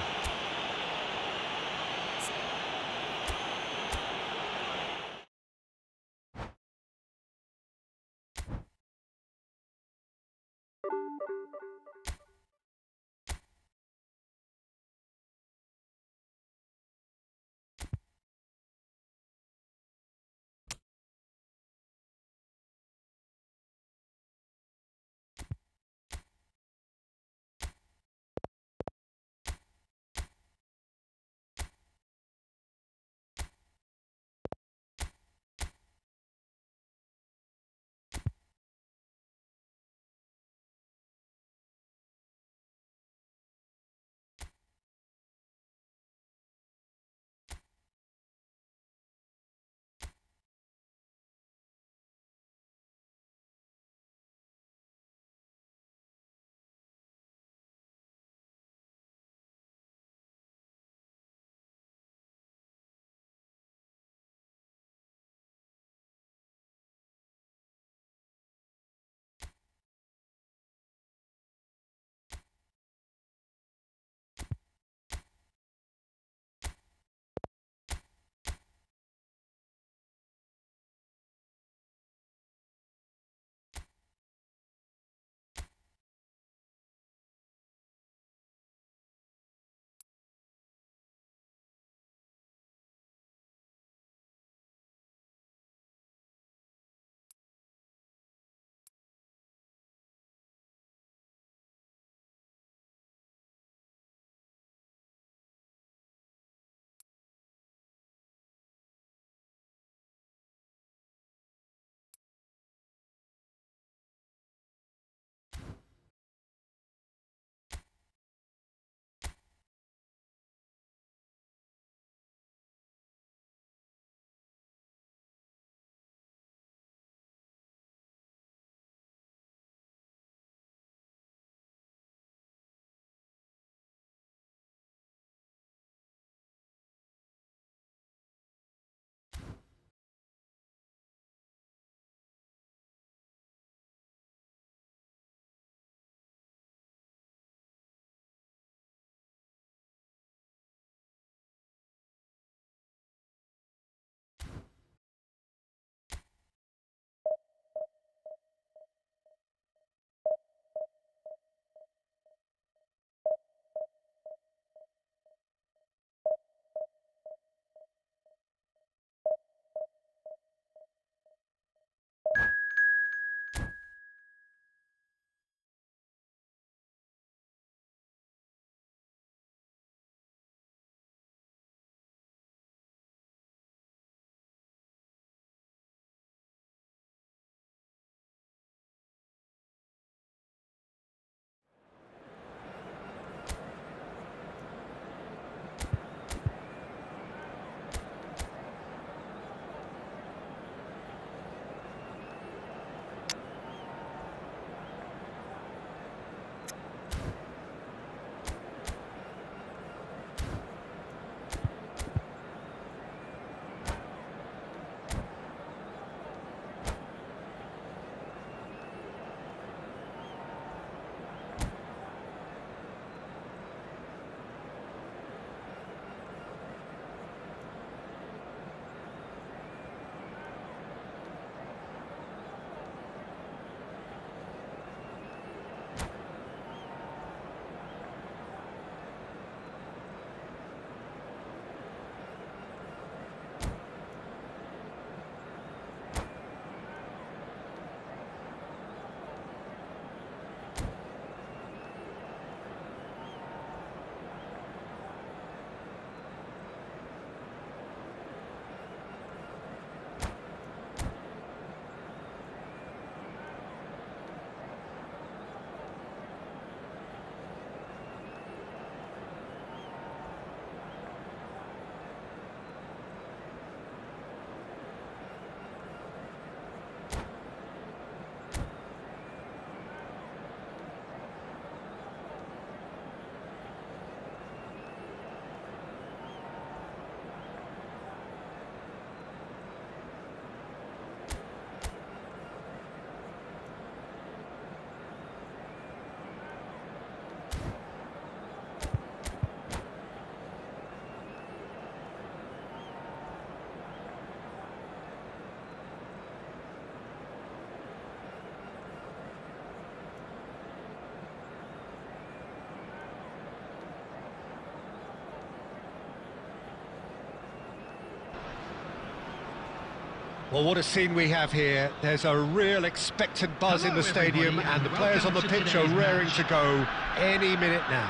Well, what a scene we have here. There's a real expectant buzz in the stadium, and the players on the pitch are raring to go any minute now.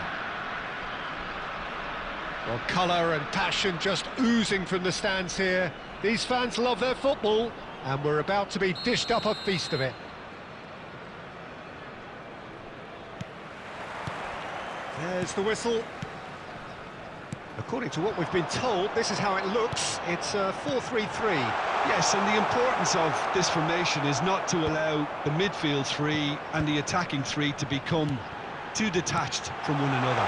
Well, colour and passion just oozing from the stands here. These fans love their football, and we're about to be dished up a feast of it. There's the whistle. According to what we've been told, this is how it looks. It's a 4-3-3. Yes, and the importance of this formation is not to allow the midfield three and the attacking three to become too detached from one another.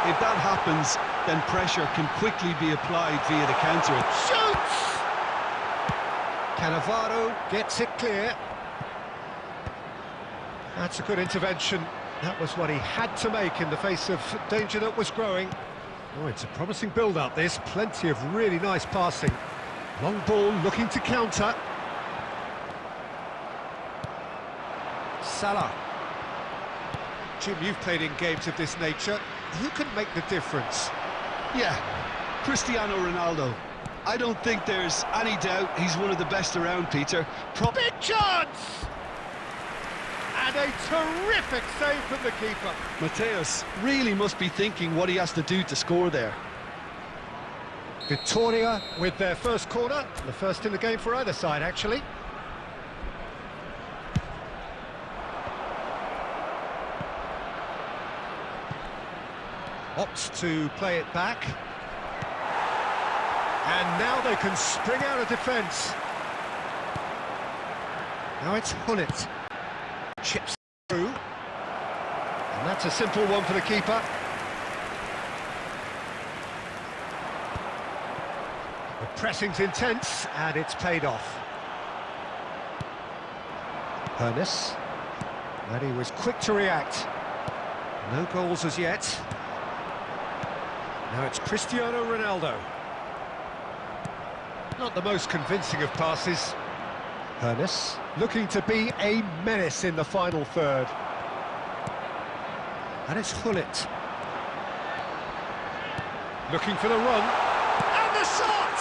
If that happens, then pressure can quickly be applied via the counter. Shoots! Cannavaro gets it clear. That's a good intervention. That was what he had to make in the face of danger that was growing. Oh, it's a promising build-up, this. Plenty of really nice passing. Long ball looking to counter. Salah. Jim, you've played in games of this nature. Who can make the difference? Yeah, Cristiano Ronaldo. I don't think there's any doubt he's one of the best around, Peter. Big chance! And a terrific save from the keeper. Mateus really must be thinking what he has to do to score there. Victoria with their first corner, the first in the game for either side, actually. Opts to play it back. And now they can spring out of defence. Now it's Hullet. Chips through. And that's a simple one for the keeper. The pressing's intense, and it's paid off. Ernest. And he was quick to react. No goals as yet. Now it's Cristiano Ronaldo. Not the most convincing of passes. Ernest looking to be a menace in the final third. And it's Hullet. Looking for the run. And the shot!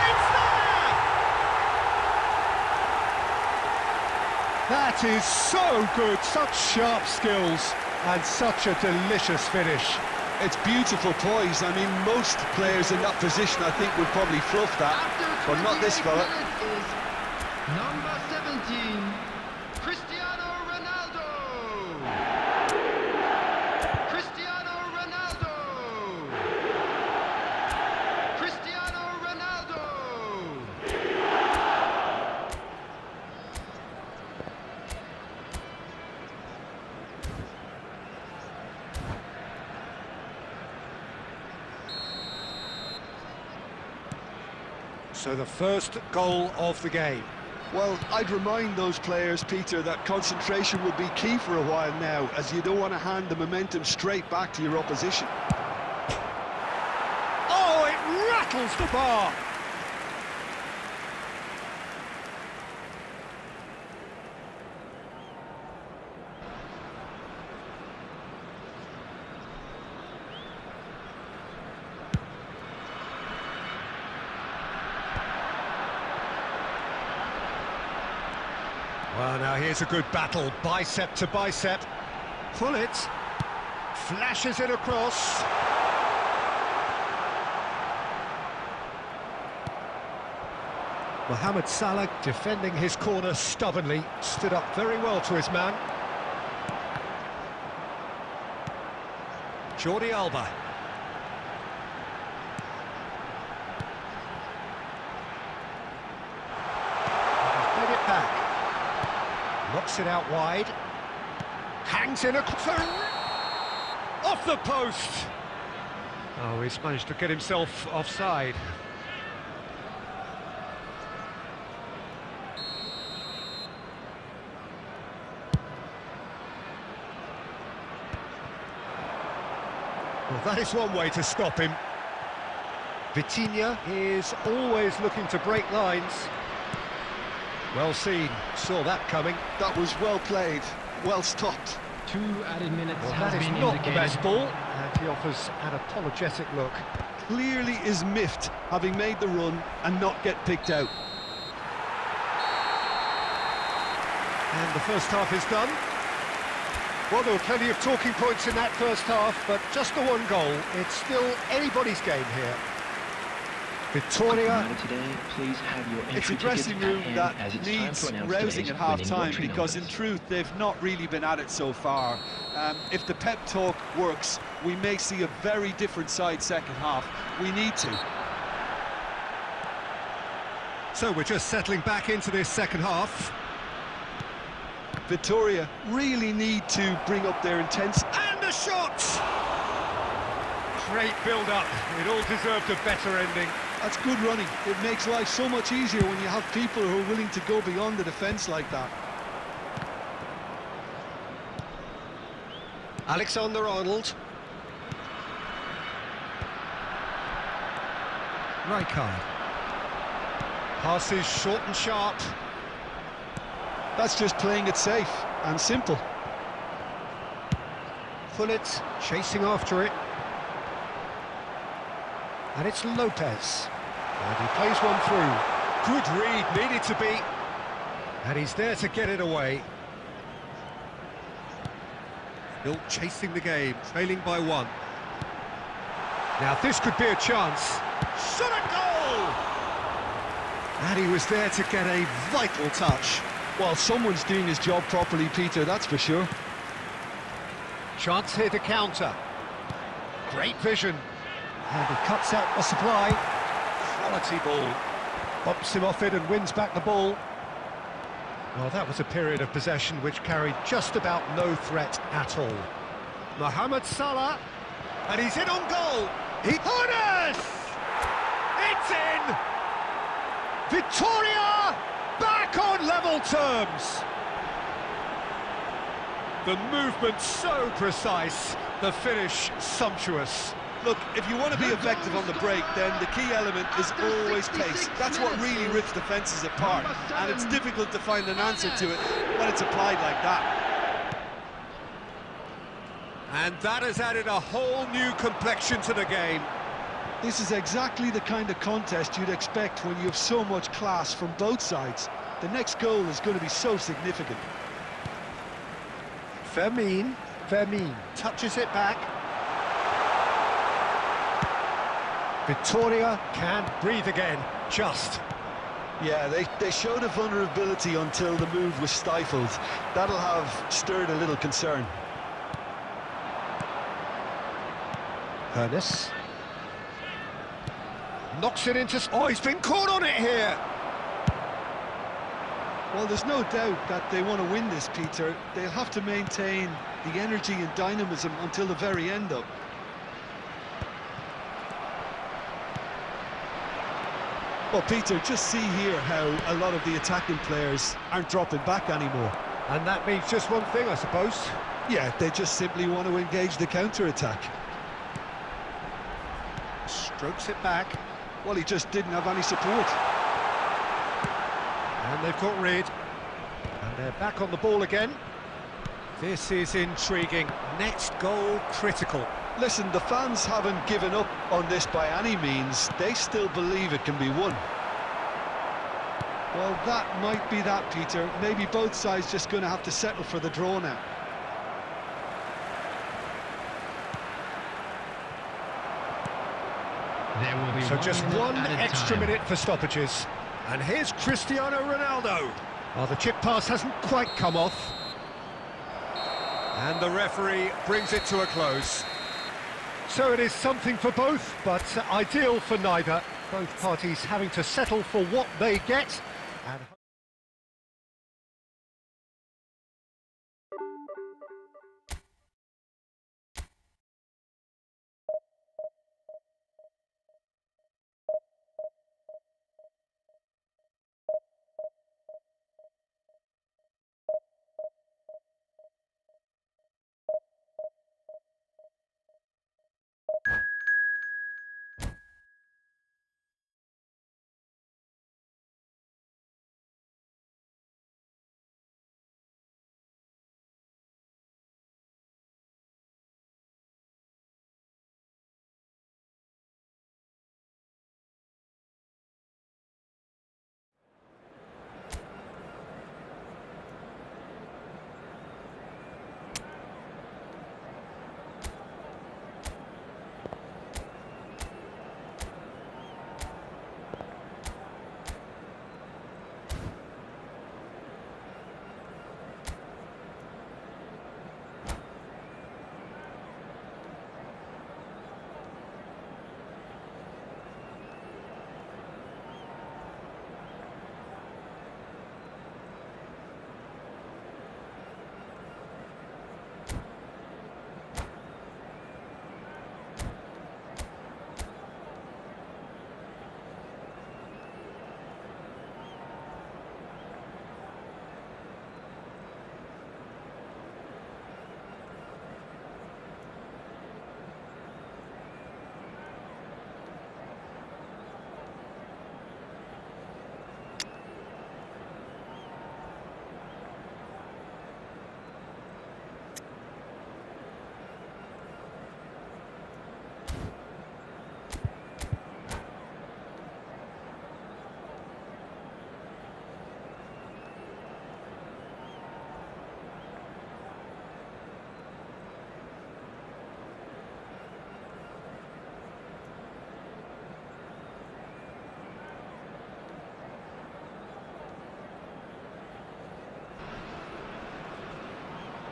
It's there! That is so good. Such sharp skills and such a delicious finish. It's beautiful poise. I mean, most players in that position, I think, would probably fluff that, but not this fella. Number 17, Cristiano Ronaldo! Cristiano Ronaldo! Cristiano Ronaldo! So the first goal of the game. Well, I'd remind those players, Peter, that concentration will be key for a while now, as you don't want to hand the momentum straight back to your opposition. Oh, it rattles the bar! Well, now here's a good battle, bicep to bicep. Hullet flashes it across. Mohamed Salah defending his corner stubbornly, stood up very well to his man. Jordi Alba. He's it back. Knocks it out wide. Hangs in a off the post. Oh, he's managed to get himself offside. Well, that is one way to stop him. Vitinha is always looking to break lines. Well seen, saw that coming. That was well played, well stopped. 2 added minutes Well, has that is been not indicated. the best ball, and he offers an apologetic look. Clearly is miffed, having made the run and not get picked out. the first half is done. Well, there were plenty of talking points in that first half, but just the one goal. It's still anybody's game here. Victoria. Today, please have your It's a entry dressing tickets at room hand, that as it's needs time to announce rousing today's at winning half-time, lottery because in numbers. truth they've not really been at it so far. If the pep talk works, we may see a very different side second half. We need to. So we're just settling back into this second half. Victoria really need to bring up their intensity. And a shot! Great build-up. It all deserved a better ending. That's good running. It makes life so much easier when you have people who are willing to go beyond the defence like that. Alexander-Arnold. Rijkaard. Passes short and sharp. That's just playing it safe and simple. Fullet chasing after it. And it's Lopez. And he plays one through. Good read, needed to be. And he's there to get it away. Still chasing the game, trailing by one. Now this could be a chance. Shot a goal! And he was there to get a vital touch. Well, someone's doing his job properly, Peter, that's for sure. Chance here to counter. Great vision. And he cuts out the supply. Quality ball. Bumps him off it and wins back the ball. Well, that was a period of possession which carried just about no threat at all. Mohamed Salah. And he's in on goal. Honas! It's in! Victoria back on level terms. The movement so precise, the finish sumptuous. Look, if you want to be effective on the break, then the key element is always pace. That's what really rips defences apart, and it's difficult to find an answer to it when it's applied like that. And that has added a whole new complexion to the game. This is exactly the kind of contest you'd expect when you have so much class from both sides. The next goal is going to be so significant. Fermin touches it back. Victoria can breathe again, just. Yeah, they showed a vulnerability until the move was stifled. That'll have stirred a little concern. Ernest. Knocks it into... Oh, he's been caught on it here! Well, there's no doubt that they want to win this, Peter. They'll have to maintain the energy and dynamism until the very end, though. Well, Peter, just see here how a lot of the attacking players aren't dropping back anymore. And that means just one thing, I suppose. Yeah, they just simply want to engage the counter-attack. Strokes it back. Well, he just didn't have any support. And they've got rid. And they're back on the ball again. This is intriguing. Next goal critical. Listen, the fans haven't given up on this by any means. They still believe it can be won. Well, that might be that, Peter. Maybe both sides just going to have to settle for the draw now. There will be So just one added extra time. minute for stoppages. And here's Cristiano Ronaldo. Oh, the chip pass hasn't quite come off. And the referee brings it to a close. So it is something for both, but ideal for neither. Both parties having to settle for what they get. And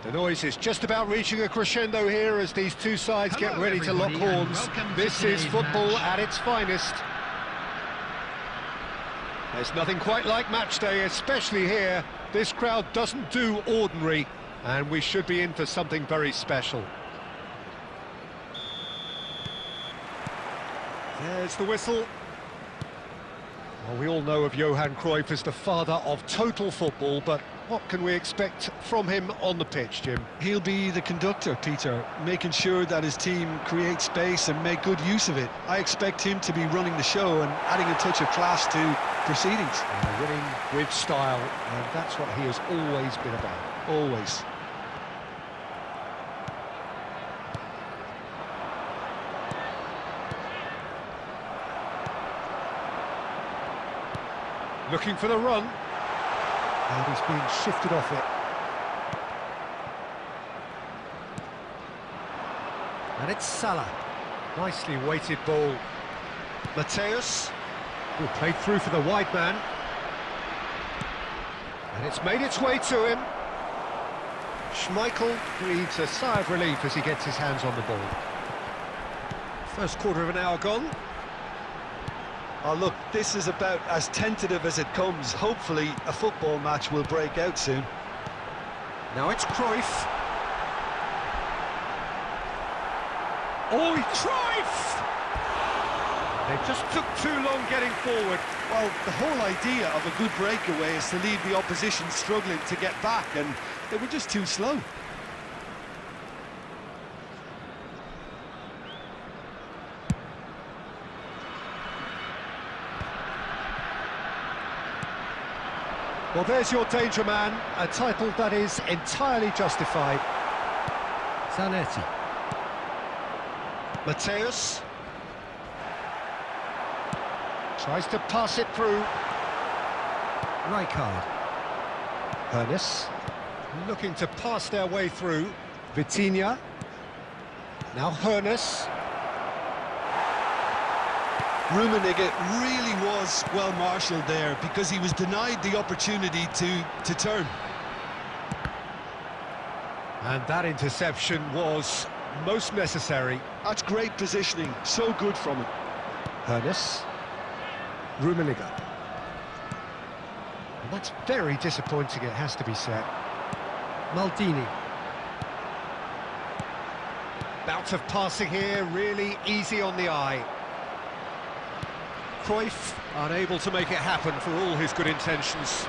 The noise is just about reaching a crescendo here as these two sides get Hello, ready to lock everybody, and horns. welcome to This is today's football match. at its finest. There's nothing quite like match day, especially here. This crowd doesn't do ordinary, and we should be in for something very special. There's the whistle. Well, we all know of Johan Cruyff as the father of total football, but what can we expect from him on the pitch, Jim? He'll be the conductor, Peter, making sure that his team creates space and make good use of it. I expect him to be running the show and adding a touch of class to proceedings. Winning with style, and that's what he has always been about. Always. Looking for the run. And he's been shifted off it. And it's Salah. Nicely weighted ball. Mateus. Who played through for the wide man. And it's made its way to him. Schmeichel breathes a sigh of relief as he gets his hands on the ball. First quarter of an hour gone. Oh, look, this is about as tentative as it comes. Hopefully, a football match will break out soon. Now it's Cruyff. Oh, Cruyff! They just took too long getting forward. Well, the whole idea of a good breakaway is to leave the opposition struggling to get back, and they were just too slow. Well, there's your danger man, a title that is entirely justified. Zanetti. Mateus. Tries to pass it through. Rijkaard. Ernest. Looking to pass their way through. Vitinha. Now Ernest. Rummenigge really was well marshalled there because he was denied the opportunity to turn. And that interception was most necessary. That's great positioning, so good from him. Ernest. Rummenigge. And that's very disappointing, it has to be said. Maldini. Bout of passing here, really easy on the eye. Cruyff unable to make it happen for all his good intentions.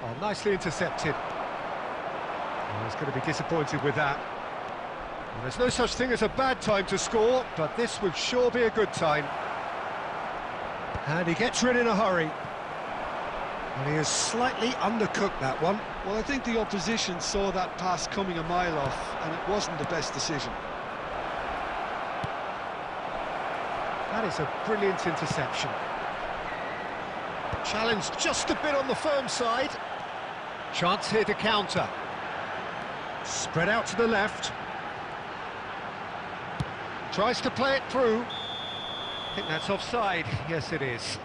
Oh, nicely intercepted. Oh, he's going to be disappointed with that. Well, there's no such thing as a bad time to score, but this would sure be a good time. And he gets rid in a hurry. And he has slightly undercooked that one. Well, I think the opposition saw that pass coming a mile off, and it wasn't the best decision. That is a brilliant interception. Challenge just a bit on the firm side. Chance here to counter. Spread out to the left. Tries to play it through. I think that's offside. Yes, it is.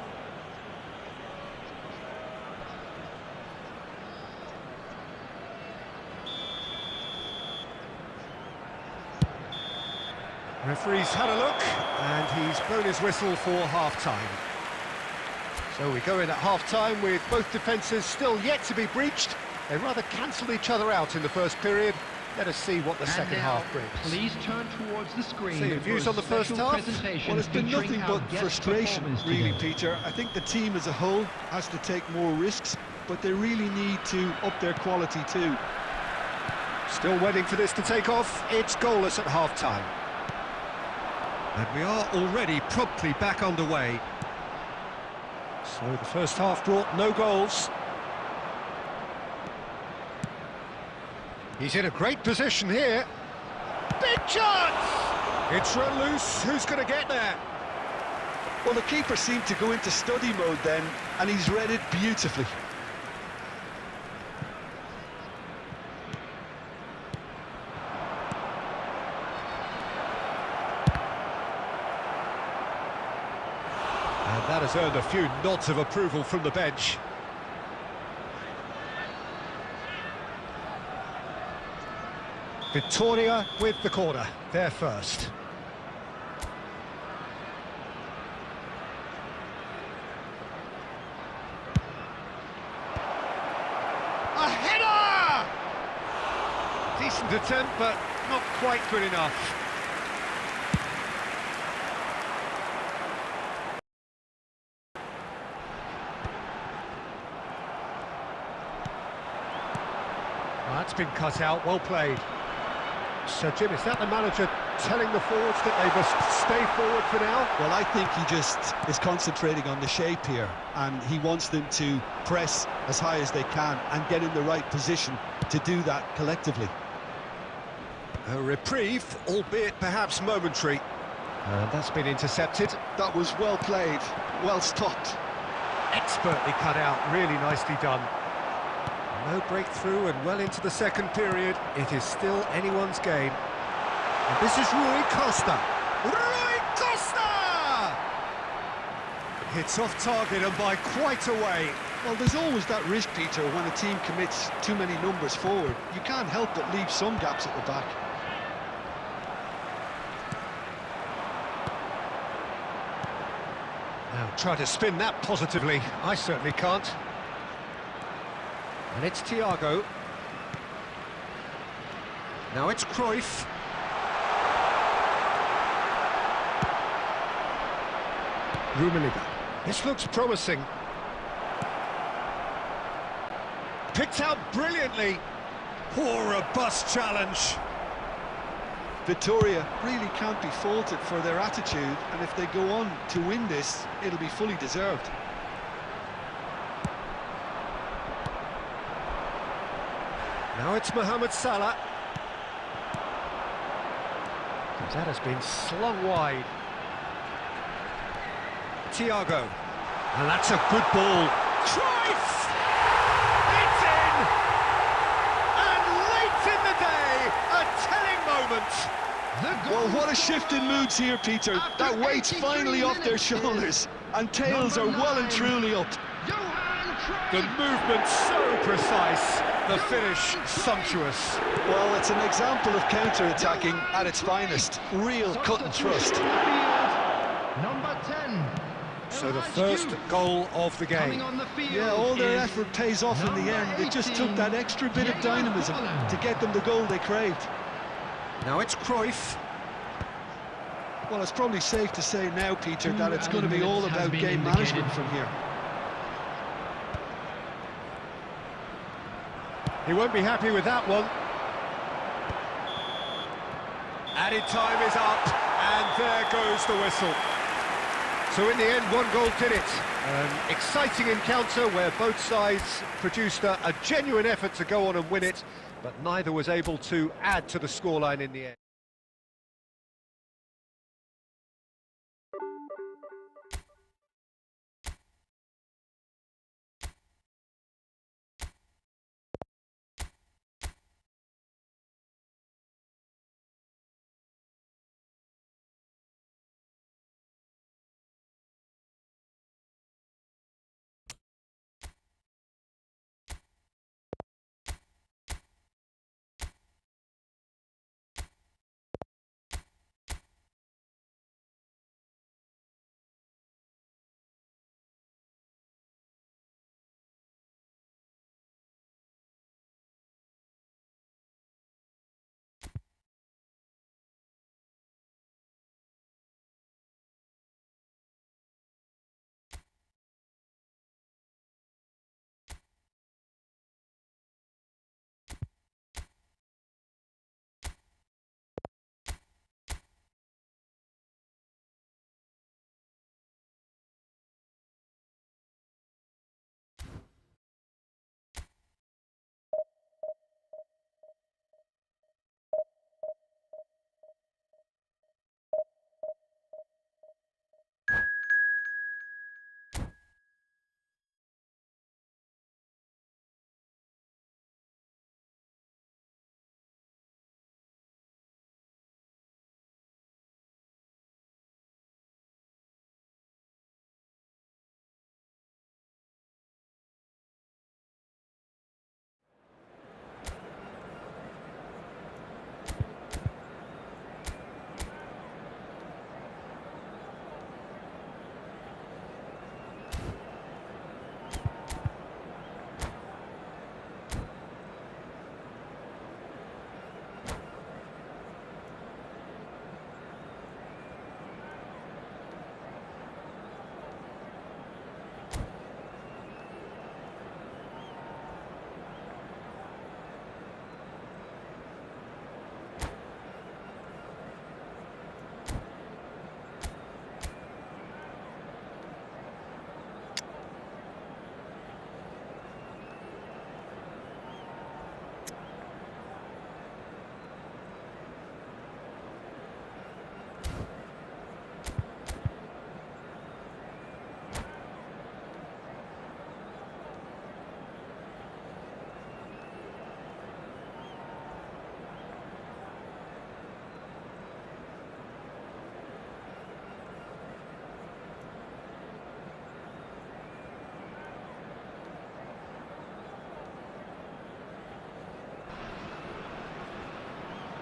Referee's had a look, and he's blown his whistle for half-time. So we go in at half-time with both defences still yet to be breached. They rather cancelled each other out in the first period. Let us see what the second half brings. Please turn towards the screen. So your views for a on the first special half? presentation Well, it's been featuring nothing our but guest frustration, performers really, today. Peter. I think the team as a whole has to take more risks, but they really need to up their quality too. Still waiting for this to take off. It's goalless at half-time. And we are already promptly back underway. So the first half brought no goals. He's in a great position here. Big chance! It's run loose. Who's going to get there? Well, the keeper seemed to go into study mode then, and he's read it beautifully. And that has earned a few nods of approval from the bench. Victoria with the corner, they're first. A header! Decent attempt, but not quite good enough. That's been cut out, well played. So Jim, is that the manager telling the forwards that they must stay forward for now? Well, I think he just is concentrating on the shape here, and he wants them to press as high as they can and get in the right position to do that collectively. A reprieve, albeit perhaps momentary. And that's been intercepted. That was well played, well stopped. Expertly cut out, really nicely done. No breakthrough and well into the second period. It is still anyone's game. And this is Rui Costa. Rui Costa! Hits off target and by quite a way. Well, there's always that risk, Peter, when a team commits too many numbers forward. You can't help but leave some gaps at the back. Now try to spin that positively. I certainly can't. And it's Thiago. Now it's Cruyff. Rummenigge. This looks promising. Picked out brilliantly. Poor, robust challenge. Victoria really can't be faulted for their attitude, and if they go on to win this, it'll be fully deserved. Now it's Mohamed Salah. That has been slung wide. Thiago. And that's a good ball. Cruyff! It's in! And late in the day, a telling moment. Well, what a shift in moods here, Peter. That weight's finally off their shoulders, and tails are well and truly up. The movement so precise, the finish sumptuous. Well, it's an example of counter-attacking at its finest. Real cut and thrust. Number 10. So the first goal of the game. Yeah, all their effort pays off in the end. It just took that extra bit of dynamism to get them the goal they craved. Now it's Cruyff. Well, it's probably safe to say now, Peter, that it's going to be all about game management from here. He won't be happy with that one. Added time is up, and there goes the whistle. So in the end, one goal did it. An exciting encounter where both sides produced a genuine effort to go on and win it, but neither was able to add to the scoreline in the end.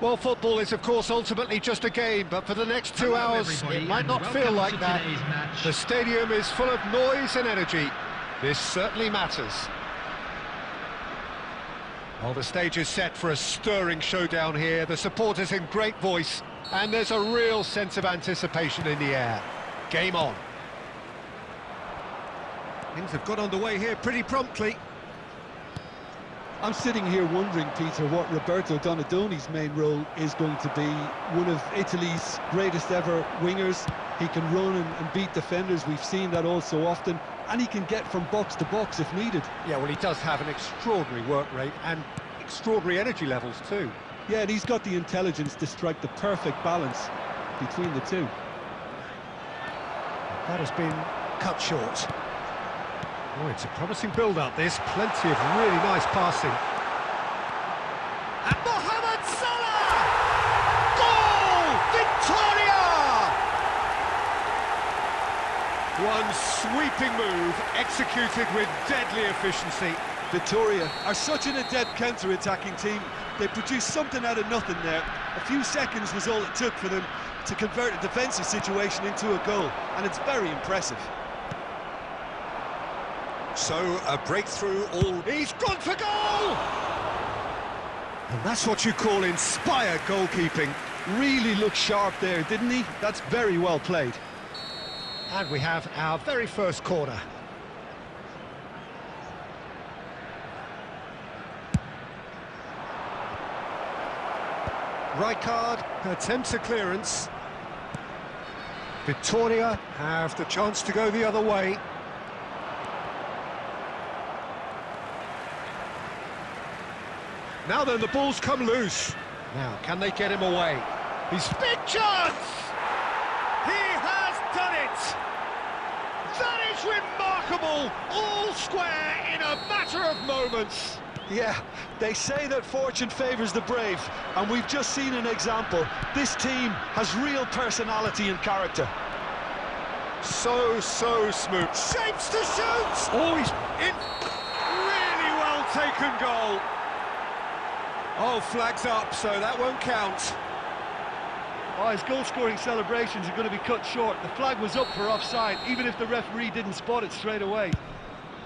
Well, football is, of course, ultimately just a game, but for the next 2 hours, it might not feel like that. The stadium is full of noise and energy. This certainly matters. Well, the stage is set for a stirring showdown here. The supporters in great voice, and there's a real sense of anticipation in the air. Game on. Things have got underway here pretty promptly. I'm sitting here wondering, Peter, what Roberto Donadoni's main role is going to be. One of Italy's greatest ever wingers. He can run and beat defenders. We've seen that all so often. And he can get from box to box if needed. Yeah, well, he does have an extraordinary work rate and extraordinary energy levels too. Yeah, and he's got the intelligence to strike the perfect balance between the two. That has been cut short. Oh, it's a promising build-up, this. Plenty of really nice passing. And Mohamed Salah! Goal! Victoria! One sweeping move, executed with deadly efficiency. Victoria are such an adept counter-attacking team. They produced something out of nothing there. A few seconds was all it took for them to convert a defensive situation into a goal, and it's very impressive. So, a breakthrough all... He's gone for goal! And that's what you call inspired goalkeeping. Really looked sharp there, didn't he? That's very well played. And we have our very first corner. Rijkaard attempts a clearance. Victoria have the chance to go the other way. Now then, the ball's come loose. Now, can they get him away? He's big chance! He has done it! That is remarkable! All square in a matter of moments. Yeah, they say that fortune favours the brave, and we've just seen an example. This team has real personality and character. So smooth. Shapes to shoot! Oh, he's in. Really well taken goal. Oh, flags up, so that won't count. Oh, his goal-scoring celebrations are going to be cut short. The flag was up for offside, even if the referee didn't spot it straight away.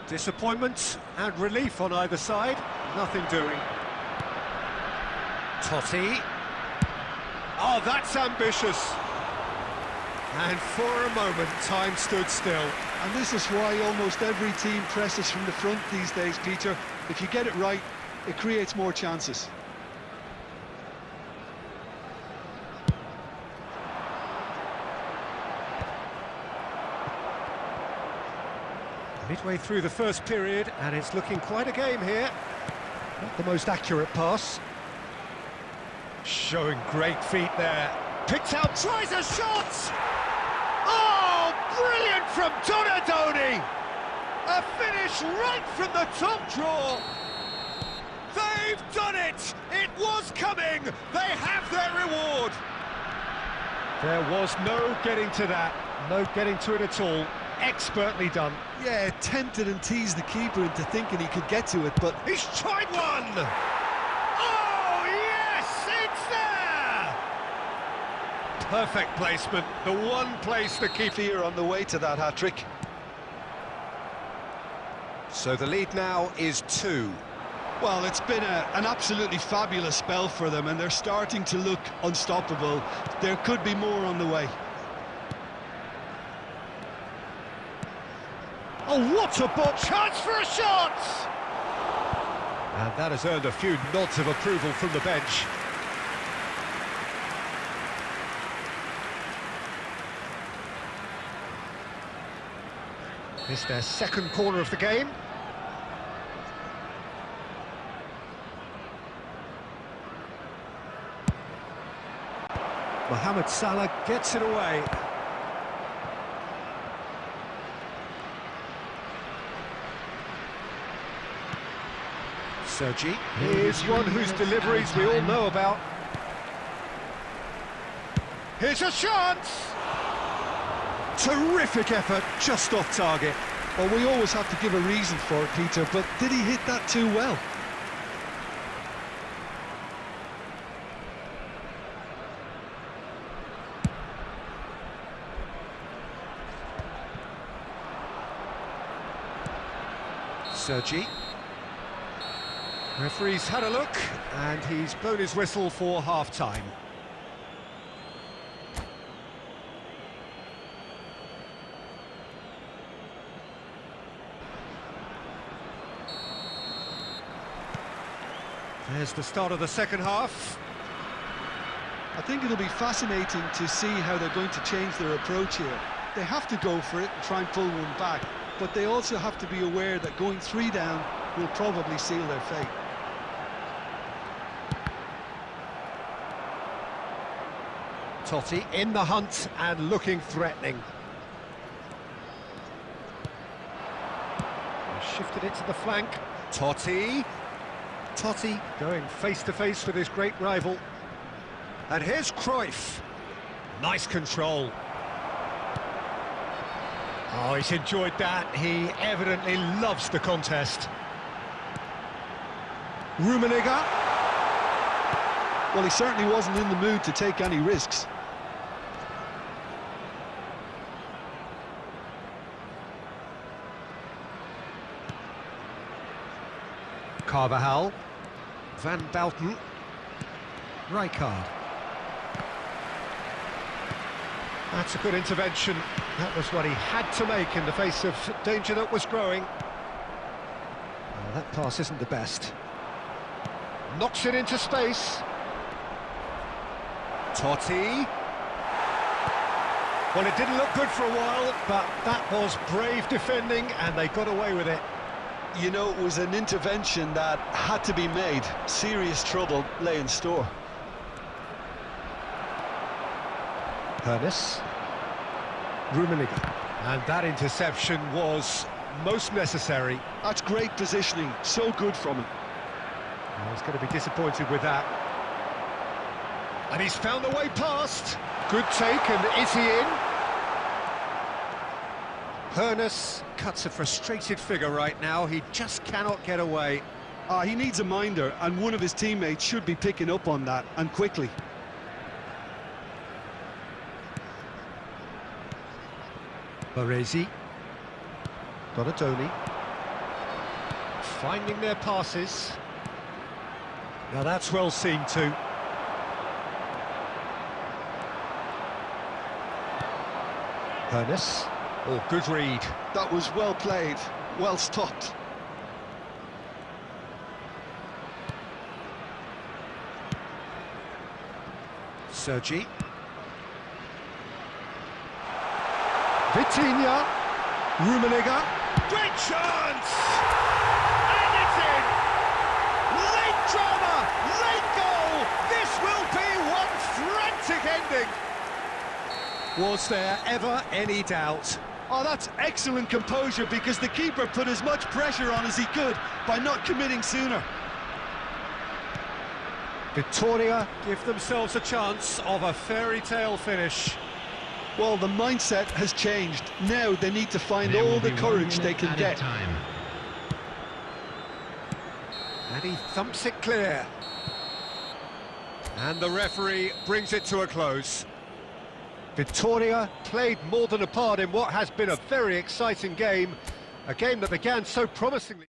Disappointment and relief on either side. Nothing doing. Totti. Oh, that's ambitious. And for a moment, time stood still. And this is why almost every team presses from the front these days, Peter. If you get it right, it creates more chances. Midway through the first period, and it's looking quite a game here. Not the most accurate pass. Showing great feet there. Picked out, tries a shot! Oh, brilliant from Donadoni! A finish right from the top draw! They've done it! It was coming! They have their reward! There was no getting to that, no getting to it at all. Expertly done. Yeah, tempted and teased the keeper into thinking he could get to it, but... He's tried one! Oh, yes! It's there! Perfect placement. The one place the keeper... Fear on the way to that hat-trick. So the lead now is 2. Well, it's been an absolutely fabulous spell for them, and they're starting to look unstoppable. There could be more on the way. Oh, what a ball! Chance for a shot! And that has earned a few nods of approval from the bench. It's their second corner of the game. Mohamed Salah gets it away. Sergi is one whose deliveries we all know about. Here's a chance! Terrific effort, just off target. Well, we always have to give a reason for it, Peter, but did he hit that too well? Sergi. Referee's had a look, and he's blown his whistle for half-time. There's the start of the second half. I think it'll be fascinating to see how they're going to change their approach here. They have to go for it and try and pull one back, but they also have to be aware that going 3 down will probably seal their fate. Totti in the hunt and looking threatening. He shifted it to the flank. Totti going face-to-face with his great rival. And here's Cruyff. Nice control. Oh, he's enjoyed that. He evidently loves the contest. Rummenigge. Well, he certainly wasn't in the mood to take any risks. Carvajal. Van Bauten. Rijkaard. That's a good intervention. That was what he had to make in the face of danger that was growing. Well, that pass isn't the best. Knocks it into space. Totti. Well, it didn't look good for a while, but that was brave defending, and they got away with it. You know, it was an intervention that had to be made. Serious trouble lay in store. Hernes. Rummenigge. And that interception was most necessary. That's great positioning, so good from him. Well, he's going to be disappointed with that. And he's found a way past. Good take, and is he in? Hernes cuts a frustrated figure right now. He just cannot get away. He needs a minder, and one of his teammates should be picking up on that, and quickly. Baresi. Donatoni. Finding their passes. Now that's well seen too. Hernes. Oh, good read. That was well played, well stopped. Sergi. Vitinha. Rummenigge. Great chance! And it's in! Late drama! Late goal! This will be one frantic ending! Was there ever any doubt? Oh, that's excellent composure, because the keeper put as much pressure on as he could by not committing sooner. Victoria give themselves a chance of a fairy tale finish. Well, the mindset has changed. Now they need to find all the courage they can get. And he thumps it clear. And the referee brings it to a close. Victoria played more than a part in what has been a very exciting game. A game that began so promisingly.